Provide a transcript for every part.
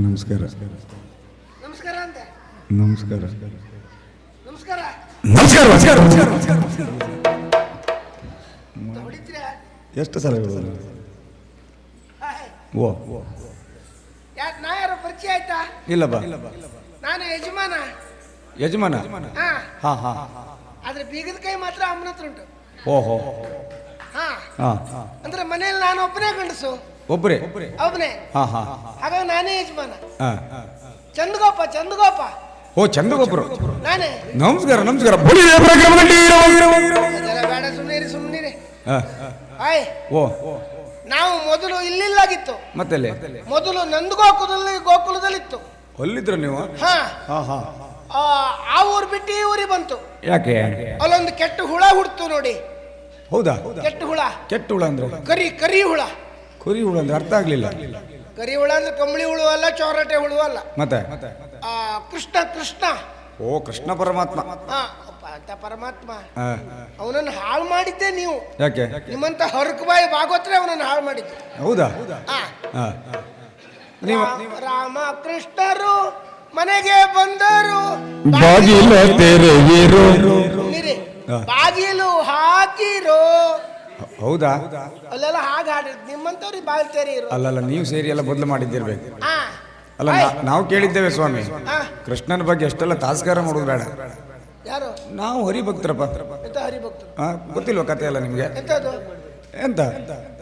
ನಮಸ್ಕಾರ. ನಮಸ್ಕಾರ ಅಂತ ನಮಸ್ಕಾರ. ನಮಸ್ಕಾರ ನಮಸ್ಕಾರ. ನಮಸ್ಕಾರ. ಹೊಡಿತೀರಾ? ಎಷ್ಟು ಸಲ ಹೇಳೋದು? ಓ ಯಾಕೆ ನಾ ಯಾರೋ ಪರಿಚಯ ಆಯ್ತಾ? ಇಲ್ಲ ಬಾ. ನಾನು ಯಜಮಾನ. ಯಜಮಾನ? ಹಾ ಹಾ ಹಾ. ಆದ್ರೆ ಬೀಗದ ಕೈ ಮಾತ್ರ ಅಮ್ಮನ ಹತ್ರ ಉಂಟು. ಓಹೋ. ಹಾ ಹಾ. ಅಂದ್ರೆ ಮನೆಯಲ್ಲಿ ನಾನು ಒಬ್ಬನೇ ಗಂಡಸು. ಒಬ್ಬರೇ? ಒಬ್ಬನೇ. ಹಾ ಹಾ. ಹಾಗಾಗಿ ನಾನೇ ಯಜಮಾನ. ಹಾ. ಚಂದಗೋಪ ಚಂದಗೋಪ. ಓ ಚಂದಗೊಬ್ಬರು. ನಾನೇ. ನಮಸ್ಕಾರ. ನಮಸ್ಕಾರ. ಅದೆಲ್ಲ ಬೇಡ, ಸುಮ್ಮನಿರಿ ಸುಮ್ಮನಿರಿ. ಆಯ್ ಓ ನಾವು ಮೊದಲು ಇಲ್ಲಿಲ್ಲಾಗಿತ್ತು. ಮತ್ತೆಲ್ಲಿ? ಮೊದಲು ಗೋಕುಲದಲ್ಲಿತ್ತು. ಅಲ್ಲಿದ್ರು ನೀವು? ಹಾ ಹಾ ಹಾ. ಆ ಊರು ಬಿಟ್ಟು ಈ ಊರಿಗೆ ಬಂತು. ಯಾಕೆ? ಅಲ್ಲೊಂದು ಕೆಟ್ಟ ಹುಳ ಹುಡ್ತು ನೋಡಿ. ಹೌದಾ? ಕೆಟ್ಟ ಹುಳ. ಕೆಟ್ಟ ಹುಳ ಅಂದ್ರೆ? ಕರಿ ಹುಳ. ಕುರಿ ಹುಳ ಅಂದ್ರೆ ಅರ್ಥ ಆಗ್ಲಿಲ್ಲ. ಕರಿ ಹುಳ ಅಂದ್ರೆ ಕಂಬಳಿ ಹುಳು ಅಲ್ಲ, ಚೌರಟೆ ಹುಳು ಅಲ್ಲ. ಮತ್ತೆ? ಕೃಷ್ಣ ಕೃಷ್ಣ. ಓ ಕೃಷ್ಣ ಪರಮಾತ್ಮ. ಅಂತ ಪರಮಾತ್ಮ. ಹಾ. ಅವನನ್ನು ಹಾಳು ಮಾಡಿದ್ದೆ ನೀವು. ಯಾಕೆ? ನಿಮ್ಮಂತ ಹರಕುಬಾಯಿ ಭಾಗವತ್ರೆ ಅವನನ್ನು ಹಾಳು ಮಾಡಿದ್ದೆ. ಹೌದಾ? ಹಾ. ನೀವು ರಾಮ ಕೃಷ್ಣರು ಮನೆಗೆ ಬಂದರು, ಬಾಗಿಲು ತೆರೆಯಿರು. ಸುಮ್ನಿರಿ. ಬಾಗಿಲು ಹಾಕಿರೋ. ಹೌದಾ? ಅಲ್ಲೆಲ್ಲ ಹಾಗೆ ಹಾಡಿದ್ ನಿಮ್ಮಂತವ್ರಿಗೆ ಬಾಗಿಲು ತೆರೆಯಿರು. ಅಲ್ಲಲ್ಲ, ನೀವು ಸೇರಿ ಎಲ್ಲ ಬದಲು ಮಾಡಿದ್ದಿರ್ಬೇಕು. ಹಾ ಅಲ್ಲ ನಾವು ಕೇಳಿದ್ದೇವೆ ಸ್ವಾಮಿ, ಹಾ. ಕೃಷ್ಣನ ಬಗ್ಗೆ ಎಷ್ಟೆಲ್ಲ ತಾಸ್ಕಾರ ಮಾಡೋದು ಬೇಡ. ಯಾರು? ನಾವು ಹರಿಭಕ್ತರಪ್ಪ. ಎಂತ ಹರಿಭಕ್ತರು? ಗೊತ್ತಿಲ್ವ ಕತೆ ಎಲ್ಲ ನಿಮ್ಗೆ? ಎಂತದು? ಎಂತ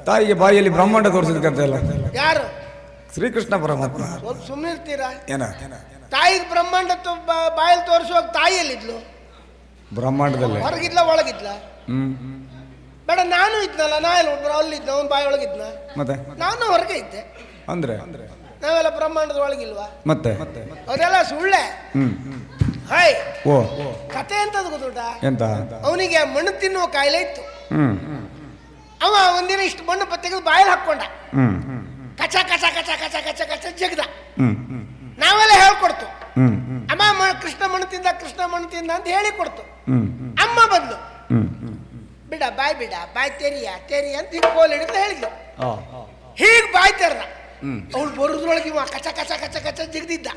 ತಾಯಿಗೆ ಬಾಯಿಯಲ್ಲಿ ಬ್ರಹ್ಮಾಂಡ ತೋರಿಸಿದ ಕತೆ ಎಲ್ಲ? ಯಾರು? ಶ್ರೀಕೃಷ್ಣ ಪರಮಾತ್ಮ. ಸ್ವಲ್ಪ ಸುಮ್ಮನೆ ಇರ್ತೀರಾ? ಏನ? ತಾಯಿಗೆ ಬ್ರಹ್ಮಾಂಡ ಬಾಯಲ್ಲಿ ತೋರಿಸುವಾಗ ತಾಯಿಯಲ್ಲಿದ್ಲು? ಬ್ರಹ್ಮಾಂಡದಲ್ಲಿ ಹೊರಗಿದ್ಲ ಒಳಗಿದ್ಲ? ಬೇಡ, ನಾನು ಇದ್ನಲ್ಲ, ನಾ ಎಲ್ಲ ಒಬ್ಬರು ಅಲ್ಲಿದ್ದ, ಅವ್ನು ಬಾಯಿ ಒಳಗಿದ್ನ. ಮತ್ತೆ ನಾನು ಹೊರಗೆ ಇದ್ದೆ. ಅಂದ್ರೆ ನಾವೆಲ್ಲ ಬ್ರಹ್ಮಾಂಡದ ಒಳಗಿಲ್ವಾ? ಮತ್ತೆ ಅವರೆಲ್ಲ ಸುಳ್ಳೆ. ಹೈ ಓ ಕತೆ ಎಂತದ್ದು ಗೊತ್ತುಂಟ? ಎಂತ? ಅವನಿಗೆ ಮಣ್ಣು ತಿನ್ನುವ ಕಾಯಿಲೆ ಇತ್ತು. ಅವ ಒಂದಿನ ಇಷ್ಟು ಮಣ್ಣು ತೆಗೆದು ಬಾಯಲ್ಲಿ ಹಾಕೊಂಡ. ಕಚ ಕಚ ಕಚ ಕಚ ಕಚ ಕಚ ಜಗದ. ನಾವೆಲ್ಲ ಹೇಳ್ಕೊಡ್ತು, ಅಮ್ಮ ಕೃಷ್ಣ ಮಣ್ಣು ತಿಂದ, ಕೃಷ್ಣ ಮಣ್ಣು ತಿಂದ ಅಂತ ಹೇಳಿ ಕೊಡ್ತು. ಅಮ್ಮ ಬಂದ್ಲು, ಬಿಡ ಬಾಯ್ ತೆರಿಯ ಅಂತ ಹಿಂಗೆ ಕೋಲ್ ಹಿಡಿದು ಹೇಳಿದ್ಲು. ಹೀಗೆ ಬಾಯ್ ತೆರ್ದ. ಅವಳು ಬರೋದ್ರೊಳಗೆ ಇವ ಕಚ ಕಚ ಕಚ ಕಚ ಜಗದಿದ್ದ.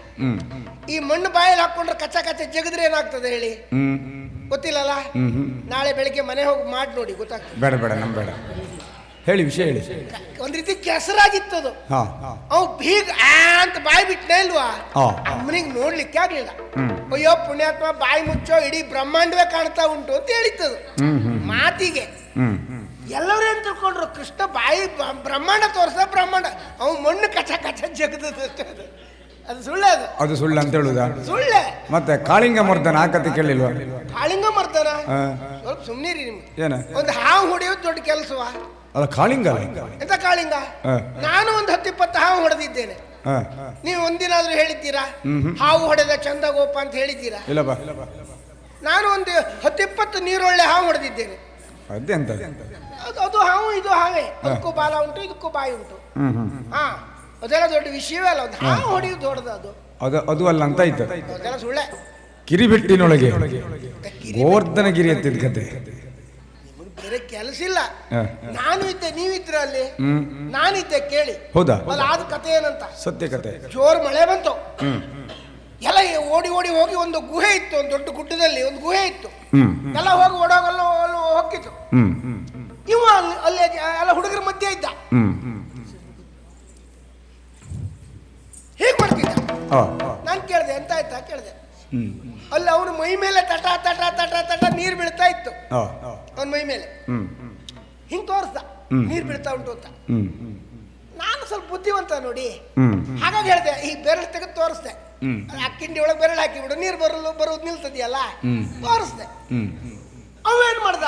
ಈ ಮಣ್ಣು ಬಾಯಲ್ಲಿ ಹಾಕೊಂಡ್ರೆ ಕಚ ಕಚ ಜಗದ್ರೆ ಏನಾಗ್ತದೆ ಹೇಳಿ? ಗೊತ್ತಿಲ್ಲಲ್ಲ. ನಾಳೆ ಬೆಳಿಗ್ಗೆ ಮನೆ ಹೋಗಿ ಮಾಡಿ ನೋಡಿ, ಗೊತ್ತಾಗ್ತದೆ. ಬೇಡ ಬೇಡ, ನಮ್ ಬೇಡ, ಹೇಳಿ ವಿಷಯ ಹೇಳಿ. ಒಂದ್ ರೀತಿ ಕೆಸರಾಗಿತ್ತು ಅದು. ಅವ್ ಬೀಗ ಅಂತ ಬಾಯಿ ಬಿಟ್ಟನೆ ಇಲ್ವಾ? ಅಮ್ಮನಿಗೆ ನೋಡ್ಲಿಕ್ಕೆ ಆಗ್ಲಿಲ್ಲ. ಅಯ್ಯೋ ಪುಣ್ಯಾತ್ಮ, ಬಾಯಿ ಮುಚ್ಚೋ, ಇಡೀ ಬ್ರಹ್ಮಾಂಡವೇ ಕಾಣ್ತಾ ಉಂಟು ಅಂತ ಹೇಳಿತ್ತದು ಮಾತಿಗೆ. ಎಲ್ಲರೂ ಏನ್ ತಿಳ್ಕೊಂಡ್ರು, ಕೃಷ್ಣ ಬಾಯಿ ಬ್ರಹ್ಮಾಂಡ ತೋರ್ಸ, ಬ್ರಹ್ಮಾಂಡ ಅವ್ ಮಣ್ಣು ಕಚ ಕಚ ಜಗದಷ್ಟೇ. ಅದು ಸುಳ್ಳೆ. ಅದು ಸುಳ್ಳು ಅಂತ ಹೇಳುದಾ? ಸುಳ್ಳೆ. ಮತ್ತೆ ಕಾಳಿಂಗ ಮರ್ದನ ಆ ಕತೆ ಕೇಳಿಲ್ವಾ? ಕಾಳಿಂಗ ಮರ್ದನ? ಸ್ವಲ್ಪ ಸುಮ್ನಿರಿ. ನಿಮ್ಗೆ ಏನ? ಒಂದು ಹಾವು ಹೊಡೆಯೋದು ದೊಡ್ಡ ಕೆಲಸವ? ಅಲ್ಲ ಕಾಳಿಂಗ. ಎಂತ ಕಾಳಿಂಗ? ನಾನು ಒಂದು 10-20 ಹಾವು ಹೊಡೆದಿದ್ದೇನೆ. ನೀವು ಒಂದಿನಾದ್ರೂ ಹೇಳಿದ್ದೀರಾ ಹಾವು ಹೊಡೆದ ಚಂದಗೋಪ ಅಂತ ಹೇಳಿದ್ದೀರಾ? ಇಲ್ಲಪ್ಪ. ನಾನು ಒಂದು 10-20 ನೀರೊಳ್ಳೆ ಹಾವು ಹೊಡೆದಿದ್ದೇನೆ. ಅದೆಂತ? ಅದು ಹಾವು, ಇದು ಹಾವೇ. ಅದಕ್ಕೂ ಬಾಲ ಉಂಟು, ಇದಕ್ಕೂ ಬಾಯಿ ಉಂಟು. ಹಾ, ಅದೆಲ್ಲ ದೊಡ್ಡ ವಿಷಯವೇ ಅಲ್ಲ. ಒಂದು ಹಾವು ಹೊಡೆಯುವುದು ಹೊಡೆದ ಅದು ಅಲ್ಲ ಅಂತ ಆಯ್ತು. ಅದೆಲ್ಲ ಸುಳ್ಳೆ. ಕಿರಿಬೆಟ್ಟಿನೊಳಗೆ ಗೋವರ್ಧನ ಗಿರಿ ಅಂತಿದ್ ಕತೆ. ಬೇರೆ ಕೆಲಸ ಇಲ್ಲ. ನಾನು ಇದ್ದೆ, ನೀವಿದ್ರ ಅಲ್ಲಿ, ನಾನಿದ್ದೆ ಕೇಳಿ. ಹೌದಾ? ಅದಾದ ಕತೆ ಏನಂತ? ಸತ್ಯ ಕತೆ. ಜೋರ್ ಮಳೆ ಬಂತು. ಎಲ್ಲ ಓಡಿ ಓಡಿ ಹೋಗಿ ಒಂದು ಗುಹೆ ಇತ್ತು, ಒಂದು ದೊಡ್ಡ ಗುಡ್ಡದಲ್ಲಿ ಒಂದು ಗುಹೆ ಇತ್ತು. ಎಲ್ಲ ಹೋಗಿ ಓಡೋಗಲ್ಲ ಹೋಗಿತ್ತು. ಇವ ಅಲ್ಲಿ ಎಲ್ಲ ಹುಡುಗರ ಮಧ್ಯೆ ಇದ್ದ. ಹೇಗ್ ಮಾಡ್ತಿದ್ದ? ನಾನು ಕೇಳಿದೆ, ಎಂತ ಆಯ್ತಾ ಕೇಳಿದೆ. ಅಲ್ಲಿ ಅವನ ಮೈ ಮೇಲೆ ತಟ ತಟ ತಟ ತಟ ನೀರು ಬೀಳ್ತಾ ಇತ್ತು. ಅವನ ಮೈ ಮೇಲೆ ಹಿಂಗ್ ತೋರಿಸ್ದ, ನೀರ್ ಬೀಳ್ತಾ ಉಂಟು ಅಂತ. ನಾನು ಸ್ವಲ್ಪ ಬುದ್ಧಿವಂತ ನೋಡಿ, ಹಾಗಾಗಿ ಹೇಳ್ದೆ, ಈ ಬೆರಳು ತೆಗೆದು ತೋರಿಸ್ದೆ. ಆ ಕಿಂಡಿ ಒಳಗೆ ಬೆರಳು ಹಾಕಿ ಬಿಡು, ನೀರು ಬರೋದು ನಿಲ್ತದೆಯಲ್ಲ, ತೋರಿಸ್ದೆ. ಅವೇನ್ ಮಾಡ್ದ,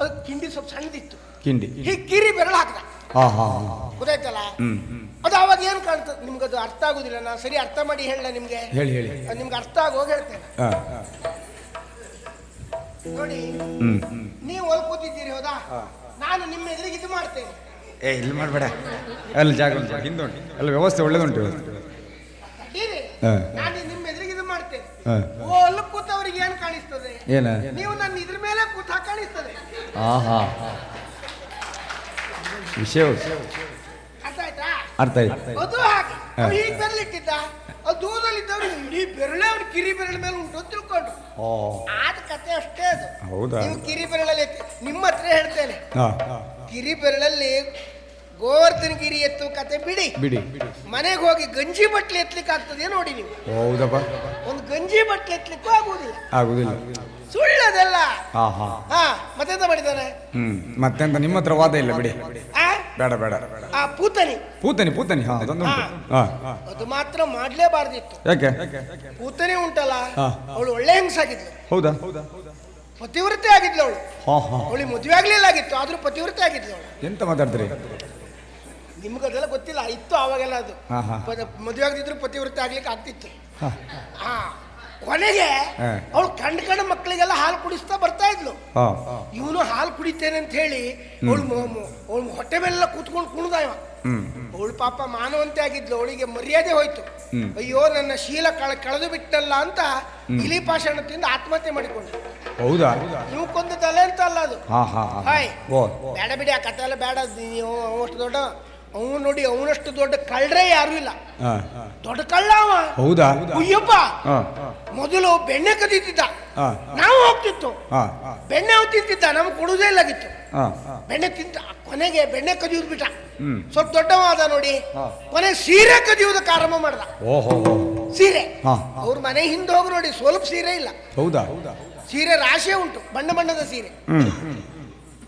ಅದು ಕಿಂಡಿ ಸ್ವಲ್ಪ ಸಣ್ಣದಿತ್ತು, ಕಿಂಡಿ ಹೀಗೆ ಕಿರಿ ಬೆರಳು ಹಾಕ್ದ. ಗೊತ್ತಾಯ್ತಲ್ಲ? ಅದು ಅವಾಗ ಏನ್ ಕಾಣ್ತದೆ ನಿಮ್ಗೆ? ಅದು ಅರ್ಥ ಆಗುದಿಲ್ಲ. ನಾನು ಸರಿ ಅರ್ಥ ಮಾಡಿ ಹೇಳ ನಿಮ್ಗೆ. ನಿಮ್ಗೆ ಅರ್ಥ ಆಗೋಗಿ ಹೇಳ್ತೇನೆ ನೋಡಿ. ನೀವು ಹೊಲ್ ಕೂತಿದ್ದೀರಿ, ಹೌದಾ? ನಾನು ನಿಮ್ಮ ಎದುರಿಗೆ ಇದು ಮಾಡ್ತೇನೆ. ಇಲ್ಲಿ ಮಾಡಬೇಡ, ಅಲ್ಲಿ ಜಾಗ ಹಿಂದುಂಟು, ಅಲ್ಲಿ ವ್ಯವಸ್ಥೆ ಒಳ್ಳೇದುಂಟು. ನಾನು ನಿಮ್ಮ ಎದುರಿಗೆ ಇದು ಮಾಡ್ತೇನೆ. ಅಲ್ಲಿ ಕೂತವ್ರಿಗೆ ಏನ್ ಕಾಣಿಸ್ತದೆ? ಏನ? ನೀವು ನನ್ನ ಇದ್ರ ಮೇಲೆ ಕೂತ ಕಾಣಿಸ್ತದೆ. ವಿಷಯ ಅರ್ಥ ಆಯ್ತಾ? ಅರ್ಥ ಆಯ್ತು. ಅದು ಹಾಗೆ ಹೀಗೆ ಬೆರಳಿಟ್ಟಿದ್ದ ಅದು ದೂರದಲ್ಲಿದ್ದವ್ರು ಇಡೀ ಬೆರಳೆ ಅವ್ರು ಕಿರಿ ಬೆರಳ ಮೇಲೆ ಉಂಟು ಅಂತ ತಿಳ್ಕೊಂಡ್ರು. ಆದ ಕತೆ ಅಷ್ಟೇ ಅದು. ಹೌದಾ? ನೀವು ಕಿರಿ ಬೆರಳಲ್ಲಿ ನಿಮ್ಮ ಹತ್ರ ಹೇಳ್ತೇನೆ, ಕಿರಿ ಬೆರಳಲ್ಲಿ ಗೋವರ್ಧನ ಗಿರಿ ಎತ್ತು ಕತೆ ಬಿಡಿ ಬಿಡಿ. ಮನೆಗೆ ಹೋಗಿ ಗಂಜಿ ಬಟ್ಲಿ ಎತ್ತಲಿಕ್ಕೆ ಆಗ್ತದೆ ನೋಡಿ ನೀವು. ಹೌದಪ್ಪ. ಒಂದು ಗಂಜಿ ಬಟ್ಲಿ ಎತ್ತಲಿಕ್ಕೂ ಆಗುದಿಲ್ಲ. ಸುಳ್ಳದಲ್ಲ. ಹಾ ಮತ್ತೆಂತ ಮಾಡಿದ್ದಾನೆ? ಮತ್ತೆಂತ ನಿಮ್ಮ ಹತ್ರ ವಾದ ಇಲ್ಲ ಬಿಡಿ. ಬೇಡ ಬೇಡ. ಪೂತನಿ ಪೂತನಿ ಪೂತನಿ ಅದು ಮಾತ್ರ ಮಾಡ್ಲೇಬಾರ್ದಿತ್ತು. ಯಾಕೆ? ಪೂತನಿ ಉಂಟಲ್ಲ, ಅವಳು ಒಳ್ಳೆ ಹೆಂಗಸಾಗಿದ್ಲು. ಹೌದಾ? ಪತಿವ್ರತೆ ಆಗಿದ್ಲು ಅವಳು. ಅವಳಿಗೆ ಮದುವೆ ಆಗ್ಲಿಲ್ಲ ಆಗಿತ್ತು, ಆದ್ರೂ ಪತಿವ್ರತೆ ಆಗಿದ್ಲು ಅವಳು. ಎಂತ ಮಾತಾಡ್ತೀರಿ? ನಿಮ್ಗದೆಲ್ಲ ಗೊತ್ತಿಲ್ಲ, ಇತ್ತು ಅವಾಗೆಲ್ಲ ಅದು. ಮದುವೆ ಆಗದಿದ್ರು ಪತಿವ್ರತೆ ಆಗ್ಲಿಕ್ಕೆ ಆಗ್ತಿತ್ತು. ಕೊನೆಗೆ ಅವಳು ಕಂಡು ಮಕ್ಕಳಿಗೆಲ್ಲ ಹಾಲು ಕುಡಿಸ್ತಾ ಬರ್ತಾ ಇದ್ಲು. ಇವನು ಹಾಲು ಕುಡಿತೇನೆ ಅಂತ ಹೇಳಿ ಅವಳು ಹೊಟ್ಟೆ ಮೇಲೆಲ್ಲ ಕೂತ್ಕೊಂಡು ಕುಣಿದ ಇವ. ಅವಳು ಪಾಪ ಮಾನವಂತೆ ಆಗಿದ್ಲು, ಅವಳಿಗೆ ಮರ್ಯಾದೆ ಹೋಯ್ತು. ಅಯ್ಯೋ ನನ್ನ ಶೀಲ ಕಳೆದು ಬಿಟ್ಟಲ್ಲ ಅಂತ ಇಲಿ ಪಾಷಾಣ ತಿಂದು ಆತ್ಮಹತ್ಯೆ ಮಾಡಿಕೊಂಡು. ಹೌದಾ? ನೀವು ಕೊಂದದಲ್ಲ ಅಂತ ಅಲ್ಲ ಅದು. ಹಾಯ್ ಬೇಡ ಬಿಡಿ, ಆ ಕಥೆ ಎಲ್ಲ ಬೇಡ. ನೀವು ಅಷ್ಟು ದೊಡ್ಡ ಅವನು ನೋಡಿ, ಅವನಷ್ಟು ದೊಡ್ಡ ಕಳ್ಳರೇ ಯಾರು ಇಲ್ಲ. ದೊಡ್ಡ ಕಳ್ಳ ಅವ. ಹೌದಾ? ಅಯ್ಯಪ್ಪ, ಮೊದಲು ಬೆಣ್ಣೆ ಕದೀತಿದ್ದ, ನಾವು ಹೋಗ್ತಿತ್ತು. ಬೆಣ್ಣೆ ಅವ್ ತಿಂತಿದ್ದ, ನಮ್ಗೆ ಕೊಡುವುದೇ ಇಲ್ಲಾಗಿತ್ತು. ಬೆಣ್ಣೆ ತಿಂತ ಕೊನೆಗೆ ಬೆಣ್ಣೆ ಕದಿಯೋದು ಬಿಟ್ಟ. ಸ್ವಲ್ಪ ದೊಡ್ಡವಾದ ನೋಡಿ, ಕೊನೆಗೆ ಸೀರೆ ಕದಿಯೋದಕ್ಕೆ ಆರಂಭ ಮಾಡ್ದ. ಸೀರೆ ಅವ್ರ ಮನೆ ಹಿಂದೆ ಹೋಗಿ ನೋಡಿ, ಸ್ವಲ್ಪ ಸೀರೆ ಇಲ್ಲ. ಹೌದಾ? ಸೀರೆ ರಾಶಿ ಉಂಟು, ಬಣ್ಣ ಬಣ್ಣದ ಸೀರೆ.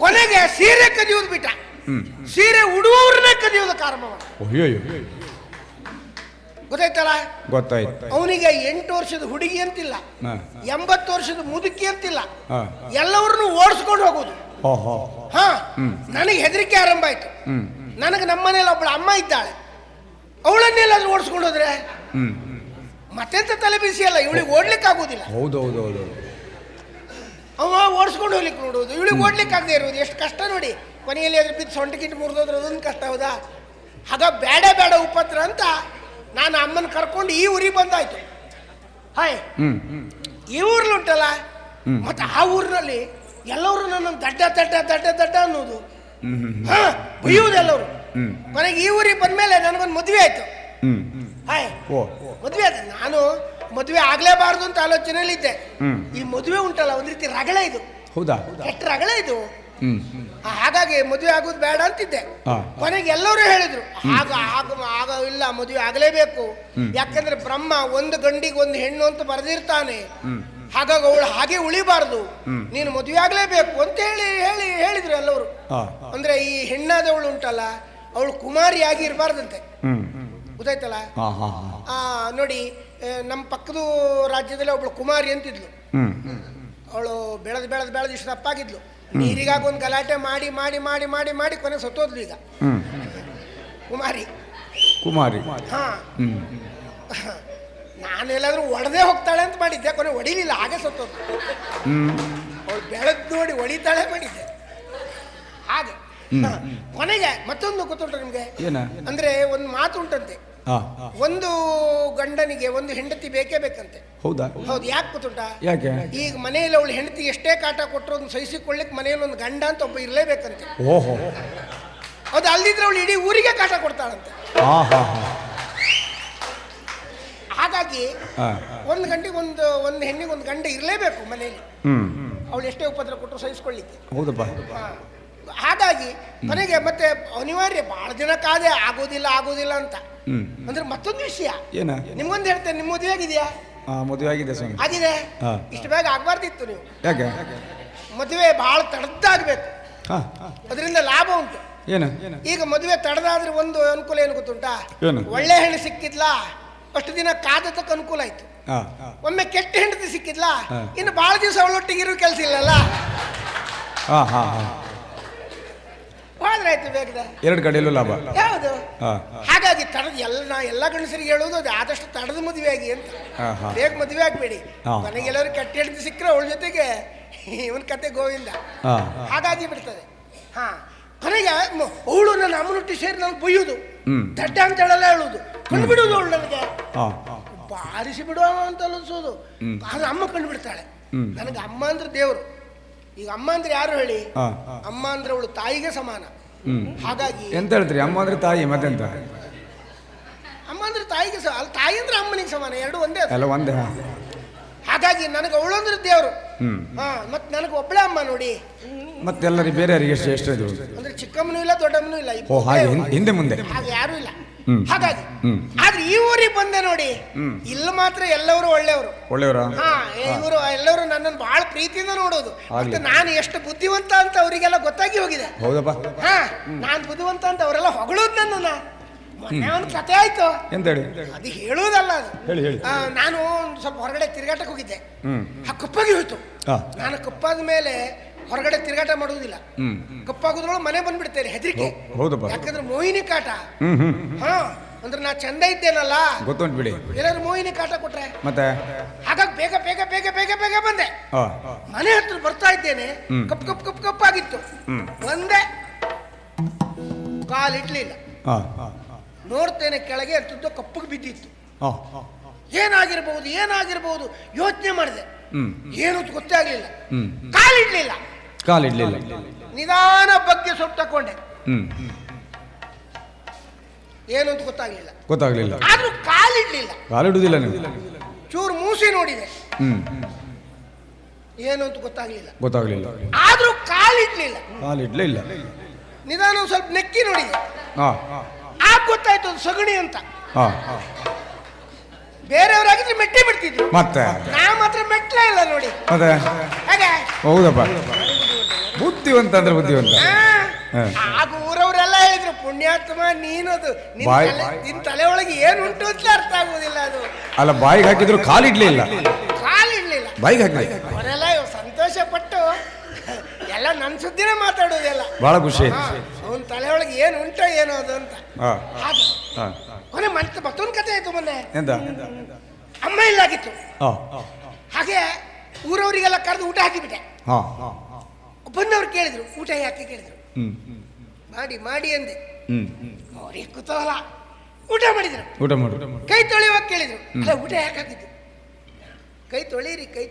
ಕೊನೆಗೆ ಸೀರೆ ಕದಿಯೋದು ಬಿಟ್ಟ, ಸೀರೆ ಉಡುವವ್ರನ್ನೇ ಕದಿಯೋದಕ್ಕೆ ಆರಂಭ ಮಾಡ. ಗೊತ್ತಾಯ್ತಲ್ಲ? ಗೊತ್ತಾಯ್ತು. ಅವನಿಗೆ 8 ವರ್ಷದ ಹುಡುಗಿ ಅಂತಿಲ್ಲ, 80 ವರ್ಷದ ಮುದುಕಿ ಅಂತಿಲ್ಲ, ಎಲ್ಲವರನ್ನು ಓಡಿಸ್ಕೊಂಡು ಹೋಗೋದು. ನನಗೆ ಹೆದರಿಕೆ ಆರಂಭ ಆಯ್ತು. ನನಗೆ ನಮ್ಮನೇಲಿ ಒಬ್ಬಳ ಅಮ್ಮ ಇದ್ದಾಳೆ, ಅವಳನ್ನೆಲ್ಲಾದ್ರೂ ಓಡಿಸ್ಕೊಂಡು ಹೋದ್ರೆ ಮತ್ತೆಂತ ತಲೆ ಬಿಸಿ ಅಲ್ಲ, ಇವಳಿಗೆ ಓಡ್ಲಿಕ್ಕೆ ಆಗೋದಿಲ್ಲ. ಹೌದೌದೌದು. ಅವ ಓಡಿಸ್ಕೊಂಡು ಹೋಗ್ಲಿಕ್ಕೆ ನೋಡುವುದು, ಇವಳಿಗೆ ಓಡ್ಲಿಕ್ಕೆ ಆಗದೆ ಇರುವುದು ಎಷ್ಟು ಕಷ್ಟ ನೋಡಿ. ಕೊನೆಯಲ್ಲಿ ಅದ್ರ ಬಿದ್ದು ಸೊಂಟ ಕಿಟ್ಟು ಮುರಿದೋದ್ರೆ ಅದೊಂದು ಕಷ್ಟ. ಹೌದಾ? ಆಗ ಬೇಡ ಬೇಡ ಉಪದ್ರ ಅಂತ ನಾನು ಅಮ್ಮನ ಕರ್ಕೊಂಡು ಈ ಊರಿಗೆ ಬಂದಾಯ್ತು. ಹಾಯ್, ಈ ಊರ್ಲಿ ಉಂಟಲ್ಲ, ಮತ್ತೆ ಆ ಊರಿನಲ್ಲಿ ಎಲ್ಲವರು ನನ್ನ ದಡ್ಡ ದಡ್ಡ ದಡ್ಡ ದಡ್ಡ ಅನ್ನೋದು, ಬೈಯುವುದೆಲ್ಲವರು. ಕೊನೆಗೆ ಈ ಊರಿಗೆ ಬಂದ್ಮೇಲೆ ನನಗೊಂದು ಮದುವೆ ಆಯ್ತು. ಹಾಯ್, ಮದುವೆ ಆಯ್ತು. ನಾನು ಮದುವೆ ಆಗ್ಲೇಬಾರ್ದು ಅಂತ ಆಲೋಚನೆಯಲ್ಲಿದ್ದೆ. ಈ ಮದುವೆ ಉಂಟಲ್ಲ, ಒಂದ್ ರೀತಿ ರಗಳೆ ಇದು. ಹೌದಾ? ಕೆಟ್ಟ ರಗಳೆ ಇದು. ಹಾಗಾಗಿ ಮದುವೆ ಆಗೋದು ಬೇಡ ಅಂತಿದ್ದೆ. ಕೊನೆಗೆ ಎಲ್ಲರೂ ಹೇಳಿದ್ರು ಆಗ ಆಗ ಆಗ ಇಲ್ಲ, ಮದುವೆ ಆಗಲೇಬೇಕು. ಯಾಕಂದ್ರೆ ಬ್ರಹ್ಮ ಒಂದು ಗಂಡಿಗೆ ಒಂದು ಹೆಣ್ಣು ಅಂತ ಬರೆದಿರ್ತಾನೆ. ಹಾಗಾಗಿ ಅವಳು ಹಾಗೆ ಉಳಿಬಾರ್ದು, ನೀನು ಮದುವೆ ಆಗ್ಲೇಬೇಕು ಅಂತ ಹೇಳಿದ್ರು ಎಲ್ಲವರು. ಅಂದ್ರೆ ಈ ಹೆಣ್ಣಾದವಳು ಉಂಟಲ್ಲ, ಅವಳು ಕುಮಾರಿಯಾಗಿ ಇರಬಾರ್ದಂತೆ. ಗೊತ್ತಾಯ್ತಲ್ಲ? ನೋಡಿ, ನಮ್ಮ ಪಕ್ಕದ ರಾಜ್ಯದಲ್ಲಿ ಒಬ್ಳು ಕುಮಾರಿ ಅಂತಿದ್ಲು. ಅವಳು ಬೆಳೆದು ಇಷ್ಟು ತಪ್ಪಾಗಿದ್ಲು. ನೀರಿಗಾಗ ಒಂದು ಗಲಾಟೆ ಮಾಡಿ ಮಾಡಿ ಮಾಡಿ ಮಾಡಿ ಮಾಡಿ ಕೊನೆ ಸತ್ತೋದ್ಲು. ಈಗ ಕುಮಾರಿ. ನಾನೆಲ್ಲಾದ್ರೂ ಒಡೆದೇ ಹೋಗ್ತಾಳೆ ಅಂತ ಮಾಡಿದ್ದೆ, ಕೊನೆ ಹೊಡಿಲಿಲ್ಲ, ಹಾಗೆ ಸತ್ತೋದ್ಲು. ಅವಳು ಬೆಳೆದ್ ನೋಡಿ ಹೊಡಿತಾಳೆ ಮಾಡಿದ್ದೆ ಹಾಗೆ. ಕೊನೆಗೆ ಮತ್ತೊಂದು ಗೊತ್ತುಂಟು ನಿಮ್ಗೆ? ಅಂದ್ರೆ ಒಂದು ಮಾತು ಉಂಟಂತೆ, ಒಂದು ಗಂಡನಿಗೆ ಒಂದು ಹೆಂಡತಿ ಬೇಕೇ ಬೇಕಂತೆ. ಹೌದಾ? ಹೌದು. ಯಾಕೆ ಗೊತ್ತುಂಟಾ? ಯಾಕೆ? ಈಗ ಮನೆಯಲ್ಲಿ ಅವಳು ಹೆಂಡತಿ ಎಷ್ಟೇ ಕಾಟ ಕೊಟ್ಟರು ಅದನ್ನು ಸಹಿಸಿಕೊಳ್ಳಿಕ್ಕೆ ಮನೆಯಲ್ಲಿ ಒಂದು ಗಂಡ ಅಂತ ಒಬ್ಬ ಇರಲೇಬೇಕಂತೆ. ಹೌದು, ಅಲ್ದಿದ್ರೆ ಅವಳು ಇಡೀ ಊರಿಗೆ ಕಾಟ ಕೊಡ್ತಾಳಂತೆ. ಹಾಗಾಗಿ ಒಂದು ಗಂಟೆಗೆ ಒಂದು ಹೆಣ್ಣಿಗೆ ಒಂದು ಗಂಡ ಇರಲೇಬೇಕು ಮನೆಯಲ್ಲಿ, ಅವಳು ಎಷ್ಟೇ ಉಪದ್ರ ಕೊಟ್ಟರು ಸಹಿಸಿಕೊಳ್ಳಿಕ್ಕೆ. ಹೌದಪ್ಪ. ಹಾಗಾಗಿ ಕೊನೆಗೆ ಮತ್ತೆ ಅನಿವಾರ್ಯ ಬಹಳ ದಿನ ಕಾದೆ ಆಗೋದಿಲ್ಲ ಅಂತ. ಅಂದ್ರೆ ಮತ್ತೊಂದು ವಿಷಯ ನಿಮ್ಗೊಂದು ಹೇಳ್ತೇನೆ. ನಿಮ್ಮ ಮದುವೆ ಆಗಿದೆಯಾ? ಮದುವೆ ಆಗಿದೆ ಸ್ವಾಮಿ. ಆಗಿದೆ. ಇಷ್ಟು ಬೇಗ ಆಗ್ಬಾರ್ದಿತ್ತು ನೀವು. ಯಾಕೆ? ಮದುವೆ ಬಹಳ ತಡದ್ದಾಗಬೇಕು, ಅದರಿಂದ ಲಾಭ ಉಂಟು. ಈಗ ಮದುವೆ ತಡದಾದ್ರೆ ಒಂದು ಅನುಕೂಲ ಏನು ಗೊತ್ತುಂಟಾ? ಒಳ್ಳೆ ಹೆಣ್ಣು ಸಿಕ್ಕಿದ್ಲಾ ಅಷ್ಟು ದಿನ ಕಾದತಕ್ಕ ಅನುಕೂಲ ಆಯ್ತು. ಒಮ್ಮೆ ಕೆಟ್ಟ ಹೆಂಡತಿ ಸಿಕ್ಕಿದ್ಲಾ ಇನ್ನು ಬಹಳ ದಿವಸ ಅವಳೊಟ್ಟಿಗೆ ಇರೋ ಕೆಲಸ ಇಲ್ಲಲ್ಲ, ಹೋದ್ರಾಯ್ತು ಬೇಕದ. ಎರಡು ಕಡೆಯಲ್ಲೂ ಲಾಭ. ಯಾವುದು? ಹಾಗಾಗಿ ತಡದ ಎಲ್ಲ ಗಂಡಸರಿಗೆ ಹೇಳುವುದು ಅದು, ಆದಷ್ಟು ತಡದ ಮದುವೆ ಆಗಿ ಅಂತ. ಬೇಗ ಮದುವೆ ಆಗ್ಬೇಡಿ. ಮನೆಗೆಲ್ಲರೂ ಕೆಟ್ಟ ಹೆಂಡತಿ ಸಿಕ್ಕರೆ ಅವಳ ಜೊತೆಗೆ ಇವನ್ ಕತೆ ಗೋವಿಂದ. ಹಾಗಾಗಿ ಬಿಡ್ತದೆ. ಕೊನೆಗೆ ಅವಳು ನನ್ನ ಅಮ್ಮನೊಟ್ಟಿ ಸೇರಿ ನನಗೆ ಬೈಯುವುದು, ದಡ್ಡ ಅಂತ ಹೇಳಲ್ಲ ಹೇಳುವುದು, ಕಂಡು ಬಿಡುವುದು ಅವಳು ನನಗೆ, ಬಾರಿಸಿ ಬಿಡುವ ಅಂತ ಅನಿಸೋದು. ಆದ್ರೆ ಅಮ್ಮ ಕಂಡು ಬಿಡ್ತಾಳೆ. ನನಗೆ ಅಮ್ಮ ಅಂದ್ರೆ ದೇವರು. ಈಗ ಅಮ್ಮ ಅಂದ್ರೆ ಯಾರು ಹೇಳಿ? ಅಮ್ಮ ಅಂದ್ರೆ ಅವಳು ತಾಯಿಗೆ ಸಮಾನ. ಹಾಗಾಗಿ ಎಂತ ಹೇಳ್ತೀರಿ? ಅಮ್ಮ ಅಂದ್ರೆ ತಾಯಿ, ಮತ್ತೆಂತ? ಅಮ್ಮ ಅಂದ್ರೆ ಅಲ್ಲಿ ತಾಯಿ ಅಂದ್ರೆ ಅಮ್ಮನಿಗೆ ಸಮಾನ, ಎರಡು ಒಂದೇ ಅದು. ಎಲ್ಲ ಒಂದೇ. ಹಾಗಾಗಿ ನನಗೆ ಅವಳಂದ್ರೆ ದೇವರು. ಹ್ಮ್. ಹಾ, ಮತ್ತೆ ನನಗೆ ಒಬ್ಬಳೇ ಅಮ್ಮ ನೋಡಿ. ಮತ್ತೆಲ್ಲರಿಗೆ ಬೇರೆ ಯಾರಿಗೆ ಎಷ್ಟು ಇದು ಅಂದ್ರೆ ಚಿಕ್ಕಮ್ಮನೂ ಇಲ್ಲ ದೊಡ್ಡಮ್ಮನೂ ಇಲ್ಲ, ಓ ಹಾಗೆ ಹಿಂದೆ ಮುಂದೆ ಹಾಗೆ ಯಾರು ಇಲ್ಲ. ಹ್ಮ್. ಹಾಗಾಗಿ ಆದ್ರೆ ಈ ಊರಿಗೆ ಬಂದೆ ನೋಡಿ, ಇಲ್ಲಿ ಮಾತ್ರ ಎಲ್ಲವರು ಒಳ್ಳೆಯವರ. ಹಾ, ಇವರು ಎಲ್ಲರೂ ನನ್ನನ್ನು ಬಹಳ ಪ್ರೀತಿಯಿಂದ ನೋಡೋದು. ಮತ್ತೆ ನಾನು ಎಷ್ಟು ಬುದ್ಧಿವಂತ ಅಂತ ಅವರಿಗೆಲ್ಲ ಗೊತ್ತಾಗಿ ಹೋಗಿದೆ. ಹೌದಪ್ಪ. ಹಾ, ನಾನ್ ಬುದ್ಧಿವಂತ ಅಂತ ಅವರೆಲ್ಲ ಹೊಗಳೋದು ನನ್ನನ್ನ. ಮೊನ್ನೆ ಒಂದು ಕತೆ ಆಯ್ತು ಎಂತ ಹೇಳಿ? ಅದು ಹೇಳುವುದಲ್ಲ, ಅದು ಹೇಳಿ. ನಾನು ಸ್ವಲ್ಪ ಹೊರಗಡೆ ತಿರುಗಾಟಕ್ಕೆ ಹೋಗಿದ್ದೆ. ಕಪ್ಪಾಗಿ ಹೋಯ್ತು. ನಾನು ಕಪ್ಪಾದ ಮೇಲೆ ಹೊರಗಡೆ ತಿರುಗಾಟ ಮಾಡುವುದಿಲ್ಲ. ಕಪ್ಪಾಗೋದ್ರೊಳಗೆ ಮನೆ ಬಂದ್ಬಿಡ್ತೇನೆ, ಹೆದರಿಕೆ. ಯಾಕಂದ್ರೆ ಮೋಹಿನಿ ಕಾಟ. ಹಾ, ಅಂದ್ರೆ ನಾ ಚಂದ ಇದ್ದೇನಲ್ಲ, ಗೊತ್ತುಂಟು ಬಿಡಿ. ಏನಾದ್ರು ಮೋಹಿನಿ ಕಾಟ ಕೊಟ್ರೆ ಮತ್ತೆ ಹಾಗಾಗಿ ಬೇಗ ಬೇಗ ಬೇಗ ಬೇಗ ಬೇಗ ಬಂದೆ. ಮನೆ ಹತ್ರ ಬರ್ತಾ ಇದ್ದೇನೆ, ಕಪ್ ಕಪ್ ಕಪ್ ಕಪ್ಪಾಗಿತ್ತು. ಬಂದೆ, ಕಾಲಿಡ್ಲಿಲ್ಲ. ನೋಡ್ತೇನೆ ಕೆಳಗೆ ಅಂತದ್ದು ಕಪ್ಪಗೆ ಬಿದ್ದಿತ್ತು. ಏನಾಗಿರ್ಬಹುದು ಯೋಚನೆ ಮಾಡಿದೆ, ಏನು ಗೊತ್ತೇ ಆಗ್ಲಿಲ್ಲ. ಕಾಲಿಡ್ಲಿಲ್ಲ. ನಿಧಾನ ಬಗ್ಗೆ ಸ್ವಲ್ಪ ತಕೊಂಡೆ, ಏನು ಅಂತ ಗೊತ್ತಾಗ್ಲಿಲ್ಲ. ಆದ್ರೂ ಕಾಲಿಡುದಿಲ್ಲ ನೀವು. ಚೂರು ಮೂಸಿ ನೋಡಿದೆ, ಏನು ಅಂತ ಗೊತ್ತಾಗ್ಲಿಲ್ಲ. ಆದ್ರೂ ಕಾಲಿಡ್ಲಿಲ್ಲ. ನಿಧಾನ ಸ್ವಲ್ಪ ನೆಕ್ಕಿ ನೋಡಿದೆ, ಆಗ ಗೊತ್ತಾಯ್ತು ಅದು ಸಗಣಿ ಅಂತ. ಬೇರೆಯವರಾಗಿದ್ರೆ ಮೆಟ್ಟಿ ಬಿಡ್ತಿದ್ರು, ಮತ್ತೆ ನಾ ಮಾತ್ರ ಮೆಟ್ಲೇ ಇಲ್ಲ ನೋಡಿ. ಮತ್ತೆ ಹಾಗೆ ಹೌದಪ್ಪ, ಬುದ್ಧಿವಂತ ಅಂದ್ರೆ ಬುದ್ಧಿವಂತ. ಆಗ ಊರವರೆಲ್ಲ ಹೇಳಿದ್ರು, ಪುಣ್ಯಾತ್ಮ ನೀನದು, ನಿನ್ ತಲೆ ಒಳಗೆ ಏನು ಉಂಟು ಅಂತ ಅರ್ಥ ಆಗುವುದಿಲ್ಲ. ಅದು ಅಲ್ಲ, ಬಾಯಿಗೆ ಹಾಕಿದ್ರು ಕಾಲಿಡ್ಲಿಲ್ಲ. ಬಾಯಿಗೆ ಹಾಕಿ ಅವರೆಲ್ಲ ಸಂತೋಷ ಪಟ್ಟು ಎಲ್ಲ ನನ್ನ ಸುದ್ದಿನೇ ಮಾತಾಡೋದೆಲ್ಲ. ಬಹಳ ಖುಷಿ. ಅವನ ತಲೆ ಒಳಗೆ ಏನು ಉಂಟೋ ಏನೋ ಅದು ಅಂತ. ಕೊನೆ ಮತ್ತೊಂದು ಕತೆ ಆಯ್ತು ಮೊನ್ನೆ. ಅಮ್ಮ ಇಲ್ಲಾಗಿತ್ತು. ಹಾಗೆ ಊರವರಿಗೆಲ್ಲ ಕರೆದು ಊಟ ಹಾಕಿಬಿಟ್ಟೆ. ಬಂದವ್ರು ಕೇಳಿದ್ರು, ಊಟ ಯಾಕೆ ಕೇಳಿದ್ರು. ಮಾಡಿ ಅಂದೆ. ಅವ್ರಿಗೆ ಕುತೂಹಲ, ಊಟ ಮಾಡಿದ್ರು. ಕೈ ತೊಳೆಯುವಾಗ ಕೇಳಿದ್ರು, ಅಲ್ಲ ಊಟ ಯಾಕೆ ಹಾಕಿದ್ದು. ಕೈ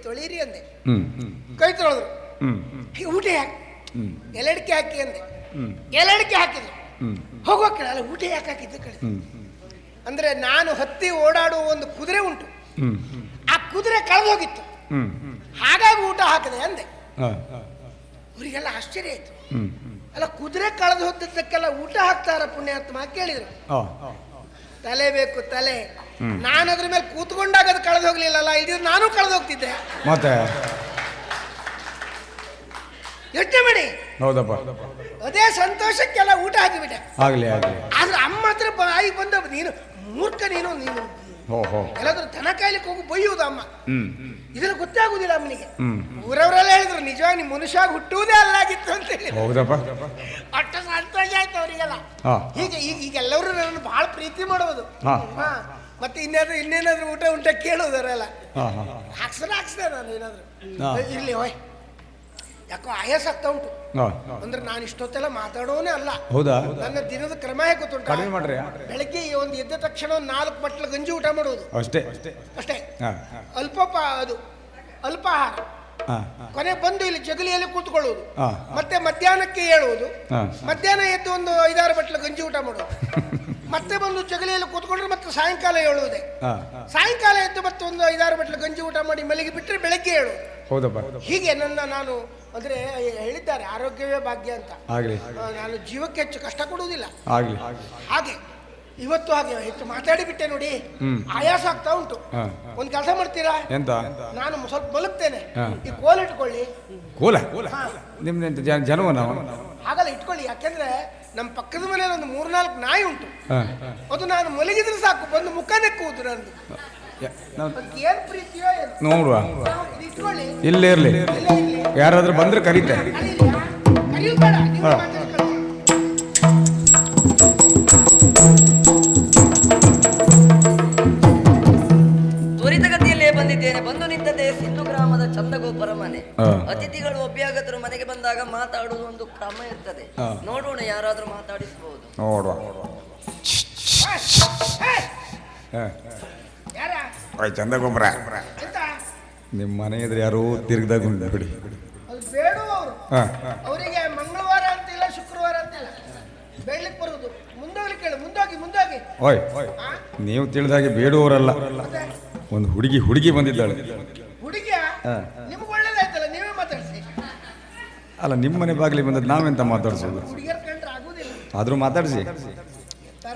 ತೊಳೀರಿ ಅಂದೆ. ಕೈ ತೊಳೆದ್ರು. ಊಟ ಯಾಕೆ, ಎಲೆಡಿಕೆ ಹಾಕಿ ಅಂದೆ. ಎಲೆಡಿಕೆ ಹಾಕಿದ್ರು. ಹೋಗುವ ಕೇಳ, ಅಲ್ಲ ಊಟ ಯಾಕೆ ಹಾಕಿದ್ದು ಕೇಳಿದ್ರು. ಅಂದ್ರೆ ನಾನು ಹತ್ತಿ ಓಡಾಡುವ ಒಂದು ಕುದುರೆ ಉಂಟು, ಆ ಕುದುರೆ ಕಳೆದು ಹೋಗಿತ್ತು, ಹಾಗಾಗಿ ಊಟ ಹಾಕಿದೆ ಅಂದೆ. ಅವರಿಗೆಲ್ಲ ಆಶ್ಚರ್ಯ ಆಯ್ತು. ಅಲ್ಲ, ಕುದುರೆ ಕಳೆದು ಹೋದದ್ದಕ್ಕೆಲ್ಲ ಊಟ ಹಾಕ್ತಾರ ಪುಣ್ಯಾತ್ಮ ಕೇಳಿದ್ರು. ತಲೆ ಬೇಕು, ತಲೆ. ನಾನು ಅದ್ರ ಮೇಲೆ ಕೂತ್ಕೊಂಡಾಗ ಅದು ಕಳೆದು ಹೋಗ್ಲಿಲ್ಲ, ಇಲ್ಲಿದ್ರೆ ನಾನು ಕಳೆದು ಹೋಗ್ತಿದ್ದೆ. ಮತ್ತೆ ಯೋಚನೆ ಮಾಡಿ. ಹೌದಪ್ಪ, ಅದೇ ಸಂತೋಷಕ್ಕೆಲ್ಲ ಊಟ ಹಾಕಿಬಿಟ್ಟೆ. ಆಗ್ಲಿ. ಆದ್ರೆ ಅಮ್ಮ ಹತ್ರ ಬಾಯಿಗೆ ಬಂದ, ನೀನು ಮೂರ್ಖ, ನೀನು ಎಲ್ಲಾದ್ರೂ ದನ ಕಾಯ್ಲಿಕ್ಕೆ ಹೋಗಿ ಬೈಯುವುದು ಅಮ್ಮ. ಇದೆಲ್ಲ ಗೊತ್ತೇ ಆಗುದಿಲ್ಲ ಅಮ್ಮನಿಗೆ. ಊರವರೆಲ್ಲ ಹೇಳಿದ್ರು, ನಿಜವಾಗಿ ನೀವು ಮನುಷ್ಯ ಹುಟ್ಟುವುದೇ ಅಲ್ಲಾಗಿತ್ತು ಅಂತ ಹೇಳಿ. ಅಷ್ಟು ಸಂತೋಷ ಆಯ್ತು ಅವರಿಗೆಲ್ಲ. ಈಗ ಎಲ್ಲರೂ ನನ್ನನ್ನು ಬಹಳ ಪ್ರೀತಿ ಮಾಡುವುದು. ಮತ್ತೆ ಇನ್ನೇನಾದ್ರೂ ಊಟ ಕೇಳುವುದರೆಲ್ಲ ಹಾಕ್ಸ್ದೆ ನಾನು ಏನಾದ್ರು. ಇರ್ಲಿ ಹೋಯ್, ಯಾಕೋ ಆಯಾಸ ಆಗ್ತಾ ಉಂಟು. ಅಂದ್ರೆ ನಾನು ಇಷ್ಟೊತ್ತೆಲ್ಲ ಮಾತಾಡೋನೇ ಅಲ್ಲ. ಹೌದಾ? ನನ್ನ ದಿನದ ಕ್ರಮ ಹೇಗೆ ಗೊತ್ತುಂಟು? ಬೆಳಗ್ಗೆ ಒಂದು ಎದ್ದ ತಕ್ಷಣ 4 ಬಟ್ಲು ಗಂಜಿ ಊಟ ಮಾಡೋದು ಅಷ್ಟೇ. ಅಲ್ಪಾಹಾರ. ಕೊನೆ ಬಂದು ಇಲ್ಲಿ ಜಗಲಿಯಲ್ಲಿ ಕೂತ್ಕೊಳ್ಳುವುದು. ಮತ್ತೆ ಮಧ್ಯಾಹ್ನಕ್ಕೆ ಏಳುವುದು. ಮಧ್ಯಾಹ್ನ ಎದ್ದು ಒಂದು 5-6 ಬಟ್ಲು ಗಂಜಿ ಊಟ ಮಾಡೋದು. ಮತ್ತೆ ಬಂದು ಜಗಲಿಯಲ್ಲಿ ಕೂತ್ಕೊಂಡ್ರೆ ಮತ್ತೆ ಸಾಯಂಕಾಲ ಹೇಳುವುದೇ. ಸಾಯಂಕಾಲ ಎದ್ದು ಮತ್ತೆ ಒಂದು 5-6 ಬಟ್ಲು ಗಂಜಿ ಊಟ ಮಾಡಿ ಮಲಗಿ ಬಿಟ್ಟರೆ ಬೆಳಗ್ಗೆ ಹೇಳುವುದು. ಹೀಗೆ ನಾನು ಅಂದ್ರೆ ಹೇಳಿದ್ದಾರೆ, ಆರೋಗ್ಯವೇ ಭಾಗ್ಯ ಅಂತ. ನಾನು ಜೀವಕ್ಕೆ ಹೆಚ್ಚು ಕಷ್ಟ ಕೊಡುವುದಿಲ್ಲ. ಹಾಗೆ ಇವತ್ತು ಹಾಗೆ ಹೆಚ್ಚು ಮಾತಾಡಿ ಬಿಟ್ಟೆ ನೋಡಿ, ಆಯಾಸ ಆಗ್ತಾ ಉಂಟು. ಒಂದ್ ಕೆಲಸ ಮಾಡ್ತೀರಾ? ನಾನು ಸ್ವಲ್ಪ ಮಲಗ್ತೇನೆ, ಈ ಕೋಲ್ ಇಟ್ಕೊಳ್ಳಿ. ಹಾಗಲ್ಲ ಇಟ್ಕೊಳ್ಳಿ, ಯಾಕೆಂದ್ರೆ ನಮ್ಮ ಪಕ್ಕದ ಮನೆಯಲ್ಲಿ ಒಂದು 3-4 ನಾಯಿ ಉಂಟು. ಅದು ನಾನು ಮಲಗಿದ್ರೆ ಸಾಕು ಬಂದು ಮುಖ ನೆಕ್ಕುವುದು ನಂದು. ಏನ್ ಪ್ರೀತಿಯೋ ನೋಡುವ, ಇಲ್ಲೇ ಇರ್ಲಿ, ಯಾರಾದ್ರೂ ಬಂದ್ರೆ ಕರೀತೆ. ತ್ವರಿತಗತಿಯಲ್ಲೇ ಬಂದಿದ್ದೇನೆ. ಬಂದು ನಿಂತದ್ದೇ ಸಿಂಧು ಗ್ರಾಮದ ಚಂದಗೋಪರ ಮನೆ. ಅತಿಥಿಗಳು ಅಭ್ಯಾಗತರು ಮನೆಗೆ ಬಂದಾಗ ಮಾತಾಡುವುದು ಒಂದು ಕ್ರಮ ಇರ್ತದೆ. ನೋಡೋಣ, ಯಾರಾದ್ರೂ ಮಾತಾಡಿಸಬಹುದು. ಚಂದಗೊಬ್ಬರ ನಿಮ್ಮ ಮನೆ ಇದ್ರೆ ಯಾರೋ ತಿರ್ಗದಾಗ ಉಂಟು ಬಿಡಿ. ಅವರಿಗೆ ಮಂಗಳವಾರ ಅಂತಿಲ್ಲ, ಶುಕ್ರವಾರ ಅಂತಿಲ್ಲ, ಬೆಳ್ಳಿಗೆ ಬರುವುದು. ಮುಂದೋಗ್ಲಿ ಕೇಳು, ಮುಂದೋಗಿ. ನೀವು ತಿಳಿದಾಗೆ ಬೇಡುವವರಲ್ಲ. ಒಂದು ಹುಡುಗಿ ಬಂದಿದ್ದಾಳೆ. ಹುಡುಗಿಯ ನಿಮ್ಗೆ ಒಳ್ಳೇದಾಯ್ತಲ್ಲ, ನೀವೇ ಮಾತಾಡ್ಸಿ. ಅಲ್ಲ, ನಿಮ್ಮನೆ ಬಾಗಿಲಿಗೆ ಬಂದದ್ದು ನಾವೆಂತ ಮಾತಾಡ್ಸೋದು? ಹುಡುಗಿಯರ್ ಕಂಡ್ರೆ ಆಗುದಿಲ್ಲ. ಆದ್ರೂ ಮಾತಾಡಿಸಿ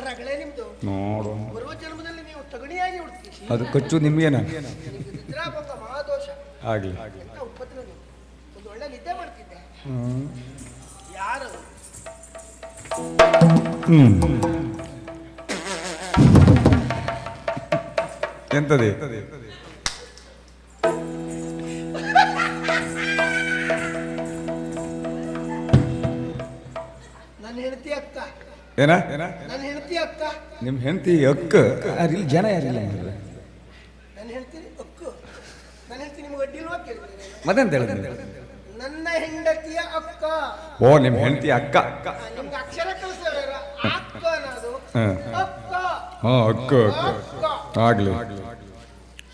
ರಗಳೆ ನಿಮ್ದು. ನೋಡು, ಬರುವ ಜನ್ಮದಲ್ಲಿ ನೀವು ತಗಣಿಯಾಗಿ ಹುಡ್ತೀವಿ. ಅದು ಕಚ್ಚು ನಿಮ್ಗೇನ ನಿದ್ರಾಭಂಗ ಮಹಾದೋಷ ಆಗ್ಲಿ. ಎಂತ ಉಪದ್ರ ನೀವು. ಒಂದು ಒಳ್ಳೆ ನಿದ್ದೆ ಮಾಡ್ತಿದ್ದೆ. ಯಾರು ಎಂತದೆ? ನನ್ನ ಹೆಂಡತಿ ಅಕ್ಕ. ಏನ? ನನ್ನ ಹೆಂಡತಿ ಅಕ್ಕ. ನಿಮ್ ಹೆಂಡತಿ ಅಕ್ಕ? ಇಲ್ಲಿ ಜನ ಯಾರಿಲ್ಲ. ನನ್ನ ಹೆಂಡತಿ ಅಕ್ಕ. ನನ್ನ ಹೆಂಡತಿ ನಿಮ್ಗೆ ಅಡ್ಡಿಲ್ವಾ ಕೇಳಿದ್ರೆ? ಮತ್ತೆಂತ ಹೇಳಿದ್ರೆ? ನನ್ನ ಹೆಂಡತಿಯ ಅಕ್ಕ. ಓ, ನಿಮ್ ಹೆಂಡತಿ ಅಕ್ಕ. ನಿಮ್ಗೆ ಅಕ್ಷರ ಕಲಿಸೋರ ಅಕ್ಕ ಅನ್ನೋದು. ಅಕ್ಕ. ಹಾ, ಅಕ್ಕ ಆಗ್ಲಿ.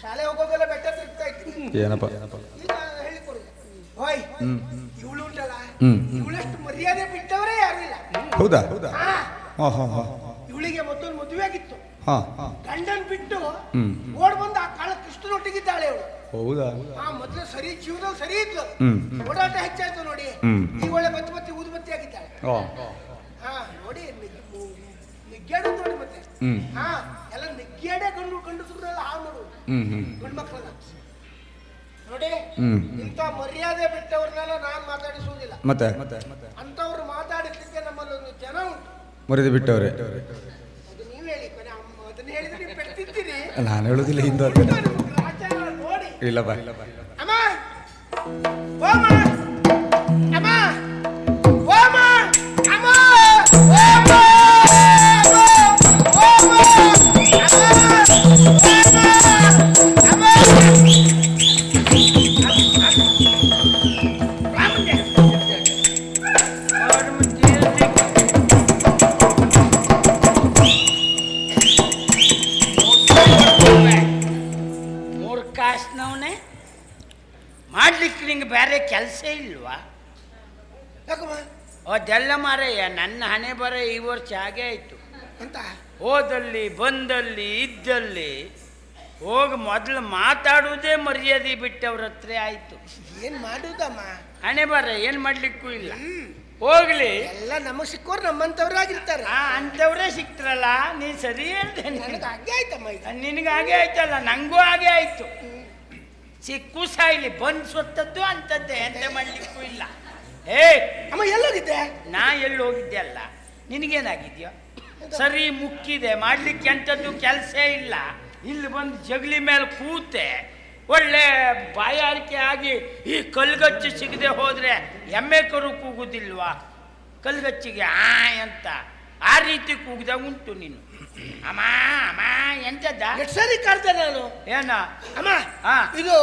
ಶಾಲೆ ಹೋಗೋಗೆಲ್ಲ ಬೆಟ್ಟ ತಿರ್ಗ್ತಾ ಇತ್ತು. ಏನಪ್ಪ ಈಗ ಹೇಳಿಕೊಡುದು. ಹೋಯ್, ಇವಳು ಉಂಟಲ್ಲ, ಇವಳಷ್ಟು ಮರ್ಯಾದೆ ಬಿಟ್ಟವರೇ ಯಾರಿಲ್ಲ. ಹೌದಾ? ಇವಳಿಗೆ ಮೊದಲು ಮದುವೆ ಆಗಿತ್ತು. ಗಂಡನ್ ಬಿಟ್ಟು ಓಡ್ ಬಂದು ಆ ಕಾಲ ಕೃಷ್ಣನೊಟ್ಟಿಗಿದ್ದಾಳೆ ಅವಳು. ಹೌದಾ? ಮೊದ್ಲು ಸರಿ, ಜೀವನದಲ್ಲಿ ಸರಿ ಇದ್ಲು. ಓಡಾಟ ಹೆಚ್ಚಾಯ್ತು ನೋಡಿ. ಈ ಒಳ್ಳೆ ಬತ್ತಿ ಊದುಬತ್ತಿ ಆಗಿದ್ದಾಳೆ. ನೋಡಿ ನಿಗ್ಗೇಡು ನೋಡಿ. ಮತ್ತೆ ಎಲ್ಲ ನಿಗ್ಗೇಡೆ ಗಂಡಸರೆಲ್ಲ ನೋಡು, ಗಂಡು ಮಕ್ಕಳನ್ನ ನೋಡಿ. ಇಂಥ ಮರ್ಯಾದೆ ಬಿಟ್ಟವ್ರನ್ನೆಲ್ಲ ನಾನ್ ಮಾತಾಡಿಸುವುದಿಲ್ಲ. ಮತ್ತೆ ಅಂತವ್ರು ಮಾತಾಡಿಸ್ಲಿಕ್ಕೆ ನಮ್ಮಲ್ಲಿ ಒಂದು ಜನ ಉಂಟು. ಮರ್ಯಾದೆ ಬಿಟ್ಟವ್ರೆ. ಅದು ನೀವ್ ಹೇಳಿ, ಅದನ್ನ ಹೇಳಿದ್ರೆ ನೀವು ಬೆಟ್ಟಿರ್ತೀರಿ. ನಾನು ಹೇಳುದಿಲ್ಲ. ಹಿಂದೂ ಆಚಾರ ನೋಡಿ. ಇಲ್ಲ ಬಾ. ಅಮ್ಮ, ಓಮ, ಅಮ್ಮ, ಓಮ, ಅಮ್ಮ, ಓಮ, ಮಾಡ್ಲಿಕ್ಕೆ ನಿಂಗೆ ಬೇರೆ ಕೆಲಸ ಇಲ್ವಾ? ಯಾಕಮ್ಮ? ಅದೆಲ್ಲ ಮಾರಯ್ಯ, ನನ್ನ ಹಣೆ ಬರ ಈ ವರ್ಷ ಹಾಗೆ ಆಯ್ತು. ಅಂತ ಹೋದಲ್ಲಿ ಬಂದಲ್ಲಿ ಇದ್ದಲ್ಲಿ ಹೋಗಿ ಮೊದಲು ಮಾತಾಡುವುದೇ ಮರ್ಯಾದೆ ಬಿಟ್ಟವ್ರ ಹತ್ರ ಆಯ್ತು. ಏನ್ ಮಾಡುದಮ್ಮ? ಹಣೆ ಬರ ಏನ್ ಮಾಡ್ಲಿಕ್ಕೂ ಇಲ್ಲ. ಹೋಗ್ಲಿ, ಎಲ್ಲ ನಮಗ್ ಸಿಕ್ಕೋರು ನಮ್ಮಂತವ್ರಾಗಿರ್ತಾರೆ. ಅಂತವ್ರೇ ಸಿಕ್ತ್ರಲ್ಲ. ನೀ ಸರಿ ಹೇಳ್ದೆ. ನನಗೆ ಹಾಗೆ ಆಯ್ತಮ್ಮ. ಈಗ ನಿನಗೆ ಹಾಗೆ ಆಯ್ತಲ್ಲ, ನಂಗೂ ಹಾಗೆ ಆಯ್ತು. ಸಿಕ್ಕು ಸಾಯ್ಲಿ, ಬಂದ್ ಸೊತ್ತದ್ದು ಅಂತದ್ದೇ, ಎಂತ ಮಾಡ್ಲಿಕ್ಕೂ ಇಲ್ಲ. ಅಮ್ಮ ಎಲ್ಲೋಗಿದ್ದೆ? ನಾ ಎಲ್ಲಿ ಹೋಗಿದ್ದೆ ಅಲ್ಲ, ನಿನಗೇನಾಗಿದ್ಯೋ? ಸರಿ ಮುಕ್ಕಿದೆ, ಮಾಡ್ಲಿಕ್ಕೆ ಎಂಥದ್ದು ಕೆಲಸ ಇಲ್ಲ. ಇಲ್ಲಿ ಬಂದು ಜಗಲಿ ಮೇಲೆ ಕೂತೆ ಒಳ್ಳೆ ಬಾಯಾರಿಕೆ ಆಗಿ ಈ ಕಲ್ಗಚ್ಚು ಸಿಗದೆ ಹೋದ್ರೆ ಎಮ್ಮೆ ಕರು ಕೂಗುದಿಲ್ವಾ? ಕಲ್ಗಚ್ಚಿಗೆ ಅಂತ ಆ ರೀತಿ ಕೂಗ್ದಾಗ ಉಂಟು ನೀನು. ಅಮ್ಮ ಅಮ್ಮ ಎಂತದ್ದ ಸರಿ ಕರ್ದೆ ನಾನು. ಏನ ಅಮ್ಮ? ಇದು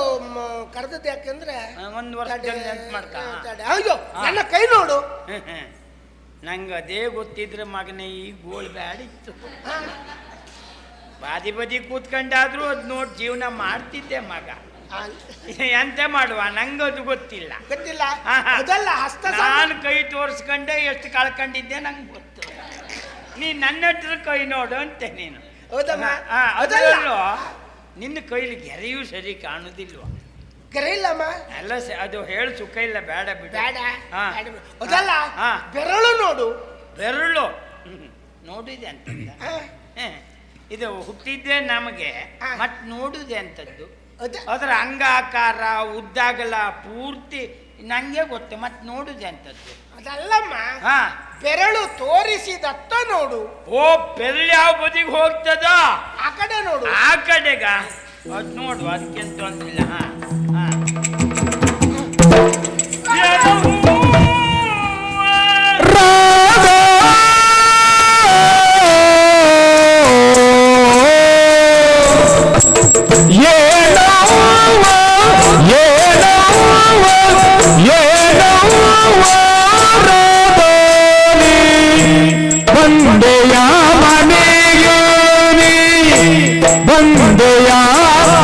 ಕರ್ದದ್ದು ಯಾಕೆಂದ್ರೆ ಒಂದು ವರ್ಷದಲ್ಲಿ ನೆನ್ಪು ಮಾಡ್ಕ. ಅಯ್ಯೋ, ನನ್ನ ಕೈ ನೋಡು. ನಂಗೆ ಅದೇ ಗೊತ್ತಿದ್ರೆ ಮಗನೇ ಈ ಗೋಳ್ ಬ್ಯಾಡಿತ್ತು. ಬಾದಿ ಬದಿ ಕೂತ್ಕೊಂಡಾದ್ರೂ ಅದ್ ನೋಡಿ ಜೀವನ ಮಾಡ್ತಿದ್ದೆ ಮಗ. ಎಂತ ಮಾಡುವ, ನಂಗೆ ಅದು ಗೊತ್ತಿಲ್ಲ. ಗೊತ್ತಿಲ್ಲ ಅದಲ್ಲ, ಹಸ್ತ ನಾನು ಕೈ ತೋರಿಸ್ಕೊಂಡೆ ಎಷ್ಟು ಕಳ್ಕೊಂಡಿದ್ದೆ ನಂಗೆ ಗೊತ್ತು. ನೀ ನನ್ನ ಹತ್ರ ಕೈ ನೋಡು ಅಂತೆ ನೀನು. ಅದರಲ್ಲೂ ನಿನ್ನ ಕೈಲಿ ಗೆರೆಯೂ ಸರಿ ಕಾಣುದಿಲ್ವ? ಗೆರೆ ಇಲ್ಲಮ್ಮ. ಎಲ್ಲ ಅದು ಹೇಳು, ಸುಖ ಇಲ್ಲ, ಬೇಡ ಬಿಡ. ಅದಲ್ಲ, ಬೆರಳು ನೋಡು. ಬೆರಳು ನೋಡಿದೆ ಅಂತ ಇದು ಹುಟ್ಟಿದ್ದೆ ನಮಗೆ, ಮತ್ ನೋಡುದೆ ಅಂತದ್ದು. ಅದರ ಅಂಗಾಕಾರ ಉದ್ದಾಗಲ ಪೂರ್ತಿ ನಂಗೆ ಗೊತ್ತು, ಮತ್ ನೋಡುದೆ ಅಂತದ್ದು. ಅದಲ್ಲಮ್ಮ, ಬೆರಳು ತೋರಿಸಿದತ್ತ ನೋಡು. ಓ, ಬೆರಳು ಯಾವ ಬದಿಗೆ ಹೋಗ್ತದ ಆ ಕಡೆ ನೋಡು. ಆ ಕಡೆಗ ಅದ್ ನೋಡು, ಅದಕ್ಕೆಂತ ತೊಂದ್ರಿಲ್ಲ.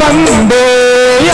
ಬಂದೆಯ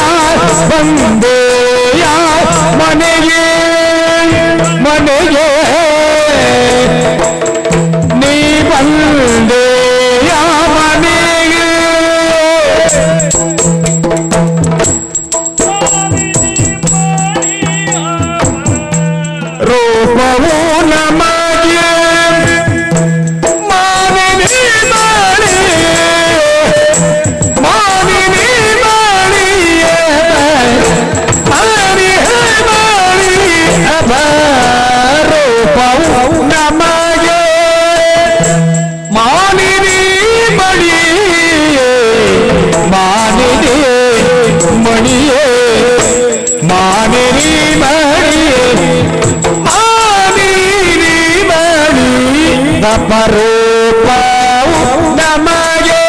ಅಪರೂಪವು ನಮಗೆ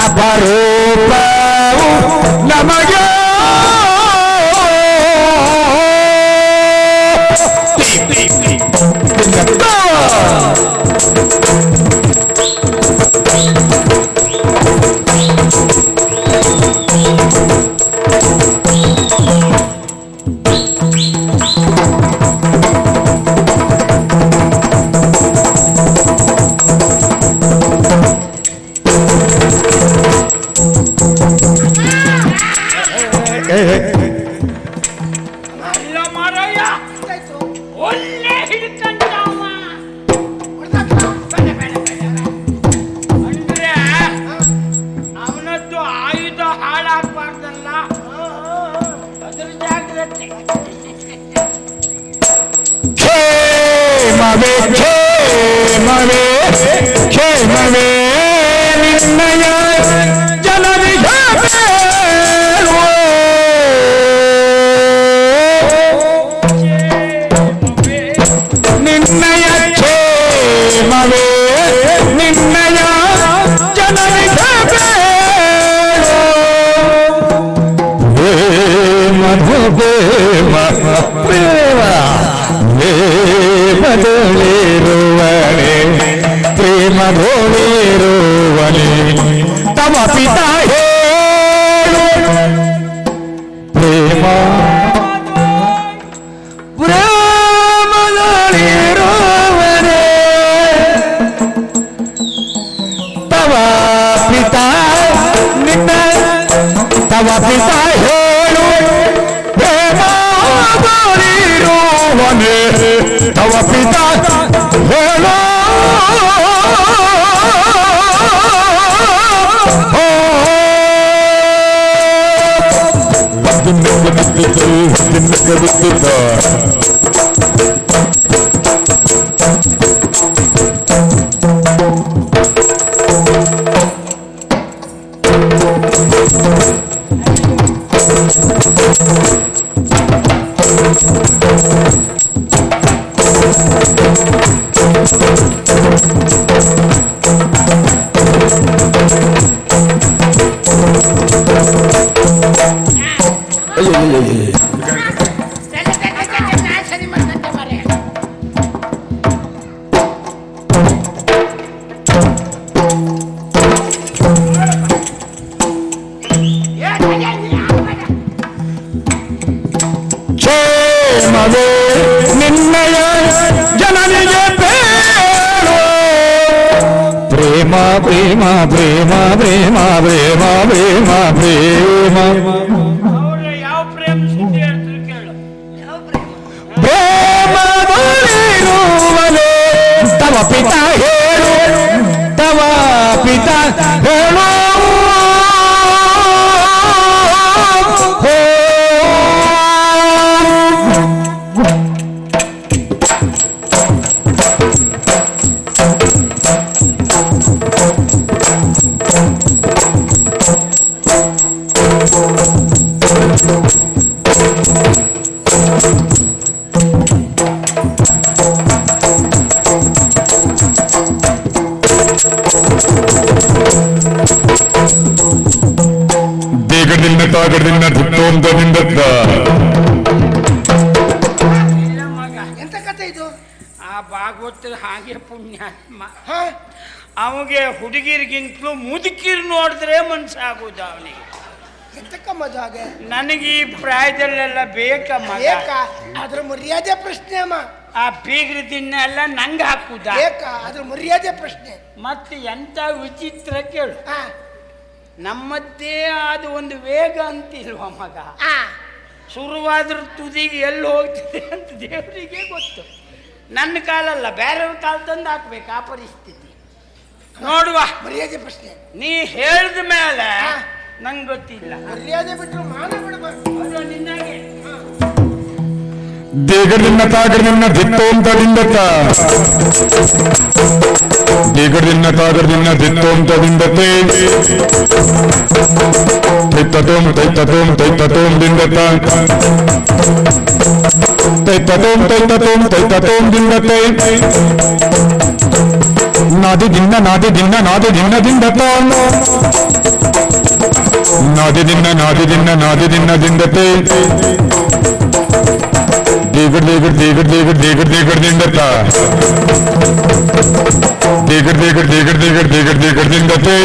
ಅಪರೂಪವು ನಮಗೆ ಅಲ್ಲ ಮಾರಾಯ, ಎಂತಾಯ್ತು? ಒಳ್ಳೆ ಹಿಡ್ಕಂಡ ಅವ. ಅಂದ್ರೆ ಅವನದ್ದು ಆಯುಧ ಹಾಳಾಗ್ಬಾರ್ದಲ್ಲ, ಅದ್ರ ಜಾಗ್ರತೆ. ಕ್ಷೇಮವೇ ಕ್ಷೇಮವೇ ಕ್ಷೇಮವೇ ನಿನ್ನಯ ಜನರಿಗೆ ನಿನ್ನಯ ಕ್ಷೇಮವೇ ನಿನ್ನಯ ಜನರಿಗೆ ಪ್ರೇಮ ಪ್ರೇಮ ಪ್ರೇಮದೊಳಿರುವನೆ ಪ್ರೇಮದೊಳಿರುವನೆ ತವ ಪಿತಾ ಹೇಳು ಪ್ರೇಮ ಪ್ರೇಮದೊಳಿರುವನೆ ತವ ಪಿತಾ ನಿನ್ನ ತವ ಪಿತಾ ಹೇಳು ಪ್ರೇಮದೊಳಿರುವನೆ ತವ ಪಿತಾ ಹೇಳು ಸರಿ ಮಾಡ್ತಂತೆ ಮಾರಾಯ. ಕ್ಷೇಮವೇ ನಿನ್ನಯ ಜನನಿಗೆ ಬೇಡೋ ಪ್ರೇಮ ಪ್ರೇಮ ಪ್ರೇಮ ಪ್ರೇಮ ಪ್ರೇಮ ಪ್ರೇಮ ಪ್ರೇಮ ಅವ್ರು ಯಾವ ಪ್ರೇಮ ಸುದ್ದಿ ಹೇಳ್ತಾರೆ ಕೇಳು. ಯಾವ ಪ್ರೇಮ? ಪ್ರೇಮದೊಳಿರುವನೆ ತವ ಪಿತಾ ಹೇಳು ತವ ಪಿತಾ ಹೇಳು ದೇಗದಿಂದ ತಾಗದಿಂದ ಧುತ್ತೋಂದದಿಂದ ಇಲ್ಲ ಮಗ, ಎಂತ ಕತೆ ಇದು? ಆ ಭಾಗವತ ಹಾಗೆ ಪುಣ್ಯಾತ್ಮ. ಹಾ ಅವನಿಗೆ ಹುಡುಗಿರಿಗಿಂತಲೂ ಮುದುಕಿರ್ ನೋಡಿದ್ರೆ ಮನ್ಸಾಗೋದು ಅವನಿಗೆ. ಎಂತಕ್ಕ ಮಜಾಗೆ ನನಗೆ ಈ ಪ್ರಾಯದಲ್ಲೆಲ್ಲ ಬೇಕ ಮಗ. ಬೇಕಾ? ಅದ್ರ ಮರ್ಯಾದೆ ಪ್ರಶ್ನೆ ಅಮ್ಮ. ಆ ಬೀಗ್ರ ದಿನ ಎಲ್ಲ ನಂಗೆ ಹಾಕುದ. ಬೇಕಾ? ಅದ್ರ ಮರ್ಯಾದೆ ಪ್ರಶ್ನೆ. ಮತ್ತೆ ಎಂತ ವಿಚಿತ್ರ ಕೇಳು, ಹಾ ನಮ್ಮದ್ದೇ ಆದ ಒಂದು ವೇಗ ಅಂತಿಲ್ವ ಮಗ. ಹಾ ಶುರುವಾದ್ರ ತುದಿಗೆ ಎಲ್ಲಿ ಹೋಗ್ತದೆ ಅಂತ ದೇವರಿಗೆ ಗೊತ್ತು. ನನ್ನ ಕಾಲಲ್ಲ, ಬೇರೆಯವ್ರ ಕಾಲ ತಂದು ಹಾಕ್ಬೇಕು ಆ ಪರಿಸ್ಥಿತಿ. ನೋಡುವ, ಮರ್ಯಾದೆ ಪ್ರಶ್ನೆ. ನೀ ಹೇಳಿದ ಮೇಲೆ ನಂಗೆ ಗೊತ್ತಿಲ್ಲ. ಮರ್ಯಾದೆ ಬಿಟ್ಟರು ಮಾನ ಬಿಡಬಾರ್ದು. ಅದು ನಿನ್ನಾಗೆ. ದೇಗದಿಂದ ತಾಗದಿಂದ ಧಿತ್ತೋಂತದಿಂದ ದೇಗದಿಂದ ತಾಗದಿಂದ ಧಿತ್ತೋಂತದಿಂದ ತೈತತೋಂ ತೈತತೋಂ ತೈತತೋಂ ದಿಂದ ತೈತತೋಂ ತೈತತೋಂ ತೈತತೋಂ ದಿಂದತೆ ನಾದಿ ದಿನ್ನ ನಾದಿ ದಿನ್ನ ನಾದಿ ದಿನ್ನ ದಿಂದತಾಂ ನಾದಿ ದಿನ್ನ ನಾದಿ ದಿನ್ನ ನಾದಿ ದಿನ್ನ ದಿಂದತೆ ದೇಗಡ್ ದೇಗಡ್ ದೇಗಡ್ ದೇಗಡ್ ದೇಗಡ್ ದೇಗಡ್ ದಿಂದತ ದೇಗಡ್ ದೇಗಡ್ ದೇಗಡ್ ದೇಗಡ್ ದೇಗಡ್ ದೇಗಡ್ ದಿಂದತೆ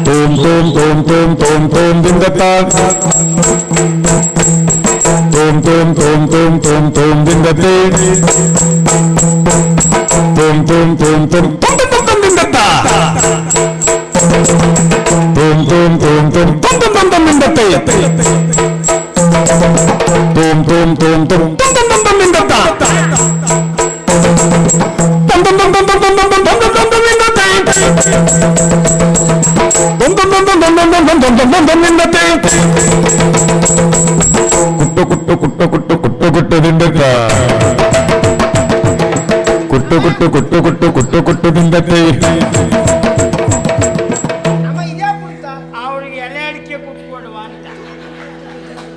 ತೋಂ ತೋಂ ತೋಂ ತೋಂ ತೋಂ ತೋಂ ದಿಂದತ ತೋಂ ತೋಂ ತೋಂ ತೋಂ ತೋಂ ತೋಂ ದಿಂದತೆ ತೋಂ ತೋಂ ತೋಂ ತೋಂ ತೋಂ ತೋಂ ದಿಂದತ ತೋಂ ತೋಂ ತೋಂ ತೋಂ ತೋಂ ತೋಂ ತೋಂ ದಿಂದತೆ ತೋಂ ತೋಂ ತೋಂ ತೋಂ ತೋಂ ತೋಂ ತೋಂ ದಿಂದತ ತೋಂ ತೋಂ ತೋಂ ತೋಂ ತೋಂ ತೋಂ ತೋಂ ತೋಂ ತೋಂ ದಿಂದತೆ ಕುಟ್ಟು ಕುಟ್ಟು ಕುಟ್ಟು ಕುಟ್ಟು ಕುಟ್ಟು ಕುಟ್ಟು ದಿಂದತ ಕುಟ್ಟು ಕುಟ್ಟು ಕುಟ್ಟು ಕುಟ್ಟು ಕುಟ್ಟು ಕುಟ್ಟು ದಿಂದತೆ ಅಮ್ಮ ಇದ್ಯಾ ಕುಡ್ತ ಅವ್ರಿಗೆ ಎಲೆ ಅಡಿಕೆ ಕುಟ್ಕೊಡುವ ಅಂತ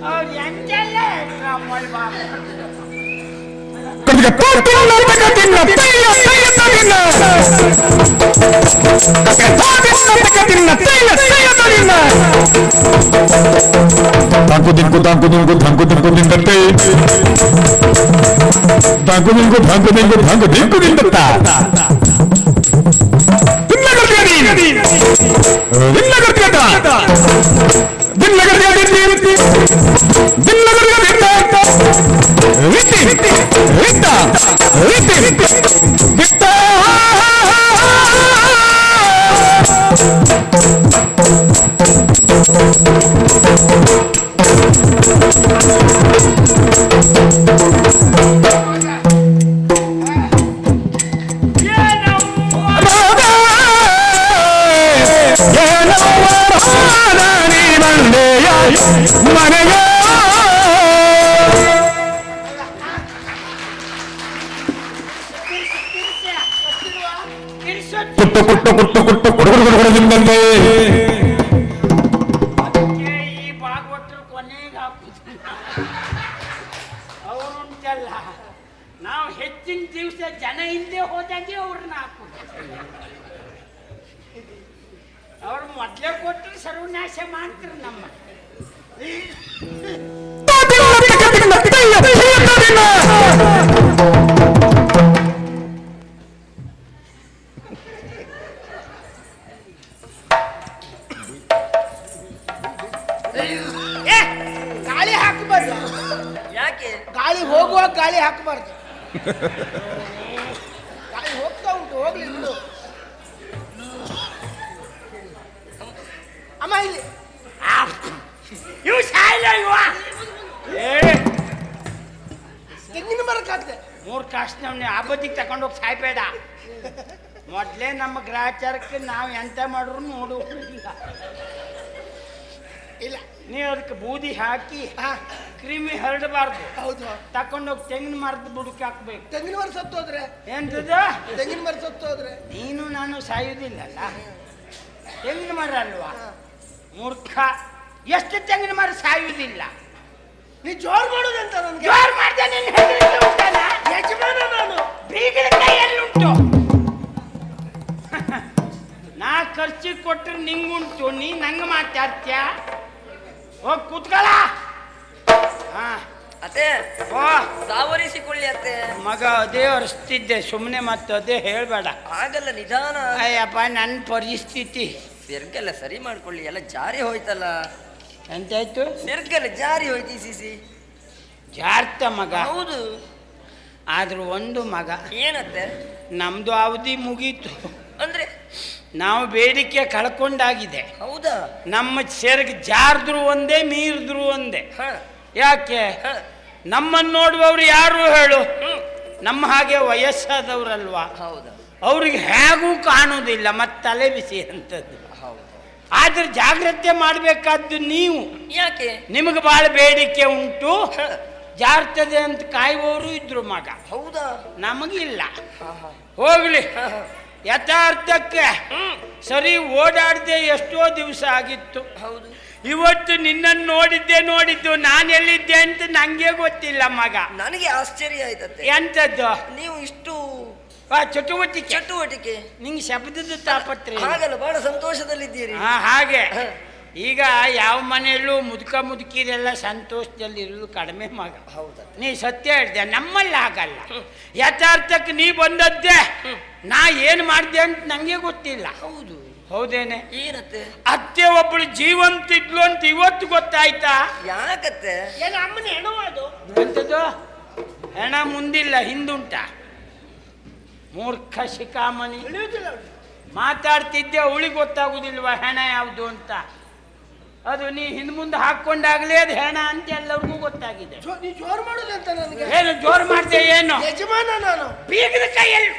ಅವ್ರು ಎಂತೆಲ್ಲ ತಾಂಕು ದಿನ್ಕು ತಾಂಕು ದಿನ್ಕು ಧಾಂಕು ದಿನ್ಕು ದಿಂದತ್ತೆ ತಾಂಕು ದಿನ್ಕು ಧಾಂಕು ದಿನ್ಕು ಧಾಂಕು ದಿನ್ಕು ದಿಂದತ್ತ ಕುಟ್ಟು ಕುಟ್ಟು ಕುಟ್ಟು ಕುಟ್ಟು ಕೊಡಗುಡುಗುಡುಗುಡುದಿಂದಂತೆ ಅದಕ್ಕೆ ಈ ಭಾಗವತರು ಕೊನೆಗೆ ಹಾಕುದು ಅವರುಂಟಲ್ಲ ನಾವು ಹೆಚ್ಚಿನ ದಿವಸ ಜನ ಇಲ್ಲದೆ ಹೋದಾಗೆ ಅವ್ರನ್ನ ಹಾಕುದು ಅವ್ರು ಮೊದಲೇ ಕೊಟ್ಟರು ಸರ್ವನಾಶ ಮಾಡ್ತಾರೆ ನಮ್ಮ ಗಾಳಿ ಹಾಕಬಾರ್ದು. ಯಾಕೆ ಗಾಳಿ ಹೋಗುವಾಗ ಗಾಳಿ ಹಾಕಬಾರ್ದು. ಗಾಳಿ ಹೋಗ್ತಾ ಉಂಟು, ಹೋಗ್ಲಿ ಬಿಡು. ಅಮ್ಮ ಇಲ್ಲಿ ಇವು ಸಾಯಿಲ್ಲ ಇವ ತೆಂಗಿನ ಮರಕ್ಕೆ ಹಾಕ್ದೆ. 3 ಕಾಸ್ನವ್ನೆ ಆ ಬದಿಗೆ ತಗೊಂಡೋಗಿ ಸಾಯ್ಬೇಡ. ಮೊದಲೇ ನಮ್ಮ ಗ್ರಾಚಾರಕ್ಕೆ ನಾವು ಎಂತ ಮಾಡಿದ್ರು ನೋಡುವುದಿಲ್ಲ. ಇಲ್ಲ ನೀವು ಅದಕ್ಕೆ ಬೂದಿ ಹಾಕಿ ಹಾ ಕ್ರಿಮಿ ಹರಡಬಾರ್ದು. ಹೌದು. ತಕೊಂಡೋಗಿ ತೆಂಗಿನ ಮರದ ಬುಡಕ್ಕೆ ಹಾಕ್ಬೇಕು. ತೆಂಗಿನ ಮರ ಸತ್ತೋದ್ರೆ ಎಂತದ ತೆಂಗಿನ ಮರ ಸತ್ತೋದ್ರೆ ನೀನು ನಾನು ಸಾಯುವುದಿಲ್ಲಲ್ಲ, ತೆಂಗಿನ ಮರ ಅಲ್ವಾ ಮೂರ್ಖ. ಎಷ್ಟು ತೆಂಗಿನ ಮರ ಸಾಯುವುದಿಲ್ಲ. ನೀ ಜೋರ್ ಮಾಡೋದಂತ ನನ್ಗೆ ಜೋರ್ ಮಾಡ್ದೆ ನಿನ್ನ ಹೆಸರಿಗೆ ಉಂಟಲ್ಲ, ಯಜಮಾನ ನಾನು. ಬೀಗದ ಕೈಯಲ್ಲುಂಟು. ನಾ ಖರ್ಚಿಗೆ ಕೊಟ್ಟರೆ ನಿಂಗುಂಟು, ನೀ ನಂಗೆ ಮಾತಾಡ್ತೀಯ. ಹೋಗಿ ಕೂತ್ಕೊಳ್ಳ. ಹಾ ಅತ್ತೆ ಓ ಸಾವರಿಸಿಕೊಳ್ಳಿ ಅತ್ತೆ. ಮಗ ಅದೇ ಅರಿಸ್ತಿದ್ದೆ ಸುಮ್ಮನೆ, ಮತ್ತೆ ಅದೇ ಹೇಳ್ಬೇಡ. ಆಗಲ್ಲ, ನಿಧಾನ. ಅಯ್ಯಪ್ಪ ನನ್ನ ಪರಿಸ್ಥಿತಿ. ಸೆರ್ಗೆಲ್ಲ ಸರಿ ಮಾಡ್ಕೊಳ್ಳಿ, ಎಲ್ಲ ಜಾರಿ ಹೋಯ್ತಲ್ಲ. ಎಂತಾಯ್ತು? ಸೆರ್ಗೆಲ್ಲ ಜಾರಿ ಹೋಯ್ತು ಸಿಸಿ. ಜಾರ್ತ ಮಗ. ಹೌದು. ಆದ್ರೂ ಒಂದು ಮಗ. ಏನತ್ತೆ? ನಮ್ದು ಅವಧಿ ಮುಗೀತು. ಅಂದ್ರೆ ನಾವು ಬೇಡಿಕೆ ಕಳ್ಕೊಂಡಾಗಿದೆ. ಹೌದಾ? ನಮ್ಮ ಸೆರ್ಗ್ ಜಾರ್ದ್ರು ಒಂದೇ, ಮೀರಿದ್ರು ಒಂದೇ. ಹ ಯಾಕೆ? ಹ ನಮ್ಮನ್ನು ನೋಡುವವರು ಯಾರು ಹೇಳು? ನಮ್ಮ ಹಾಗೆ ವಯಸ್ಸಾದವ್ರಲ್ವಾ, ಹೌದಾ? ಅವ್ರಿಗೆ ಹೇಗೂ ಕಾಣುವುದಿಲ್ಲ, ಮತ್ತೆ ತಲೆ ಬಿಸಿ ಅಂತದ್ದು. ಹೌದು. ಆದ್ರೆ ಜಾಗ್ರತೆ ಮಾಡಬೇಕಾದ್ದು ನೀವು. ಯಾಕೆ? ನಿಮಗೆ ಬಹಳ ಬೇಡಿಕೆ ಉಂಟು, ಹ ಜಾರ್ತದೆ ಅಂತ ಕಾಯುವವರು ಇದ್ರು ಮಗ. ಹೌದಾ? ನಮಗಿಲ್ಲ. ಹ ಹ ಹೋಗ್ಲಿ ಯಥಾರ್ಥಕ್ಕೆ ಸರಿ ಓಡಾಡದೆ ಎಷ್ಟೋ ದಿವಸ ಆಗಿತ್ತು. ಹೌದು. ಇವತ್ತು ನಿನ್ನನ್ನು ನೋಡಿದ್ದು ನಾನು ಎಲ್ಲಿದ್ದೆ ಅಂತ ನಂಗೆ ಗೊತ್ತಿಲ್ಲ ಮಗ. ನನಗೆ ಆಶ್ಚರ್ಯ ಆಯ್ತತ್ತೆ. ಎಂತದ್ದು? ನೀವು ಇಷ್ಟು ಚಟುವಟಿಕೆ ನಿಂಗೆ ಶಬ್ದದ ತಾಪತ್ರೆ ಹಾಗಲ್ಲ, ಬಹಳ ಸಂತೋಷದಲ್ಲಿದ್ದೀರಿ. ಹಾಗೆ ಈಗ ಯಾವ ಮನೆಯಲ್ಲೂ ಮುದುಕಿರೆಲ್ಲ ಸಂತೋಷದಲ್ಲಿರೋದು ಕಡಿಮೆ ಮಗ. ಹೌದಾ? ನೀ ಸತ್ಯ ಹೇಳಿದೆ, ನಮ್ಮಲ್ಲಿ ಆಗಲ್ಲ. ಯಥಾರ್ಥಕ್ಕೆ ನೀ ಬಂದದ್ದೆ, ನಾ ಏನು ಮಾಡಿದೆ ಅಂತ ನಂಗೆ ಗೊತ್ತಿಲ್ಲ. ಹೌದು. ಹೌದೇನೆ? ಏನತ್ತೆ? ಅತ್ತೆ ಒಬ್ಬಳು ಜೀವಂತ ಇದ್ಲು ಅಂತ ಇವತ್ತು ಗೊತ್ತಾಯ್ತಾ? ಯಾಕತ್ತೆ? ಏನು ಅಮ್ಮನ ಹೆಣು ಅದು? ಎಂತದ್ದು? ಹೆಣ ಮುಂದಿಲ್ಲ, ಹಿಂದುಂಟ. ಮೂರ್ಖ ಶಿಖಾಮಣಿ, ಮಾತಾಡ್ತಿದ್ದೆ, ಅವಳಿಗೆ ಗೊತ್ತಾಗುದಿಲ್ವಾ ಹೆಣ ಯಾವುದು ಅಂತ? ಅದು ನೀ ಹಿಂದ್ ಮುಂದೆ ಹಾಕೊಂಡಾಗ್ಲೇ ಅದು ಹೆಣ ಅಂತ ಎಲ್ಲರಿಗೂ ಗೊತ್ತಾಗಿದೆ. ನೀ ಜೋರು ಮಾಡುದಂತ ನನಗೆ. ಏನು ಜೋರು ಮಾಡ್ದೆ? ಏನು ಯಜಮಾನ ನಾನು. ಬೀಗದ ಕೈಯಲ್ಲಿ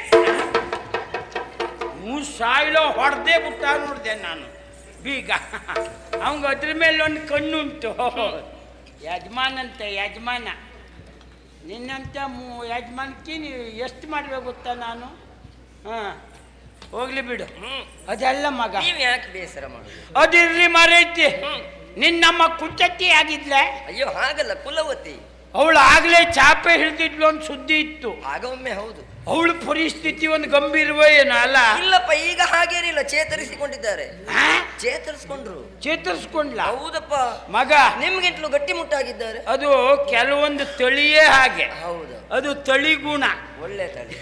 ಸಾಯಿಲೋ ಹೊಡೆದೇ ಬಿಟ್ಟ ನೋಡ್ದೆ ನಾನು ಬೀಗ. ಅವಂಗ ಅದ್ರ ಮೇಲೆ ಒಂದು ಕಣ್ಣುಂಟು. ಯಜಮಾನಂತೆ ಯಜಮಾನ. ನಿನ್ನಂತ ಯಜಮಾನಕ್ಕೆ ಎಷ್ಟು ಮಾಡ್ಬೇಕು ಗೊತ್ತಾ ನಾನು? ಹೋಗ್ಲಿ ಬಿಡು, ಅದೆಲ್ಲ ಮಗ. ನೀವ್ ಯಾಕೆ ಬೇಸರ ಮಾಡುದು? ಅದಿರ್ಲಿ ಮರೈತಿ. ನಿನ್ನಮ್ಮ ಕುಚ್ಚತ್ತಿ ಆಗಿದ್ಲೆ? ಅಯ್ಯೋ ಹಾಗಲ್ಲ, ಕುಲವತಿ. ಅವಳು ಆಗ್ಲೇ ಚಾಪೆ ಹಿಡಿದಿದ್ಲು ಅಂತ ಸುದ್ದಿ ಇತ್ತು. ಆಗ ಒಮ್ಮೆ ಹೌದು. ಅವಳ ಪರಿಸ್ಥಿತಿ ಒಂದು ಗಂಭೀರವೋ ಏನೋ ಅಲ್ಲ? ಇಲ್ಲಪ್ಪ, ಈಗ ಹಾಗೇನಿಲ್ಲ, ಚೇತರಿಸಿಕೊಂಡಿದ್ದಾರೆ. ಚೇತರಿಸ್ಕೊಂಡ್ಲ? ಹೌದಪ್ಪ ಮಗ. ನಿಮ್ಗಿಂತಲೂ ಗಟ್ಟಿಮುಟ್ಟಾಗಿದ್ದಾರೆ. ಅದು ಕೆಲವೊಂದು ತಳಿಯೇ ಹಾಗೆ. ಹೌದು, ಅದು ತಳಿ ಗುಣ. ಒಳ್ಳೆ ತಳಿ.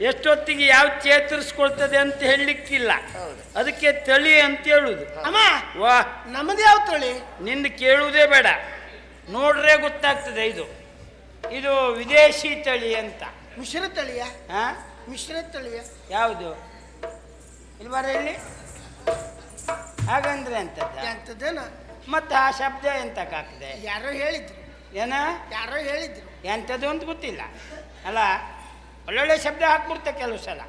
ಎಷ್ಟೊತ್ತಿಗೆ ಯಾವ ಚೇತರಿಸ್ಕೊಳ್ತದೆ ಅಂತ ಹೇಳಲಿಕ್ಕಿಲ್ಲ. ಹೌದು. ಅದಕ್ಕೆ ತಳಿ ಅಂತ ಹೇಳುದು. ಅಮ್ಮ, ವಾ, ನಮ್ಮದು ಯಾವ ತಳಿ? ನಿಂದು ಕೇಳುವುದೇ ಬೇಡ, ನೋಡ್ರೆ ಗೊತ್ತಾಗ್ತದೆ. ಇದು ವಿದೇಶಿ ತಳಿ ಅಂತ. ಮಿಶ್ರ ತಳಿಯ? ಹಾ, ಮಿಶ್ರ ತಳಿಯ? ಯಾವುದು? ಇಲ್ಲಿ ಬರ ಇಲ್ಲಿ. ಹಾಗಂದ್ರೆ ಎಂತದೇನ? ಮತ್ತೆ ಆ ಶಬ್ದ ಎಂತಕ್ಕಾಗ್ತದೆ? ಯಾರೋ ಹೇಳಿದ್ರು. ಏನ? ಯಾರೋ ಹೇಳಿದ್ರು. ಎಂಥದ್ದು ಅಂತ ಗೊತ್ತಿಲ್ಲ ಅಲ್ಲ. ಒಳ್ಳೊಳ್ಳೆ ಶಬ್ದ ಹಾಕ್ಬಿಡ್ತೆ ಕೆಲವು ಸಲ.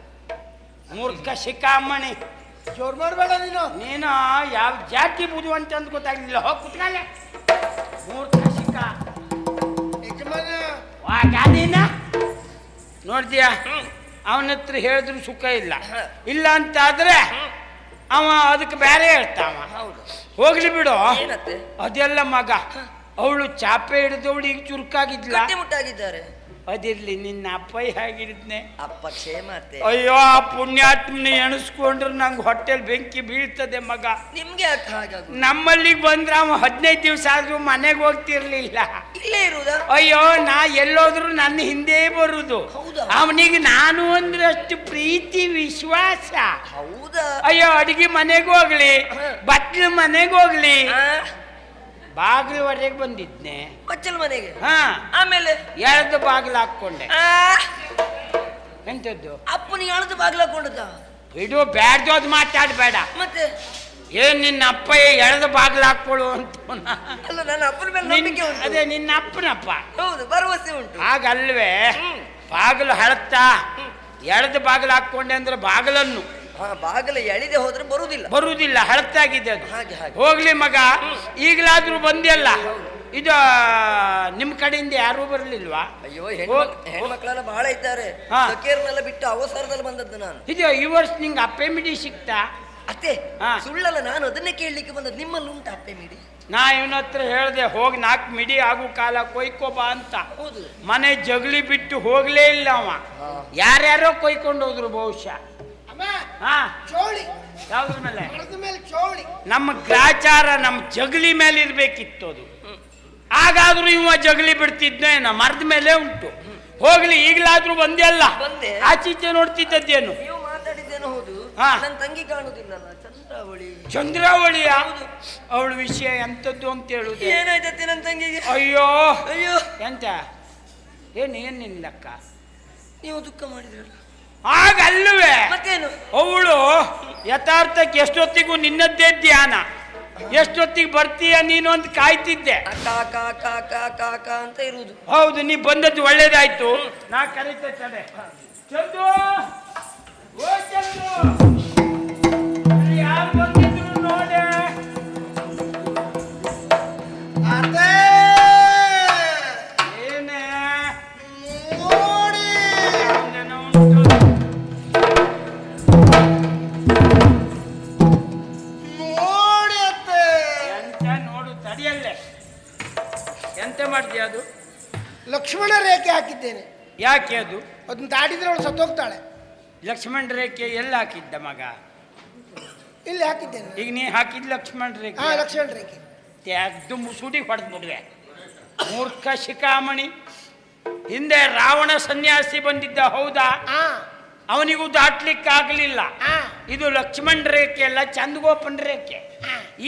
ಮೂರ್ಖ ಶಿಖಾಮಣಿ. ಜೋರ್ ಮಾಡಬೇಡ ನೀನು. ನೀನು ಯಾವ ಜಾತಿ ಬುದು ಅಂತ ಗೊತ್ತಾಗ್ಲಿಲ್ಲ. ಹೋಗಿ ಕುತ್ಕಾಲೆ. ಮೂರ್ಖ ಶಿಖ. ಯಜಮಾನ ಗಾದಿನ ನೋಡ್ತೀಯ? ಅವನ ಹತ್ರ ಹೇಳಿದ್ರು ಸುಖ ಇಲ್ಲ. ಇಲ್ಲ ಅಂತಾದ್ರೆ ಅವ ಅದಕ್ಕೆ ಬೇರೆ ಹೇಳ್ತಾವ. ಹೋಗ್ಲಿ ಬಿಡು, ಅದೆಲ್ಲ ಮಗ. ಅವಳು ಚಾಪೆ ಹಿಡಿದವಳು ಈಗ ಚುರುಕಾಗಿದ್ಲ, ಮುಟ್ಟಾಗಿದ್ದಾರೆ. ಅದಿರ್ಲಿ, ನಿನ್ನ ಅಪ್ಪಯ್ಯ ಹೇಗಿದ್ನೆ? ಅಪ್ಪ ಕ್ಷೇಮ. ಅಯ್ಯೋ, ಆ ಪುಣ್ಯಾತ್ಮನ ಎಣಿಸ್ಕೊಂಡ್ರೆ ನಂಗೆ ಹೊಟ್ಟೆಲ್ ಬೆಂಕಿ ಬೀಳ್ತದೆ ಮಗ. ನಿಮ್ಗೆ ಯಾಕೆ ಹಾಗೆ? ನಮ್ಮಲ್ಲಿಗೆ ಬಂದ್ರೆ ಅವ 15 ದಿವಸ ಆದ್ರೂ ಮನೆಗೆ ಹೋಗ್ತಿರ್ಲಿಲ್ಲ. ಇಲ್ಲೇ ಇರುವುದ? ಅಯ್ಯೋ, ನಾ ಎಲ್ಲೋದ್ರು ನನ್ನ ಹಿಂದೆ ಬರುದು. ಅವನಿಗೆ ನಾನು ಅಂದ್ರೆ ಅಷ್ಟು ಪ್ರೀತಿ ವಿಶ್ವಾಸ. ಹೌದಾ? ಅಯ್ಯೋ, ಅಡಿಗೆ ಮನೆಗೆ ಹೋಗ್ಲಿ, ಬಟ್ಲು ಮನೆಗೆ ಹೋಗ್ಲಿ, ಬಾಗಿಲುವರೆಗೆ ಬಂದಿದ್ನೆ. ಬಚ್ಚಲ್ ಮನೆಗೆ? ಹಾ. ಆಮೇಲೆ ಎಳ್ದು ಬಾಗಿಲು ಹಾಕೊಂಡೆ. ಎಂತದ್ದು? ಅಪ್ಪನಿಗೆ ಎಳ್ದು ಬಾಗಿಲು ಹಾಕೊಂಡದ? ಇದು ಬ್ಯಾಡ್ದೋದು ಮಾತಾಡಬೇಡ. ಮತ್ತೆ ಏನ್ ನಿನ್ನ ಅಪ್ಪ ಎಳ್ದು ಬಾಗಿಲು ಹಾಕೊಳ್ಳು ಅಂತ? ಅಲ್ಲ, ನನ್ನ ಅಪ್ಪನ ಮೇಲೆ ನಂಬಿಕೆ ಉಂಟು. ಅದೇ ನಿನ್ನ ಅಪ್ಪನಪ್ಪ. ಹೌದು, ಭರವಸೆ ಉಂಟು. ಹಾಗಲ್ವೇ? ಬಾಗಿಲು ಹಳತ್ತಾ ಎಳ್ದು ಬಾಗಿಲು ಹಾಕೊಂಡೆ ಅಂದ್ರೆ ಬಾಗಿಲನ್ನು ಬಾಗಿಲು ಎಳಿದೆ ಹೋದ್ರೆ ಬರುವುದಿಲ್ಲ, ಹಳತ್ತಾಗಿದೆ ಅದು. ಹಾಗೆ ಹಾಗೆ. ಹೋಗ್ಲಿ ಮಗ, ಈಗಲಾದ್ರೂ ಬಂದಿಯಲ್ಲ. ಇದು ನಿಮ್ ಕಡೆಯಿಂದ ಯಾರೂ ಬರಲಿಲ್ವಾ? ಅಯ್ಯೋ, ಹೆಣ್ಮಕ್ಳೆಲ್ಲ ಬಹಳ ಇದ್ದಾರೆ. ಸಖಿಯರನ್ನೆಲ್ಲ ಬಿಟ್ಟು ಅವಸರದಲ್ಲಿ ಬಂದದ್ದು ನಾನು. ಇದು ಈ ವರ್ಷ ನಿಂಗೆ ಅಪ್ಪೆ ಮಿಡಿ ಸಿಕ್ತಾ? ಅತ್ತೆ, ಸುಳ್ಳಲ್ಲ, ನಾನು ಅದನ್ನೇ ಕೇಳಲಿಕ್ಕೆ ಬಂದದ್ದು. ನಿಮ್ಮಲ್ಲಿ ಉಂಟು ಅಪ್ಪೆ ಮಿಡಿ? ನಾ ಇವನ ಹತ್ರ ಹೇಳ್ದೆ, ಹೋಗಿ 4 ಮಿಡಿ ಆಗು ಕಾಲ ಕೊಯ್ಕೋಬಾ ಅಂತ. ಹೌದು. ಮನೆ ಜಗಲಿ ಬಿಟ್ಟು ಹೋಗ್ಲೇ ಇಲ್ಲ ಅವ. ಯಾರ್ಯಾರೋ ಕೊಯ್ಕೊಂಡು ಹೋದ್ರು ಬಹುಶಃ. ಚೋಳಿ ಯಾವ್ದ್ರ ಮೇಲೆ? ಚೋಳಿ. ನಮ್ಮ ಗ್ರಾಚಾರ ನಮ್ಮ ಜಗಲಿ ಮೇಲೆ ಇರ್ಬೇಕಿತ್ತು ಅದು. ಹಾಗಾದ್ರೂ ಇವ ಜಗಲಿ ಬಿಡ್ತಿದ್ನೇನ? ಮರದ ಮೇಲೆ ಉಂಟು. ಹೋಗ್ಲಿ, ಈಗಲಾದ್ರೂ ಬಂದೆಲ್ಲ. ಆಚೀಚೆ ನೋಡ್ತಿದ್ದೇನು? ನೀವು ಮಾತಾಡಿದ್ದೇನೋ ಹೌದು. ನನ್ನ ತಂಗಿ ಕಾಣುದಿಲ್ಲಲ್ಲ, ಚಂದ್ರಾವಳಿ. ಚಂದ್ರಾವಳಿಯ ಅವಳ ವಿಷಯ ಎಂತದ್ದು ಅಂತ ಹೇಳುದು? ಏನಾಯ್ತತ್ತೆ ನನ್ನ ತಂಗಿಗೆ? ಅಯ್ಯೋ ಅಯ್ಯೋ, ಎಂತ? ಏನ್ ನಿನ್ನಕ್ಕ? ನೀವು ದುಃಖ ಮಾಡಿದ್ರಲ್ಲ. ಹಾಗಲ್ವೇ? ಮತ್ತೇನು? ಅವಳು ಯಥಾರ್ಥಕ್ಕೆ ಎಷ್ಟೊತ್ತಿಗೂ ನಿನ್ನದ್ದೇ ಧ್ಯಾನ. ಎಷ್ಟೊತ್ತಿಗೆ ಬರ್ತೀಯ ನೀನು ಅಂತ ಕಾಯ್ತಿದ್ದೆ. ಕಾಕ ಅಂತ ಇರುವುದು. ಹೌದು, ನೀ ಬಂದದ್ದು ಒಳ್ಳೇದಾಯ್ತು. ನಾ ಕರೀತೆ ತಡೆ. ಚಂದು, ಓ ಚಂದು, ಯಾರು ಬಂದಿದ್ರು ನೋಡೆ. ಏನೇ ನೋಡಿ, ಮಾಡಿದೆ ಅದು? ಲಕ್ಷ್ಮಣ ರೇಖೆ ಹಾಕಿದ್ದೇನೆ. ಯಾಕೆ ಅದು? ಅದನ್ನ ದಾಟಿದ್ರೆ ಅವಳು ಸತ್ತೋಗ್ತಾಳೆ. ಲಕ್ಷ್ಮಣ ರೇಖೆ ಎಲ್ಲ ಹಾಕಿದ್ದ ಮಗ? ಇಲ್ಲಿ ಹಾಕಿದ್ದೇನೆ. ಈಗ ನೀ ಹಾಕಿದ್ ಲಕ್ಷ್ಮಣ ರೇಖೆ? ಹಾ, ಲಕ್ಷ್ಮಣ ರೇಖೆ. ತೆಗ್ದು ಮುಸುಡಿ ಹೊಡೆದು ಬಿಡುವೆ. ಮೂರ್ಖ ಶಿಖಾಮಣಿ. ಹಿಂದೆ ರಾವಣ ಸನ್ಯಾಸಿ ಬಂದಿದ್ದ, ಹೌದಾ? ಹಾ, ಅವನಿಗೂ ದಾಟ್ಲಿಕ್ಕಾಗಲಿಲ್ಲ. ಹಾ. ಇದು ಲಕ್ಷ್ಮಣ ರೇಖೆ ಅಲ್ಲ, ಚಂದಗೋಪನ ರೇಖೆ.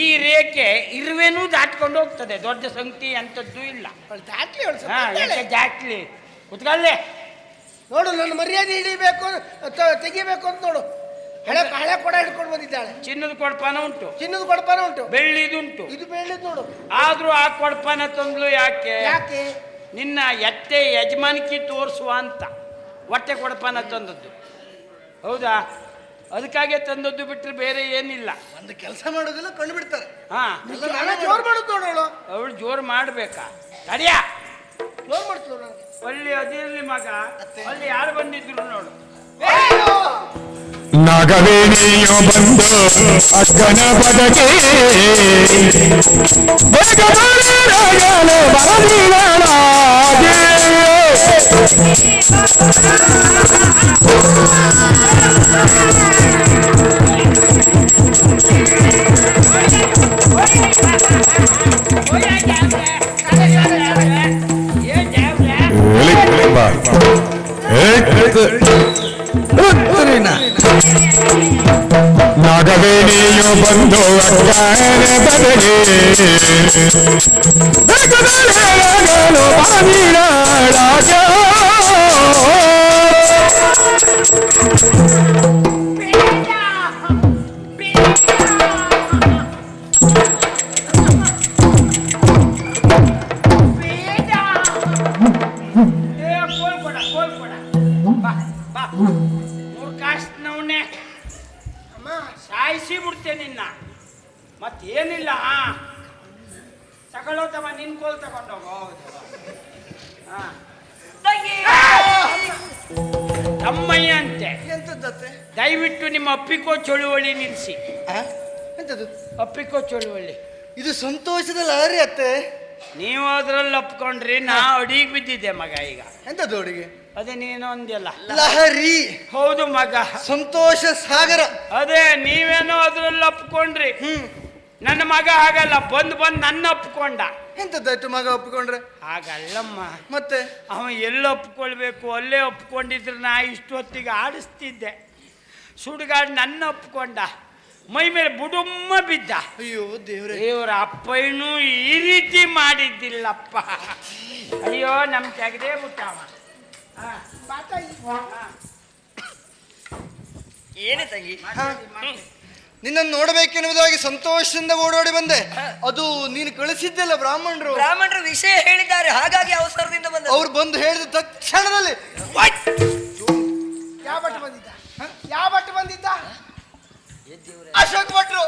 ಈ ರೇಖೆ ಇರುವೆನೂ ದಾಟ್ಕೊಂಡು ಹೋಗ್ತದೆ, ದೊಡ್ಡ ಸಂಗತಿ ಅಂತದ್ದು ಇಲ್ಲ. ಅವಳು ದಾಟ್ಲಿ, ಅವಳು ಹಾ, ಸತ್ತೋಗ್ತಾಳೆ. ಯಾಕೆ ದಾಟ್ಲಿ? ಕುತ್ಕಲ್ಲೇ ನೋಡು, ನನ್ನ ಮರ್ಯಾದೆ ಹಿಡಿಬೇಕು, ತೆಗಿಬೇಕು ಅಂತ ನೋಡು. ಹಳೆ ಹಳೆ ಕೊಡ ಹಿಡ್ಕೊಂಡು ಬಂದಿದ್ದಾಳೆ. ಚಿನ್ನದ ಕೊಡಪಾನ ಉಂಟು, ಚಿನ್ನದ ಕೊಡಪಾನ ಉಂಟು, ಬೆಳ್ಳಿದುಂಟು. ಇದು ಬೆಳ್ಳಿದ್ ನೋಡು. ಆದ್ರೂ ಆ ಕೊಡಪಾನ ತಂದ್ಲು ಯಾಕೆ? ಯಾಕೆ? ನಿನ್ನ ಎತ್ತೆ ಯಜಮಾನಿಕೆ ತೋರಿಸುವ ಅಂತ ಹೊಟ್ಟೆ ಕೊಡಪಾನ ತಂದದ್ದು, ಹೌದಾ? ಅದಕ್ಕಾಗೆ ತಂದದ್ದು ಬಿಟ್ಟರೆ ಬೇರೆ ಏನಿಲ್ಲ. ಒಂದು ಕೆಲಸ ಮಾಡೋದಿಲ್ಲ, ಕಂಡು ಬಿಡ್ತಾರೆ. ಹಾ, ಜೋರ್ ಮಾಡುದು ನೋಡೋಳು. ಅವಳು ಜೋರು ಮಾಡ್ಬೇಕಾ? ತಡಿಯ, ಜೋರ್ ಮಾಡ್ತು ನನಗೆ. ಅಲ್ಲಿ ಅದಿರ್ಲಿ ಮಗ, ಅಲ್ಲಿ ಯಾರು ಬಂದಿದ್ರು ನೋಡು. ನಾಗವೇಣಿಯು ಬಂದು ಅಕ್ಕನ ಪದಕ್ಕೆ ಬೇಗನೆ ಬರಲಿಗಳಾಗೆ ನಾಗವೇಣಿಯು ಬಂದು ಅಕ್ಕನ ಬದಗೆ ಬೇಗನೆ ಬರಲಿಗಳಾಗೆ ಸಾಯಿಸಿ ಬಿಡ್ತೇನೆ ನಿನ್ನ. ಮತ್ತೇನಿಲ್ಲ, ತಗೊಳ್ಳೋತವ, ನಿನ್ ಕೋಲ್ ತಗೊಂಡೋಗೋ. ತಮ್ಮಯ್ಯ ಅಂತೆ. ಎಂತದ್ದತ್ತೆ? ದಯವಿಟ್ಟು ನಿಮ್ಮ ಅಪ್ಪಿಕೋ ಚಳುವಳಿ ನಿಲ್ಲಿಸಿ. ಎಂತದ್ದು? ಅಪ್ಪಿಕೋ ಚಳುವಳಿ ಇದು ಸಂತೋಷದ ಲಹರಿ ಅತ್ತೆ. ನೀವು ಅದ್ರಲ್ಲಿ ಒಪ್ಕೊಂಡ್ರಿ, ನಾ ಅಡಿಗೆ ಬಿದ್ದಿದ್ದೆ ಮಗ. ಈಗ ಎಂತದ್ದು ಅಡಿಗೆ? ಅದೇ ನೀನು ಅಂದ್ಯಲ್ಲ, ಲಹರಿ. ಹೌದು ಮಗ, ಸಂತೋಷ ಸಾಗರ. ಅದೇ ನೀವೇನೋ ಅದ್ರಲ್ಲಿ ಒಪ್ಕೊಂಡ್ರಿ. ನನ್ನ ಮಗ ಹಾಗಲ್ಲ, ಬಂದು ನನ್ನ ಒಪ್ಕೊಂಡ. ಎಂತದ್ದಾಯ್ತು ಮಗ ಒಪ್ಪಿಕೊಂಡ್ರೆ? ಹಾಗಲ್ಲಮ್ಮ, ಮತ್ತೆ ಅವ ಎಲ್ಲ ಒಪ್ಕೊಳ್ಬೇಕು, ಅಲ್ಲೇ ಒಪ್ಕೊಂಡಿದ್ರೆ ನಾ ಇಷ್ಟೊತ್ತಿಗೆ ಆಡಿಸ್ತಿದ್ದೆ. ಸುಡುಗಾಡು ನನ್ನ ಒಪ್ಕೊಂಡ, ಮೈ ಮೇಲೆ ಬುಡುಮ್ಮ ಬಿದ್ದ. ಅಯ್ಯೋ ದೇವ್ರೆ, ಇವ್ರ ಅಪ್ಪಯ್ಯನೂ ಈ ರೀತಿ ಮಾಡಿದ್ದಿಲ್ಲಪ್ಪ. ಅಯ್ಯೋ, ನಮ್ ತೆಗದೇ ಬಿಟ್ಟವ. ಏನೇ ತಂಗಿ? ನಿನ್ನನ್ನು ನೋಡಬೇಕೆನ್ನುವುದಾಗಿ ಸಂತೋಷದಿಂದ ಓಡೋಡಿ ಬಂದೆ. ಅದು ನೀನು ಕಳಿಸಿದ್ದೆಲ್ಲ ಬ್ರಾಹ್ಮಣರು. ಬ್ರಾಹ್ಮಣರು ವಿಷಯ ಹೇಳಿದ್ದಾರೆ, ಹಾಗಾಗಿ ಅವಸರದಿಂದ ಬಂದ. ಅವ್ರು ಬಂದು ಹೇಳಿದ ತಕ್ಷಣದಲ್ಲಿ ಯಾವ ಭಟ್ರು ಬಂದಿದ್ದ? ಯಾವ ಭಟ್ರು ಬಂದಿದ್ದ? ಅಶೋಕ್ ಭಟ್ರು.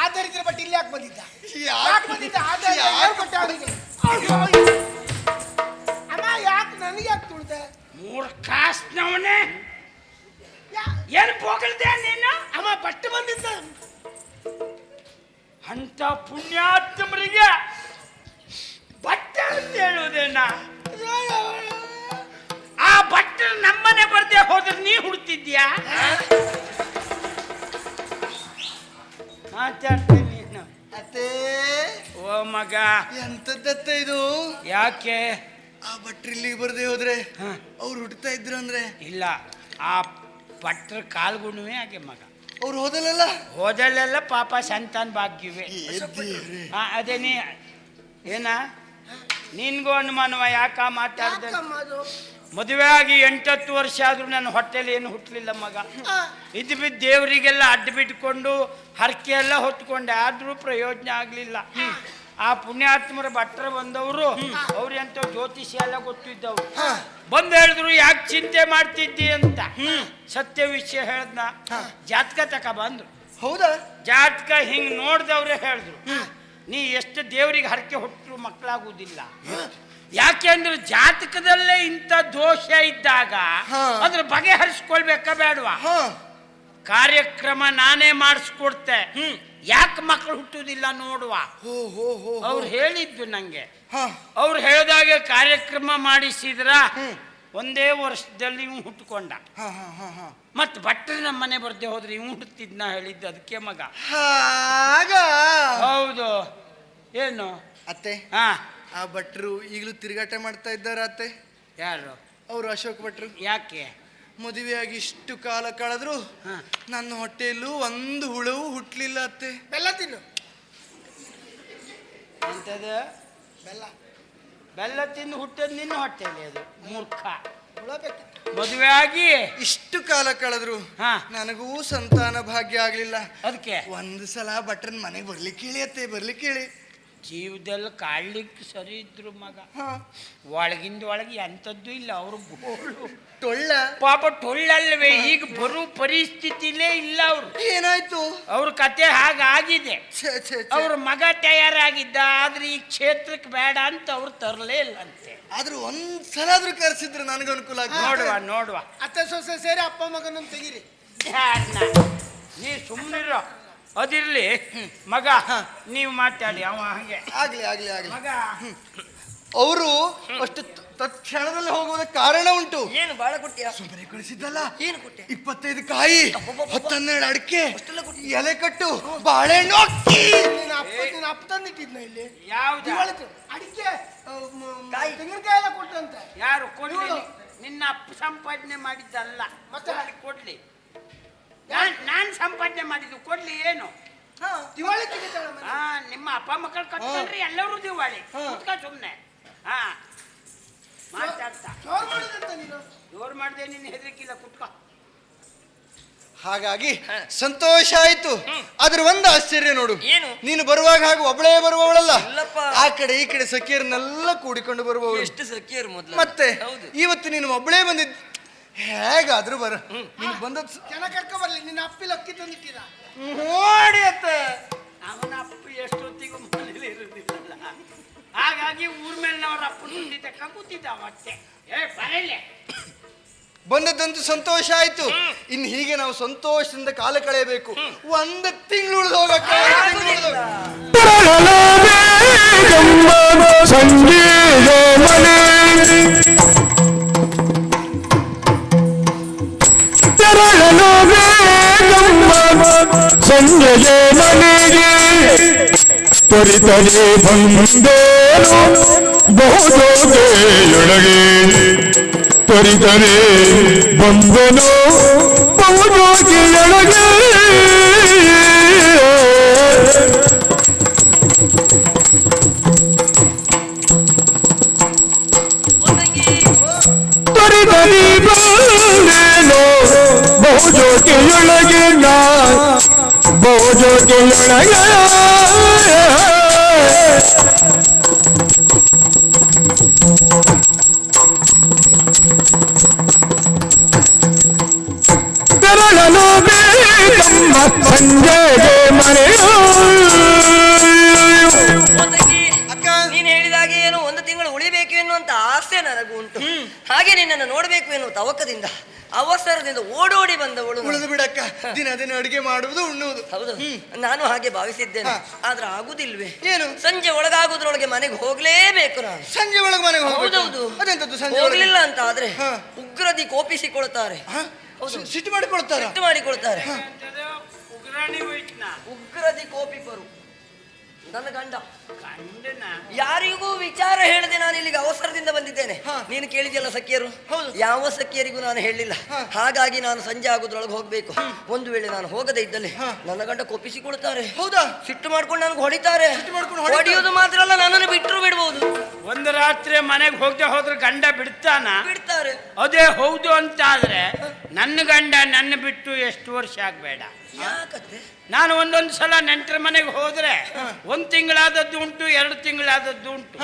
ಆಧರಿಸಿದ ಭಟ್ ಇಲ್ಲಿ ಯಾಕೆ ಬಂದಿದ್ದ? ಯಾಕೆ ಬಂದಿದ್ದ? ಅಮ್ಮ, ಯಾಕೆ ನನಗೆ ಯಾಕೆ ತುಳಿದೆ? ಮೂರ್ಖಾಸ್ನವನೇ, ಏನು ಪೋಗಳ್ದೆ ನೀನು? ಅಮ್ಮ, ಭಟ್ ಬಂದಿದ್ದ. ಅಂತ ಪುಣ್ಯಾತ್ಮರಿಗೆ ಭಟ್ಟ ಅಂತ ಹೇಳುವುದೇನ? ಆ ಭಟ್ಟ ನಮ್ಮನೆ ಬರ್ದೆ ಹೋದ್ರೆ ನೀ ಹುಡ್ತಿದ್ಯಾ? ಮಾತಾಡ್ತೀನಿ ನೀನು. ಅತ್ತೇ, ಓ ಮಗ, ಎಂತದ್ದತ್ತೆ ಇದು? ಯಾಕೆ ಆ ಭಟ್ರು ಇಲ್ಲಿಗೆ ಬರ್ದೆ ಹೋದ್ರೆ ಅವ್ರು ಹುಡ್ತಾ ಇದ್ರು ಅಂದ್ರೆ? ಇಲ್ಲ, ಆ ಭಟ್ರ ಕಾಲ್ಗುಣವೇ ಹಾಗೆ ಮಗ. ಅವ್ರು ಹೋದಲ್ಲ, ಹೋದಲ್ಲೆಲ್ಲ ಪಾಪ ಸಂತಾನ ಭಾಗ್ಯವೇ. ಅದೇ ನೀ ಏನ ನಿನ್ಗೂ ಅನುಮಾನವ? ಯಾಕ ಮಾತಾಡ್ದೆ? ಮದುವೆ ಆಗಿ 8-10 ವರ್ಷ ಆದ್ರೂ ನನ್ನ ಹೊಟ್ಟೆಲಿ ಏನು ಹುಟ್ಟಲಿಲ್ಲ ಮಗ. ಇದು ಬಿದ್ದು ದೇವರಿಗೆಲ್ಲ ಅಡ್ಡ ಬಿಟ್ಕೊಂಡು ಹರಕೆ ಎಲ್ಲ ಹೊತ್ಕೊಂಡೆ, ಆದ್ರೂ ಪ್ರಯೋಜನ ಆಗ್ಲಿಲ್ಲ. ಆ ಪುಣ್ಯಾತ್ಮರ ಭಟ್ರ ಬಂದವರು, ಅವ್ರು ಎಂತ ಜ್ಯೋತಿಷ್ಯ ಎಲ್ಲ ಗೊತ್ತಿದ್ದವ್ರು. ಬಂದು ಹೇಳಿದ್ರು, ಯಾಕೆ ಚಿಂತೆ ಮಾಡ್ತಿದ್ದಿ ಅಂತ. ಸತ್ಯ ವಿಷಯ ಹೇಳ್ದ, ಜಾತಕ ತಕ ಬಂದ್ರು. ಹೌದಾ? ಜಾತಕ ಹಿಂಗ್ ನೋಡ್ದವ್ರೆ ಹೇಳಿದ್ರು, ನೀ ಎಷ್ಟು ದೇವರಿಗೆ ಹರಕೆ ಹೊಟ್ಟರು ಮಕ್ಕಳಾಗುವುದಿಲ್ಲ. ಯಾಕೆಂದ್ರೆ ಜಾತಕದಲ್ಲೇ ಇಂಥ ದೋಷ ಇದ್ದಾಗ ಅದ್ರ ಬಗೆಹರಿಸ್ಕೊಳ್ಬೇಕಾ ಬೇಡವಾ? ಕಾರ್ಯಕ್ರಮ ನಾನೇ ಮಾಡಿಸ್ಕೊಡ್ತೆ, ಯಾಕೆ ಮಕ್ಕಳು ಹುಟ್ಟುವುದಿಲ್ಲ ನೋಡುವ. ಹೋ ಹೋ ಹೋ ಅವ್ರು ಹೇಳಿದ್ದು ನಂಗೆ. ಹಾ ಅವ್ರು ಹೇಳಿದಾಗೆ ಕಾರ್ಯಕ್ರಮ ಮಾಡಿಸಿದ್ರ ಒಂದೇ ವರ್ಷದಲ್ಲಿ ಇವ್ ಹುಟ್ಟುಕೊಂಡ. ಹಾ ಹಾ ಹಾ ಹಾ ಮತ್ ಭಟ್ರು ನಮ್ಮ ಮನೆ ಬರ್ದೆ ಹೋದ್ರೆ ಇವ್ ಹುಟ್ಟುತ್ತಿದ್ನ ಹೇಳಿದ್ದು ಅದಕ್ಕೆ ಮಗ. ಹಾಗ ಹೌದು. ಏನು ಅತ್ತೆ ಹಾ ಆ ಭಟ್ರು ಈಗಲೂ ತಿರುಗಾಟ ಮಾಡ್ತಾ ಇದ್ದಾರೆ ಅತ್ತೆ. ಯಾರು? ಅವರು ಅಶೋಕ್ ಭಟ್ರು. ಯಾಕೆ? ಮದುವೆಯಾಗಿ ಇಷ್ಟು ಕಾಲ ಕಳೆದ್ರು ಹಾ. ನನ್ನ ಹೊಟ್ಟೆಯಲ್ಲೂ ಒಂದು ಹುಳವು ಹುಟ್ಲಿಲ್ಲ ಅತ್ತೆ. ಬೆಲ್ಲ ತಿನ್ನು. ಎಂತದು? ಬೆಲ್ಲ ಬೆಲ್ಲ ತಿಂದು ಹುಟ್ಟದ್ ನಿನ್ನ ಹೊಟ್ಟೆಯಲ್ಲಿ. ಅದು ಮೂರ್ಖ. ಹುಳ ಬೇಕು. ಮದುವೆ ಆಗಿ ಇಷ್ಟು ಕಾಲ ಕಳೆದ್ರು ಹಾ ನನಗೂ ಸಂತಾನ ಭಾಗ್ಯ ಆಗ್ಲಿಲ್ಲ. ಅದಕ್ಕೆ ಒಂದು ಸಲ ಭಟ್ರನ್ ಮನೆಗೆ ಬರ್ಲಿಕ್ಕೆ ಹೇಳಿ ಅತ್ತೆ, ಬರ್ಲಿಕ್ಕೆ ಹೇಳಿ. ಜೀವದಲ್ಲಿ ಕಾಡ್ಲಿಕ್ಕೆ ಸರಿ ಇದ್ರು ಮಗ. ಹಾ ಒಳಗಿಂದ ಒಳಗೆ ಎಂಥದ್ದು ಇಲ್ಲ. ಅವ್ರು ಗೋಳು ಟೊಳ್ಳ ಪಾಪ ಟೊಳ್ಳಲ್ವೇ. ಈಗ ಬರೋ ಪರಿಸ್ಥಿತಿಲೇ ಇಲ್ಲ. ಅವ್ರು ಏನಾಯ್ತು? ಅವ್ರ ಕತೆ ಹಾಗಾಗಿದೆ. ಛೇ ಛೇ ಛೇ. ಅವ್ರ ಮಗ ತಯಾರಾಗಿದ್ದ, ಆದ್ರೆ ಈ ಕ್ಷೇತ್ರಕ್ಕೆ ಬೇಡ ಅಂತ ಅವ್ರು ತರಲೇ ಇಲ್ಲ ಅಂತೆ. ಆದ್ರೂ ಒಂದ್ಸಲ ಆದ್ರೂ ಕರೆಸಿದ್ರೆ ನನಗೆ ಅನುಕೂಲ ಆಗ. ನೋಡುವ ನೋಡುವ. ಅತ್ತೆ ಸೊಸೆ ಸೇರಿ ಅಪ್ಪ ಮಗನ ತೆಗೀರಿ. ಯಾರ್ನ? ನೀ ಸುಮ್ಮನಿರೋ. ಅದಿರ್ಲಿ ಮಗ, ನೀವು ಮಾತಾಡಿ. ಅವ ಹಂಗೆ ಆಗ್ಲಿ ಆಗ್ಲಿ ಆಗ್ಲಿ. ಮಗ ಅವರು ಅಷ್ಟು ತತ್ಕ್ಷಣದಲ್ಲಿ ಹೋಗುವುದ ಕಾರಣ ಉಂಟು. ಏನು ಬಾಳ ಕೊಟ್ಟಿಯಾ? ಸುಮ್ಮನೆ ಕಳಿಸಿದ್ದಲ್ಲ. ಏನು ಕೊಟ್ಟೆ? 25 ಕಾಯಿ, 10-12 ಅಡಿಕೆ, ಅಷ್ಟೆಲ್ಲ ಕೊಟ್ಟಿ? ಎಲೆ ಕಟ್ಟು, ಬಾಳೆಹಣ್ಣು ಅಕ್ಕಿ. ಅಪ್ಪ ತಂದಿಟ್ಟಿದ್ನ ಇಲ್ಲಿ. ಯಾವ್ದು? ಅಡಿಕೆ ಕಾಯಿ ತೆಂಗಿನಕಾಯಿ ಎಲ್ಲ ಕೊಟ್ಟಂತ. ಯಾರು ಕೊಡ್ಲಿ? ನಿನ್ನ ಅಪ್ಪ ಸಂಪಾದನೆ ಮಾಡಿದ್ದಲ್ಲ. ಮತ್ತೆ ಅಲ್ಲಿ ಕೊಡ್ಲಿ. ನಾನ್ ಸಂಪಾದನೆ ಮಾಡಿದ್ದು. ಕೊಡ್ಲಿ ಏನು? ದಿವಾಳಿ ತೆಗಿತಾಳ. ಹಾ, ನಿಮ್ಮ ಅಪ್ಪ ಮಕ್ಕಳು ಕಟ್ಕೊಂಡ್ರಿ ಎಲ್ಲರೂ ದಿವಾಳಿ. ಕುತ್ಕ ಸುಮ್ನೆ. ಹಾ ಮಾತಾಡ್ತಾ ಜೋರ್ ಮಾಡಿದಂತ ನೀನು. ಜೋರ್ ಮಾಡ್ದೆ. ನಿನ್ನ ಹೆದರಿಕಿಲ್ಲ. ಕುತ್ಕ. ಹಾಗಾಗಿ ಸಂತೋಷ ಆಯ್ತು. ಅದ್ರ ಒಂದು ಆಶ್ಚರ್ಯ ನೋಡು. ಏನು? ನೀನು ಬರುವಾಗ ಹಾಗೂ ಒಬ್ಬಳೇ ಬರುವವಳಲ್ಲ. ಇಲ್ಲಪ್ಪ. ಆ ಕಡೆ ಈ ಕಡೆ ಸಖಿಯರನ್ನೆಲ್ಲ ಕೂಡಿಕೊಂಡು ಬರುವವಳು. ಎಷ್ಟು ಸಖಿಯರು ಮೊದಲು. ಮತ್ತೆ ಹೌದು. ಇವತ್ತು ನೀನು ಒಬ್ಬಳೇ ಬಂದಿದ್. ಹೇಗಾದ್ರೂ ಬರ. ನೀನು ಬಂದದ್ ಜನ ಕರ್ಕೊ ಬರ್ಲಿ. ನಿನ್ನ ಅಪ್ಪಿಲ್ ಅಕ್ಕಿ ತಂದಿಟ್ಟಿರ ನೋಡಿ ಅತ್ತೆ. ಅವನ ಅಪ್ಪ ಎಷ್ಟೊತ್ತಿಗೂ ಮನೇಲಿ ಇರುದಿಲ್ಲ. ಹಾಗಾಗಿ ಊರ್ ಮೇಲಿನವ್ರ ಅಪ್ಪ ಸುದ್ದಿ ತಕ್ಕ ಕೂತಿದ್ದ ಮತ್ತೆ. ಬರಲ್ಲ. ಬಂದದ್ದಂತೂ ಸಂತೋಷ ಆಯ್ತು. ಇನ್ನು ಹೀಗೆ ನಾವು ಸಂತೋಷದಿಂದ ಕಾಲ ಕಳೆಯಬೇಕು. ಒಂದು ತಿಂಗಳು ಉಳಿದು ಹೋಗಕ್ಕೆ. ಸಂಜೀವ ಮನೆ ತೆರಳಲು ಬೇಗಮ್ಮ ಸಂಜಯ ಮನೆಗೆ ತ್ವರಿತನೆ ಬಂದೇನು ಬಹುಜೋಗೆಯೊಳಗೆ ತ್ವರಿತನೆ ಬಂದನು ಬಹುಜೋಗೆಯೊಳಗೆ ತ್ವರಿತನೆ ಬಂದೇನು ಬಹುಜೋಗೆಯೊಳಗೆ ನಾ ಬಹುಜೋಗೆಯೊಳಗೆ ತೆರಳಲು ಬೇಕಮ್ಮ ಸಂಜೆಗೆ ಮನೆಯು. ಅಕ್ಕ, ನೀನು ಹೇಳಿದಾಗೆ ಏನು ಒಂದು ತಿಂಗಳು ಉಳಿಬೇಕು ಎನ್ನುವಂತ ಆಸೆ ನನಗೂ ಉಂಟು. ಹಾಗೆ ನಿನ್ನನ್ನು ನೋಡಬೇಕು ಎನ್ನುವ ತವಕದಿಂದ ಅವಸರದಿಂದ ಓಡೋಡಿ ಬಂದವಳು. ಉಳಿದು ಬಿಡಕ್ಕ. ದಿನ ದಿನ ಅಡಿಗೆ ಮಾಡುವುದು ಉಣ್ಣುವುದು. ಹೌದು, ನಾನು ಹಾಗೆ ಭಾವಿಸಿದ್ದೇನೆ. ಆದ್ರೆ ಆಗುದಿಲ್ವೇ? ಏನು? ಸಂಜೆ ಒಳಗಾಗುದ್ರೊಳಗೆ ಮನೆಗೆ ಹೋಗ್ಲೇಬೇಕು ನಾನು. ಸಂಜೆ ಒಳಗೆ ಮನೆಗೆ ಹೌದೌದು. ಅದೆಂತದ್ದು ಸಂಜೆ ಹೋಗ್ಲಿಲ್ಲ ಅಂತ ಆದ್ರೆ ಉಗ್ರದಿ ಕೋಪಿಸಿಕೊಳ್ತಾರೆ. ಸಿಟ್ಟು ಮಾಡಿಕೊಳ್ತಾರ. ಸಿಟ್ಟು ಮಾಡಿಕೊಳ್ತಾರೆ. ಉಗ್ರಾಣಿ ಹೋಯ್ತನ. ಉಗ್ರದಿ ಕೋಪಿಪರು ನನ್ನ ಗಂಡ. ಗಂಡನ ಯಾರಿಗೂ ವಿಚಾರ ಹೇಳದೆ ನಾನು ಇಲ್ಲಿಗೆ ಅವಸರದಿಂದ ಬಂದಿದ್ದೇನೆ. ನೀನು ಕೇಳಿದ್ಯಲ್ಲ ಸಖಿಯರು? ಯಾವ ಸಖಿಯರಿಗೂ ನಾನು ಹೇಳಿಲ್ಲ. ಹಾಗಾಗಿ ನಾನು ಸಂಜೆ ಆಗೋದ್ರೊಳಗೆ ಹೋಗ್ಬೇಕು. ಒಂದು ವೇಳೆ ನಾನು ಹೋಗದೆ ಇದ್ದಲ್ಲಿ ನನ್ನ ಗಂಡ ಕೋಪಿಸಿಕೊಳ್ತಾರೆ. ಹೌದಾ? ಸಿಟ್ಟು ಮಾಡ್ಕೊಂಡು ನನಗೆ ಹೊಡಿತಾರೆ. ಹೊಡಿಯೋದು ಮಾತ್ರ ಅಲ್ಲ, ನನ್ನನ್ನು ಬಿಟ್ಟರು ಬಿಡ್ಬೋದು. ಒಂದು ರಾತ್ರಿ ಮನೆಗೆ ಹೋಗದೆ ಹೋದ್ರೆ ಗಂಡ ಬಿಡ್ತಾನ? ಬಿಡ್ತಾರೆ. ಅದೇ ಹೌದು ಅಂತ ಆದ್ರೆ ನನ್ನ ಗಂಡ ನನ್ನ ಬಿಟ್ಟು ಎಷ್ಟು ವರ್ಷ ಆಗ್ಬೇಡ. ಯಾಕತ್ತೆ? ನಾನು ಒಂದೊಂದು ಸಲ ನೆಂಟರ ಮನೆಗೆ ಹೋದ್ರೆ 1 ತಿಂಗಳಾದದ್ದು ಉಂಟು, 2 ತಿಂಗಳಾದದ್ದು ಉಂಟು.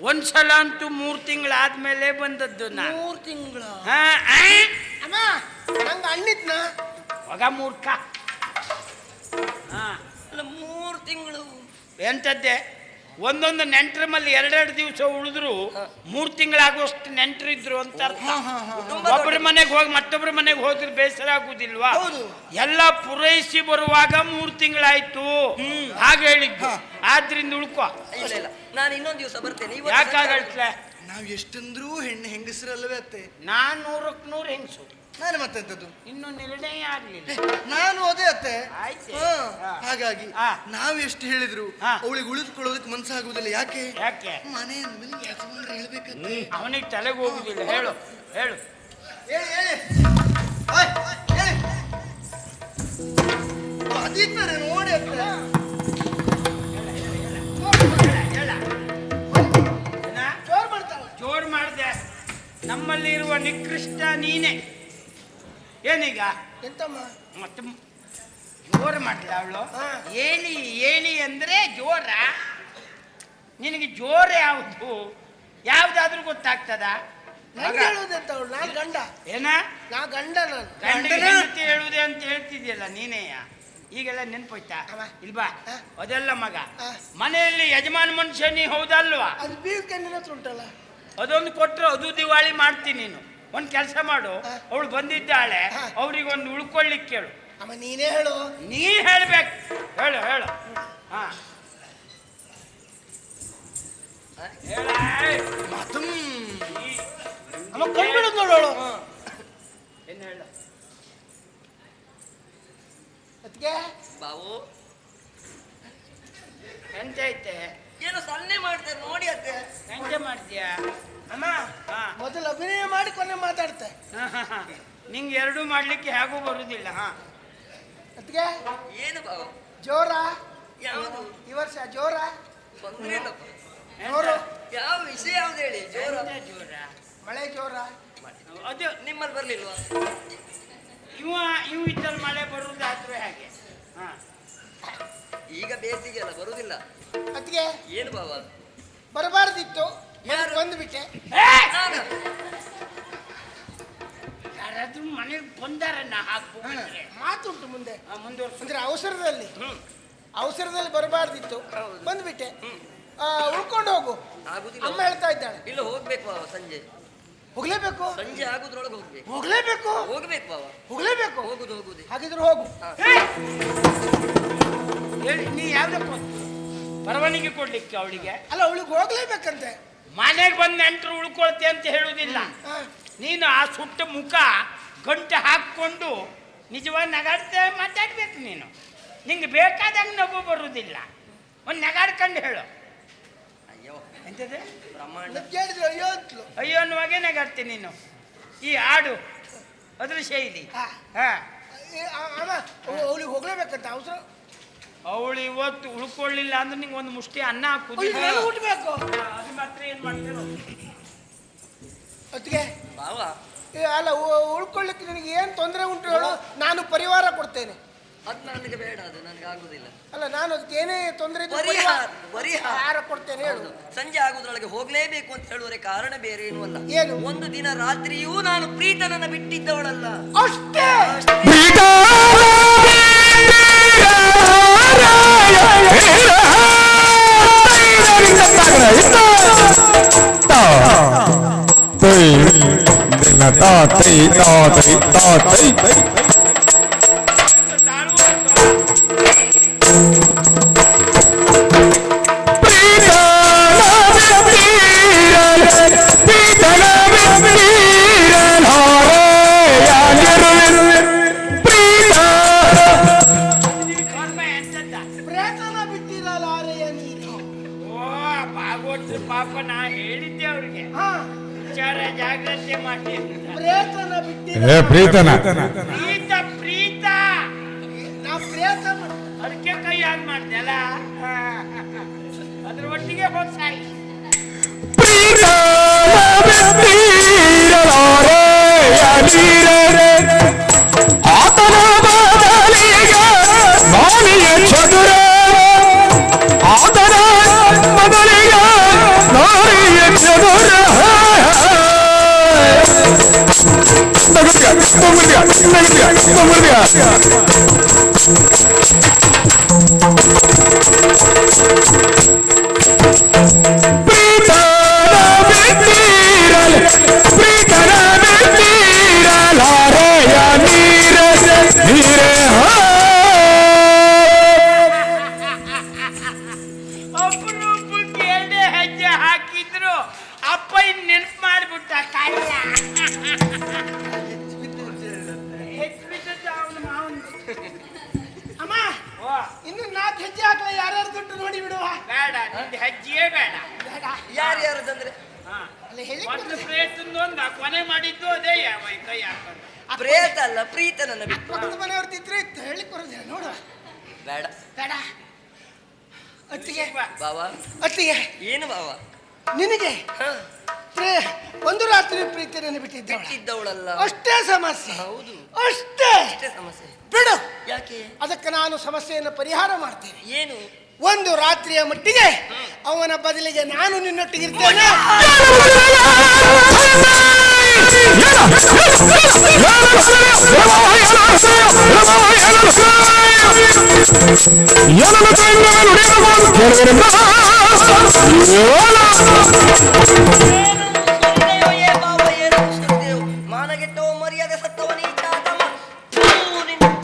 ಒಂದ್ಸಲ ಅಂತೂ 3 ತಿಂಗಳಾದ್ಮೇಲೆ ಬಂದದ್ದು ನಾನು. 3 ತಿಂಗಳ? ಅಮ್ಮ ನಂಗೆ ಅಣ್ಣಿದ್ನ ಮಗ ಮೂರ್ಖ. ಅಲ್ಲ, 3 ತಿಂಗಳು ಎಂತದ್ದೆ? ಒಂದೊಂದು ನೆಂಟ್ರ ಮೇಲೆ ಎರಡೆರಡು ದಿವಸ ಉಳಿದ್ರು 3 ತಿಂಗಳಾಗುವಷ್ಟು ನೆಂಟ್ರಿದ್ರು ಅಂತ ಅರ್ಥ. ಒಬ್ಬರ ಮನೆಗೆ ಹೋಗಿ ಮತ್ತೊಬ್ಬರ ಮನೆಗೆ ಹೋದ್ರೆ ಬೇಸರ ಆಗುದಿಲ್ವಾ? ಎಲ್ಲ ಪೂರೈಸಿ ಬರುವಾಗ 3 ತಿಂಗಳಾಯ್ತು ಹಾಗೆ ಹೇಳಿದ್ದು. ಆದ್ರಿಂದ ಉಳ್ಕೊ. ಇಲ್ಲ ಇಲ್ಲ, ನಾನು ಇನ್ನೊಂದು ದಿವಸ ಬರ್ತೇನೆ. ಯಾಕಾಗಲ್ಟ್ಲೆ? ನಾವ್ ಎಷ್ಟಂದ್ರೂ ಹೆಂಗಸರಲ್ಲವೇ ಅತ್ತೆ. ನಾನು 100ಕ್ಕೆ 100 ಹೆಂಗಸು. ನಾನು ಮತ್ತೆಂತದ್ದು, ಇನ್ನು ನಿರ್ಣಯ ಆಗ್ಲಿಲ್ಲ. ನಾನು ಅದೇ ಅತ್ತೆ. ಆಯ್ತು. ಹಾಗಾಗಿ ನಾವ್ ಎಷ್ಟು ಹೇಳಿದ್ರು ಅವಳಿಗೆ ಉಳಿದುಕೊಳ್ಳೋದಕ್ಕೆ ಮನ್ಸಾಗುದಿಲ್ಲ. ಯಾಕೆ? ಯಾಕೆ? ಮನೆ ಅಂದ್ಮೇಲೆ ಯಜಮಾನ್ರು ಹೇಳ್ಬೇಕಂತೆ. ಅವನಿಗೆ ತಲೆಗೆ ಹೋಗುದಿಲ್ಲ. ಹೇಳು ಹೇಳು. ಹೇಳಿ ಹೇಳಿ. ಆಯ್, ಹೇಳಿ. ಅದಿದ್ದಾರೆ ನೋಡಿ ಅತ್ತೆ. ಜೋರ್ ಮಾಡ್ದೆ. ನಮ್ಮಲ್ಲಿ ಇರುವ ನಿಕೃಷ್ಟ ನೀನೆ. ಏನೀಗ ಎಂತಮ್ಮ ಮತ್ತೆ ಜೋರ್ ಮಾಡ್ಲ ಅವಳು? ಏಳಿ ಏಳಿ ಅಂದ್ರೆ ಜೋರ? ನಿನಗೆ ಜೋರ ಯಾವುದು? ಯಾವ್ದಾದ್ರೂ ಗೊತ್ತಾಗ್ತದ? ನಂಗೆ ಹೇಳುವುದೆಂತ ಅವಳು? ನಾನು ಗಂಡ. ಏನ? ನಾ ಗಂಡ. ನಾನು ಗಂಡ ಹೇಳುವುದೇ ಅಂತ ಹೇಳ್ತಿದ್ಯಲ್ಲ ನೀನೇಯ. ಈಗೆಲ್ಲ ನೆನ್ಪೋಯ್ತಾ? ಇಲ್ವಾ? ಅದೆಲ್ಲ ಮಗ. ಮನೆಯಲ್ಲಿ ಯಜಮಾನ ಮನುಷ್ಯ ನೀ ಹೌದಲ್ವಾ? ಅದು ಬೀಳ್ ಕಣ್ಣಿನ ಹತ್ರ ಉಂಟಲ್ಲ, ಅದೊಂದು ಕೊಟ್ರೆ ಅದು ದಿವಾಳಿ ಮಾಡ್ತೀನಿ. ನೀನು ಒಂದ್ ಕೆಲಸ ಮಾಡು, ಅವಳು ಬಂದಿದ್ದಾಳೆ, ಅವ್ರಿಗೆ ಒಂದು ಉಳ್ಕೊಳ್ಳಿಕ್ಕೆ ಕೇಳು. ಅಮ್ಮ ನೀನೇ ಹೇಳು. ನೀ ಹೇಳ್ಬೇಕು. ಹೇಳು ಹೇಳು. ಹಾ ಅಮ್ಮ ಕೊಂಡ್ಬಿಡುದು ನೋಡೋಳು. ಏನು ಹೇಳು? ಅದಕ್ಕೆ ಬಾವು ಎಂತ ಐತೆ? ಏನು ಸನ್ನೆ ಮಾಡ್ತಾರೆ ನೋಡಿ ಅತ್ತೆ. ಎಂತ ಮಾಡ್ತೀಯಾ ಅಮ್ಮ? ಮೊದಲು ಅಭಿನಯ ಮಾಡಿ ಕೊನೆ ಮಾತಾಡ್ತೆ. ನಿಂಗೆ ಎರಡೂ ಮಾಡ್ಲಿಕ್ಕೆ ಹೇಗೂ ಬರುದಿಲ್ಲ. ಅದಕ್ಕೆ ಏನು ಬಾವು? ಜೋರ ಯಾವುದು ಈ ವರ್ಷ? ಜೋರ ತೊಂದ್ರೆ ಇಲ್ಲಪ್ಪ. ಜೋರು ಯಾವ ವಿಷಯ ಯಾವ್ದು ಹೇಳಿ? ಜೋರ ಜೋರ ಮಳೆ ಜೋರ ಅದು ನಿಮ್ಮಲ್ಲಿ ಬರ್ಲಿಲ್ವಾ? ಇವು ಇದ್ದಲ್ಲಿ ಮಳೆ ಬರುವುದಾದ್ರೂ ಹಾಗೆ. ಈಗ ಬೇಸಿಗೆ ಅಲ್ಲ, ಬರುದಿಲ್ಲ. ಅದಕ್ಕೆ ಏನು ಬಾವ? ಬರಬಾರ್ದಿತ್ತು, ಯಾರು? ಬಂದ್ಬಿಟ್ಟೆ. ನಾನು ಯಾರಾದ್ರೂ ಮನೆಗೆ ಬಂದಾರ ನಾ ಹಾಕ್ಬಿಟ್ರೆ ಮಾತುಂಟು ಮುಂದೆ. ಮುಂದುವರ್ಸ. ಅಂದ್ರೆ ಅವಸರದಲ್ಲಿ ಬರಬಾರ್ದಿತ್ತು, ಬಂದ್ಬಿಟ್ಟೆ. ಉಳ್ಕೊಂಡು ಹೋಗು. ಆಗುದಿಲ್ಲ. ಅಮ್ಮ ಹೇಳ್ತಾ ಇದ್ದಾಳೆ. ಇಲ್ಲ, ಹೋಗ್ಬೇಕು ಬಾವ. ಸಂಜೆ ಹೋಗ್ಲೇಬೇಕು. ಸಂಜೆ ಆಗುದ್ರೊಳಗೆ ಹೋಗ್ಬೇಕು. ಹೋಗ್ಲೇಬೇಕು ಬಾವ. ಹೋಗ್ಲೇಬೇಕು. ಹೋಗುದೇ. ಹಾಗಿದ್ರೆ ಹೋಗು. ಹೇಳಿ, ನೀ ಯಾವ್ದಕ್ಕೆ ಪರವಾನಿಗೆ ಕೊಡ್ಲಿಕ್ಕೆ ಅವಳಿಗೆ? ಅಲ್ಲ, ಅವಳಿಗೆ ಹೋಗ್ಲೇಬೇಕಂತೆ. ಮನೆಗೆ ಬಂದು ನೆಂಟರು ಉಳ್ಕೊಳ್ತೆ ಅಂತ ಹೇಳುವುದಿಲ್ಲ. ನೀನು ಆ ಸುಟ್ಟ ಮುಖ ಗಂಟೆ ಹಾಕ್ಕೊಂಡು ನಿಜವಾಗಿ ನಗಾಡ್ತೆ ಮಾತಾಡ್ಬೇಕು. ನೀನು ನಿಂಗೆ ಬೇಕಾದಂಗೆ ನಗು ಬರುವುದಿಲ್ಲ. ಒಂದು ನಗಾಡ್ಕೊಂಡು ಹೇಳು. ಅಯ್ಯೋ ಎಂತದೆ? ಬ್ರಹ್ಮಾಂಡ ಕೇಳಿದ್ರು ಅಯ್ಯೋ ಅಂತಲು. ಅಯ್ಯೋ ಅನ್ನುವಾಗೆ ನಗಾಡ್ತೀನಿ ನೀನು. ಈ ಹಾಡು ಅದ್ರ ಶೈಲಿ. ಅಮ್ಮ ಅವಳಿಗೆ ಹೋಗ್ಲೇಬೇಕಂತ ಅವಸರ. ಅವಳು ಇವತ್ತು ಉಳ್ಕೊಳ್ಳಿಲ್ಲ ಅಂದ್ರೆ ನಿಂಗೆ ಒಂದು ಮುಷ್ಟಿ ಅನ್ನ ಹಾಕುದಿಲ್ಲ. ಹುಟ್ಟಬೇಕು. ಅದು ಮಾತ್ರ ಏನ್ ಮಾಡ್ತೇನೋ. ಅದಕ್ಕೆ ಬಾವ, ಅಲ್ಲ, ಉಳ್ಕೊಳ್ಳಿಕ್ಕೆ ನಿನಗೆ ಏನು ತೊಂದರೆ ಉಂಟು ಹೇಳು, ನಾನು ಪರಿವಾರ ಕೊಡ್ತೇನೆ. ಅದು ನನಗೆ ಬೇಡ, ಅದು ನನಗೆ ಆಗುದಿಲ್ಲ. ಅಲ್ಲ, ನಾನು ಅದಕ್ಕೆ ಏನೇ ತೊಂದರೆ ಪರಿಹಾರ ಕೊಡ್ತೇನೆ ಹೇಳು. ಸಂಜೆ ಆಗುದ್ರೊಳಗೆ ಹೋಗ್ಲೇಬೇಕು ಅಂತ ಹೇಳುವರೆ ಕಾರಣ ಬೇರೆ ಏನೂ ಅಲ್ಲ. ಏನು? ಒಂದು ದಿನ ರಾತ್ರಿಯೂ ನಾನು ಪ್ರೀತನನ್ನ ಬಿಟ್ಟಿದ್ದವಳಲ್ಲ. ಅಷ್ಟೇ. ಪ್ರೇತನ ಬಿಟ್ಟಿರಲಾರೆಯ ನೀನು. ಪಾಪ ನಾ ಹೇಳಿದ್ದೆ ಅವ್ರಿಗೆ ವಿಚಾರ ಜಾಗ್ರತೆ ಮಾಡಿ. ಪ್ರೇತನ ಬಿಟ್ಟಿರ. ಪ್ರೀತನ ಪ್ರೀತ ನಾ ಪ್ರೇತನ ಅದಕ್ಕೆ ಕೈ ಹಾಗೆ ಮಾಡ್ದಲ್ಲ. ಅದ್ರ ಒಟ್ಟಿಗೆ ಹೋಗಿ ಸಾಯಿ. ಹೆಜ್ಜೆ ಹಾಕ್ಲ ಯಾರ್ಯಾರು ದುಡ್ಡು ನೋಡಿ ಬಿಡುವ. ಬೇಡ ನಿಂದು ಹೆಜ್ಜೆಯೇ ಬೇಡ. ಬೇಡ. ಯಾರ್ಯಾರದಂದ್ರೆ ಹಾ. ಅಲ್ಲ ಹೇಳಿ ಮೊದಲು ಪ್ರಯತ್ನದೊಂದ ಕೊನೆ ಮಾಡಿದ್ದು ಅದೇ ಕೈ ಹಾಕೊಂಡು. ಪ್ರೇತ ಅಲ್ಲ ಪ್ರೀತ ನನ್ನ ಬಿಟ್ಟು. ಅಕ್ಕಪಕ್ಕದ ಮನೆಯವ್ರದ್ದು ಇದ್ರೆ ಇತ್ತು ಹೇಳಿ ಕೊರೋದಿಲ್ಲ ನೋಡುವ. ಬೇಡ ಬೇಡ. ಅತ್ತಿಗೆ ಬಾವ. ಅತ್ತಿಗೆ ಏನು ಬಾವ? ನಿನಗೆ ಹ, ಒಂದು ರಾತ್ರಿ ಪ್ರೀತಿಯನ್ನು ಬಿಟ್ಟಿದ್ದವಳ ಬಿಟ್ಟಿದ್ದವಳಲ್ಲ. ಅಷ್ಟೇ ಸಮಸ್ಯೆ. ಹೌದು ಅಷ್ಟೇ ಅಷ್ಟೇ ಸಮಸ್ಯೆ. ಬಿಡು. ಯಾಕೆ? ಅದಕ್ಕೆ ನಾನು ಸಮಸ್ಯೆಯನ್ನು ಪರಿಹಾರ ಮಾಡ್ತೇನೆ. ಏನು? ಒಂದು ರಾತ್ರಿಯ ಮಟ್ಟಿಗೆ ಅವನ ಬದಲಿಗೆ ನಾನು ನಿನ್ನೊಟ್ಟಿಗಿರ್ತೇನೆ. ಮಾನಗೆಟ್ಟವ ಮರ್ಯಾದೆ ಸತ್ತವ ನೀಚ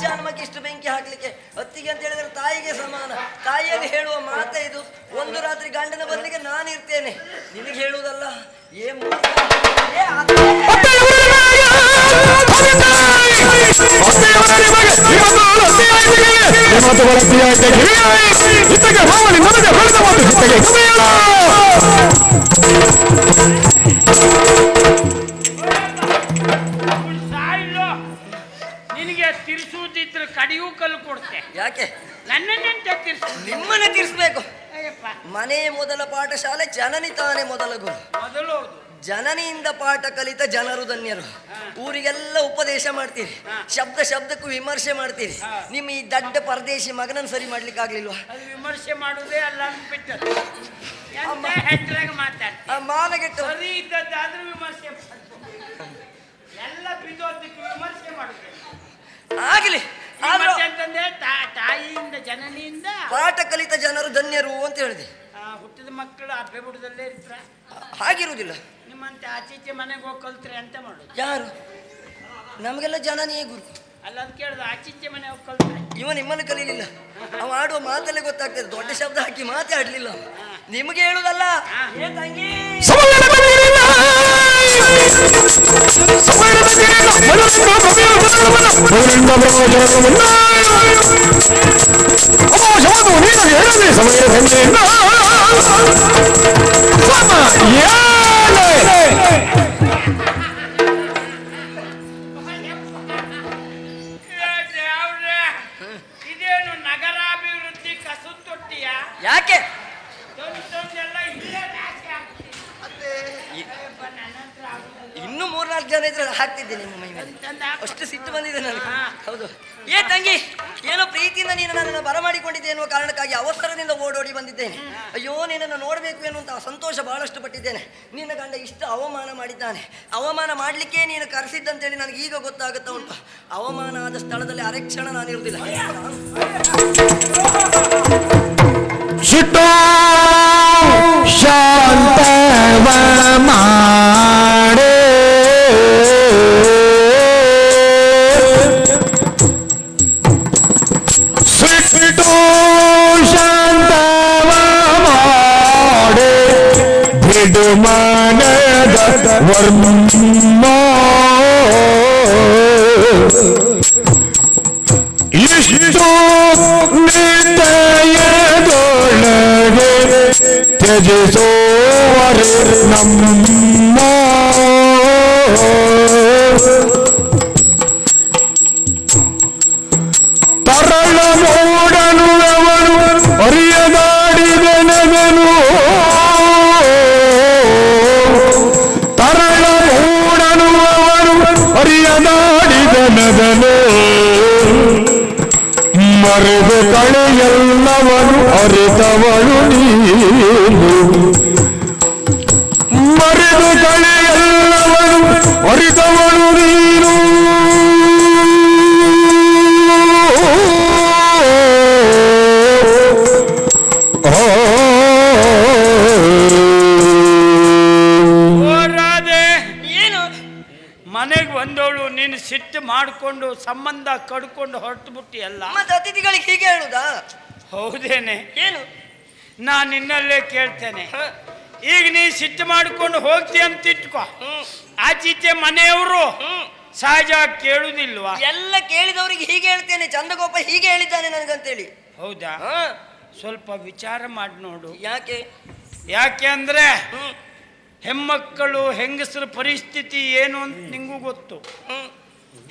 ಜನ್ಮಕ್ಕೆ ಇಷ್ಟು ಬೆಂಕಿ ಹಾಕ್ಲಿಕ್ಕೆ. ಅತ್ತಿಗೆ ಅಂತ ಹೇಳಿದ್ರೆ ತಾಯಿಗೆ ಸಮಾನ. ತಾಯಿಯಲ್ಲಿ ಹೇಳುವ ಮಾತೆ ಇದು. ಒಂದು ರಾತ್ರಿ ಗಂಡನ ಬದಲಿಗೆ ನಾನು ಇರ್ತೇನೆ. ನಿನಗೆ ಹೇಳುವುದಲ್ಲ. ಏ ಮೂರ್ಖ. ಏ ಅತ್ತೆ. ಸಾಯಿಲ್ಲೋ ನಿನಗೆ ತಿರ್ಸುದಿದ್ರೆ ಕಡಿಯೂ ಕಲ್ಲು ಕೊಡ್ತೆ. ಯಾಕೆ? ನನ್ನನ್ನೆಂತ ತಿರ್ಸು. ನಿಮ್ಮನ್ನೇ ತೀರಿಸ್ಬೇಕು. ಅಯ್ಯಪ್ಪ ಮನೆ ಮೊದಲ ಪಾಠಶಾಲೆ, ಜನನಿ ತಾನೇ ಮೊದಲ ಗುರು. ಮೊದಲು ಹೌದು. ಜನನಿಯಿಂದ ಪಾಠ ಕಲಿತ ಜನರು ಧನ್ಯರು. ಊರಿಗೆಲ್ಲ ಉಪದೇಶ ಮಾಡ್ತೀರಿ, ಶಬ್ದ ಶಬ್ದಕ್ಕೂ ವಿಮರ್ಶೆ ಮಾಡ್ತೀರಿ. ನಿಮ್ಮ ಈ ದಡ್ಡ ಪರದೇಶಿ ಮಗನನ್ನು ಸರಿ ಮಾಡ್ಲಿಕ್ಕೆ ಆಗ್ಲಿಲ್ವಾ? ಅದು ವಿಮರ್ಶೆ ಮಾಡುವುದೇ ಅಲ್ಲ ಅಂದ್ಬಿಟ್ಟದ್ದು. ಎಂತ ಹೆಟ್ರಾಗ ಮಾತಾಡ್ತೀನಿ. ಆ ಮಾನಗೆಟ್ಟು ಸರಿ ಇದ್ದದ್ದಾದ್ರೂ ವಿಮರ್ಶೆ ಮಾಡ್ತೀನಿ. ಎಲ್ಲ ಬಿದ್ದೋದಕ್ಕೆ ವಿಮರ್ಶೆ ಮಾಡುತ್ತೇನೆ. ಆಗ್ಲಿ. ಆದ್ರೂ ಅಂತಂದ್ರೆ ತಾಯಿಯಿಂದ ಜನನಿಯಿಂದ ಪಾಠ ಕಲಿತ ಜನರು ಧನ್ಯರು ಅಂತ ಹೇಳಿದೆ. ಹುಟ್ಟಿದ ಮಕ್ಕಳು ಅಪ್ಪೆ ಬುಡದಲ್ಲೇ ಇರ್ತಾರ. ಹಾಗಿರುವುದಿಲ್ಲ. ನಿಮ್ಮಂತೆ ಆಚೀಚೆ ಮನೆಗೆ ಹೋಗಿ ಕಲ್ತ್ರೆ ಅಂತ ಮಾಡೋದು. ಯಾರು? ನಮಗೆಲ್ಲ ಜನನಿಯೇ ಗುರು. ಅಲ್ಲ ಅಂತ ಕೇಳಿದ ಆಚೀಚೆ ಮನೆ ಹೋಗಿ ಕಲ್ತ್ರೆ. ಇವ ನಿಮ್ಮನ್ನು ಕಲೀಲಿಲ್ಲ. ಅವ ಆಡುವ ಮಾತಲ್ಲೇ ಗೊತ್ತಾಗ್ತದೆ. ದೊಡ್ಡ ಶಬ್ದ ಹಾಕಿ ಮಾತೇ ಆಡ್ಲಿಲ್ಲ. ನಿಮಗೆ ಹೇಳುದಲ್ಲ. ಏ ತಂಗಿ, ಇದೇನು ನಗರಾಭಿವೃದ್ಧಿ ಕಸು ತೊಟ್ಟಿಯ? ಯಾಕೆ? ಎಲ್ಲ ಇಲ್ಲೇ ನಾಶಿ ಆಗ್ತಿದೆ. ಅಯ್ಯಪ್ಪ, ನನ್ನ ಹತ್ರ ಆಗುದಿಲ್ಲ. ಇನ್ನು 3-4 ಜನ ಇದ್ರೆ ಹಾಕ್ತಿದ್ದೆ ನಿಮ್ಮ ಮೈ ಮೇಲೆ. ತಂದು ಹಾಕು. ಅಷ್ಟು ಸಿಟ್ಟು ಬಂದಿದೆ ನನಗೆ. ಹೌದು. ಏ ತಂಗಿ, ಏನೋ ಪ್ರೀತಿಯಿಂದ ನೀನು ನನ್ನನ್ನು ಬರಮಾಡಿಕೊಂಡಿದ್ದೆ ಎನ್ನುವ ಕಾರಣಕ್ಕಾಗಿ ಅವಸರದಿಂದ ಓಡೋಡಿ ಬಂದಿದ್ದೇನೆ. ಅಯ್ಯೋ, ನಿನ್ನನ್ನು ನೋಡಬೇಕು ಎನ್ನುವಂತಹ ಸಂತೋಷ ಬಹಳಷ್ಟು ಪಟ್ಟಿದ್ದೇನೆ. ನಿನ್ನ ಗಂಡ ಇಷ್ಟು ಅವಮಾನ ಮಾಡಿದ್ದಾನೆ. ಅವಮಾನ ಮಾಡಲಿಕ್ಕೆ ನೀನು ಕರೆಸಿದ್ದಂತೇಳಿ ನನಗೆ ಈಗ ಗೊತ್ತಾಗುತ್ತಾ ಉಂಟು. ಅವಮಾನ ಆದ ಸ್ಥಳದಲ್ಲಿ ಅರೆಕ್ಷಣ ನಾನಿರುವುದಿಲ್ಲ. ಶಿಟೋ ಶಾಂತವ ಮಾಡೆ ಶಿಟೋ ಶಾಂತವ ಮಾಡೆ ಬಿಡು ಮನದ ವರ್ಮ ಇಷ್ಟು ನಿದಯದೊಳಗೆ ತ್ಯಜಿಸೋವರೆ ನಮ್ಮ ತರಳ ಮೂಡನು ಅವನು ಅರಿಯದಾಡಿದೆನಗನು ತರಳ ಮೂಡನು ಅವನು ಅರಿಯದಾಡಿದೆನಗನು ಮರೆದು ಕಳೆಯಲ್ಲವನು ಅರಿತವಳು ನೀನು ಮರೆದು ಕಳೆಯಲ್ಲವನು ಅರಿತವಳು ನೀನು ಏನು? ಮನೆಗೆ ಬಂದವಳು ನೀನು ಸಿಟ್ಟು ಮಾಡಿಕೊಂಡು ಸಂಬಂಧ ಕಡ್ಕೊಂಡು ಹೊರಟು ಬಿಟ್ಟಿ ಅಲ್ಲ. ಮತ್ತೆ ಅತಿಥಿಗಳಿಗೆ ಹೀಗೆ ಹೇಳುದಾ? ಹೌದೇನೆ? ಏನು? ನಾನು ನಿನ್ನಲ್ಲೇ ಕೇಳ್ತೇನೆ. ಈಗ ನೀ ಸಿಟ್ಟು ಮಾಡಿಕೊಂಡು ಹೋಗ್ತಿ ಅಂತ ಇಟ್ಕೋ. ಆಚೀಚೆ ಮನೆಯವರು ಸಹಜ ಕೇಳುದಿಲ್ವಾ? ಎಲ್ಲ ಕೇಳಿದವರಿಗೆ ಹೀಗೆ ಹೇಳ್ತೇನೆ. ಚಂದಗೋಪ ಹೀಗೆ ಹೇಳಿದ್ದಾನೆ ನನಗಂತೇಳಿ. ಹೌದಾ? ಸ್ವಲ್ಪ ವಿಚಾರ ಮಾಡಿ ನೋಡು. ಯಾಕೆ ಅಂದ್ರೆ ಹೆಣ್ಮಕ್ಕಳು ಹೆಂಗಸರ ಪರಿಸ್ಥಿತಿ ಏನು ಅಂತ ನಿಂಗೂ ಗೊತ್ತು.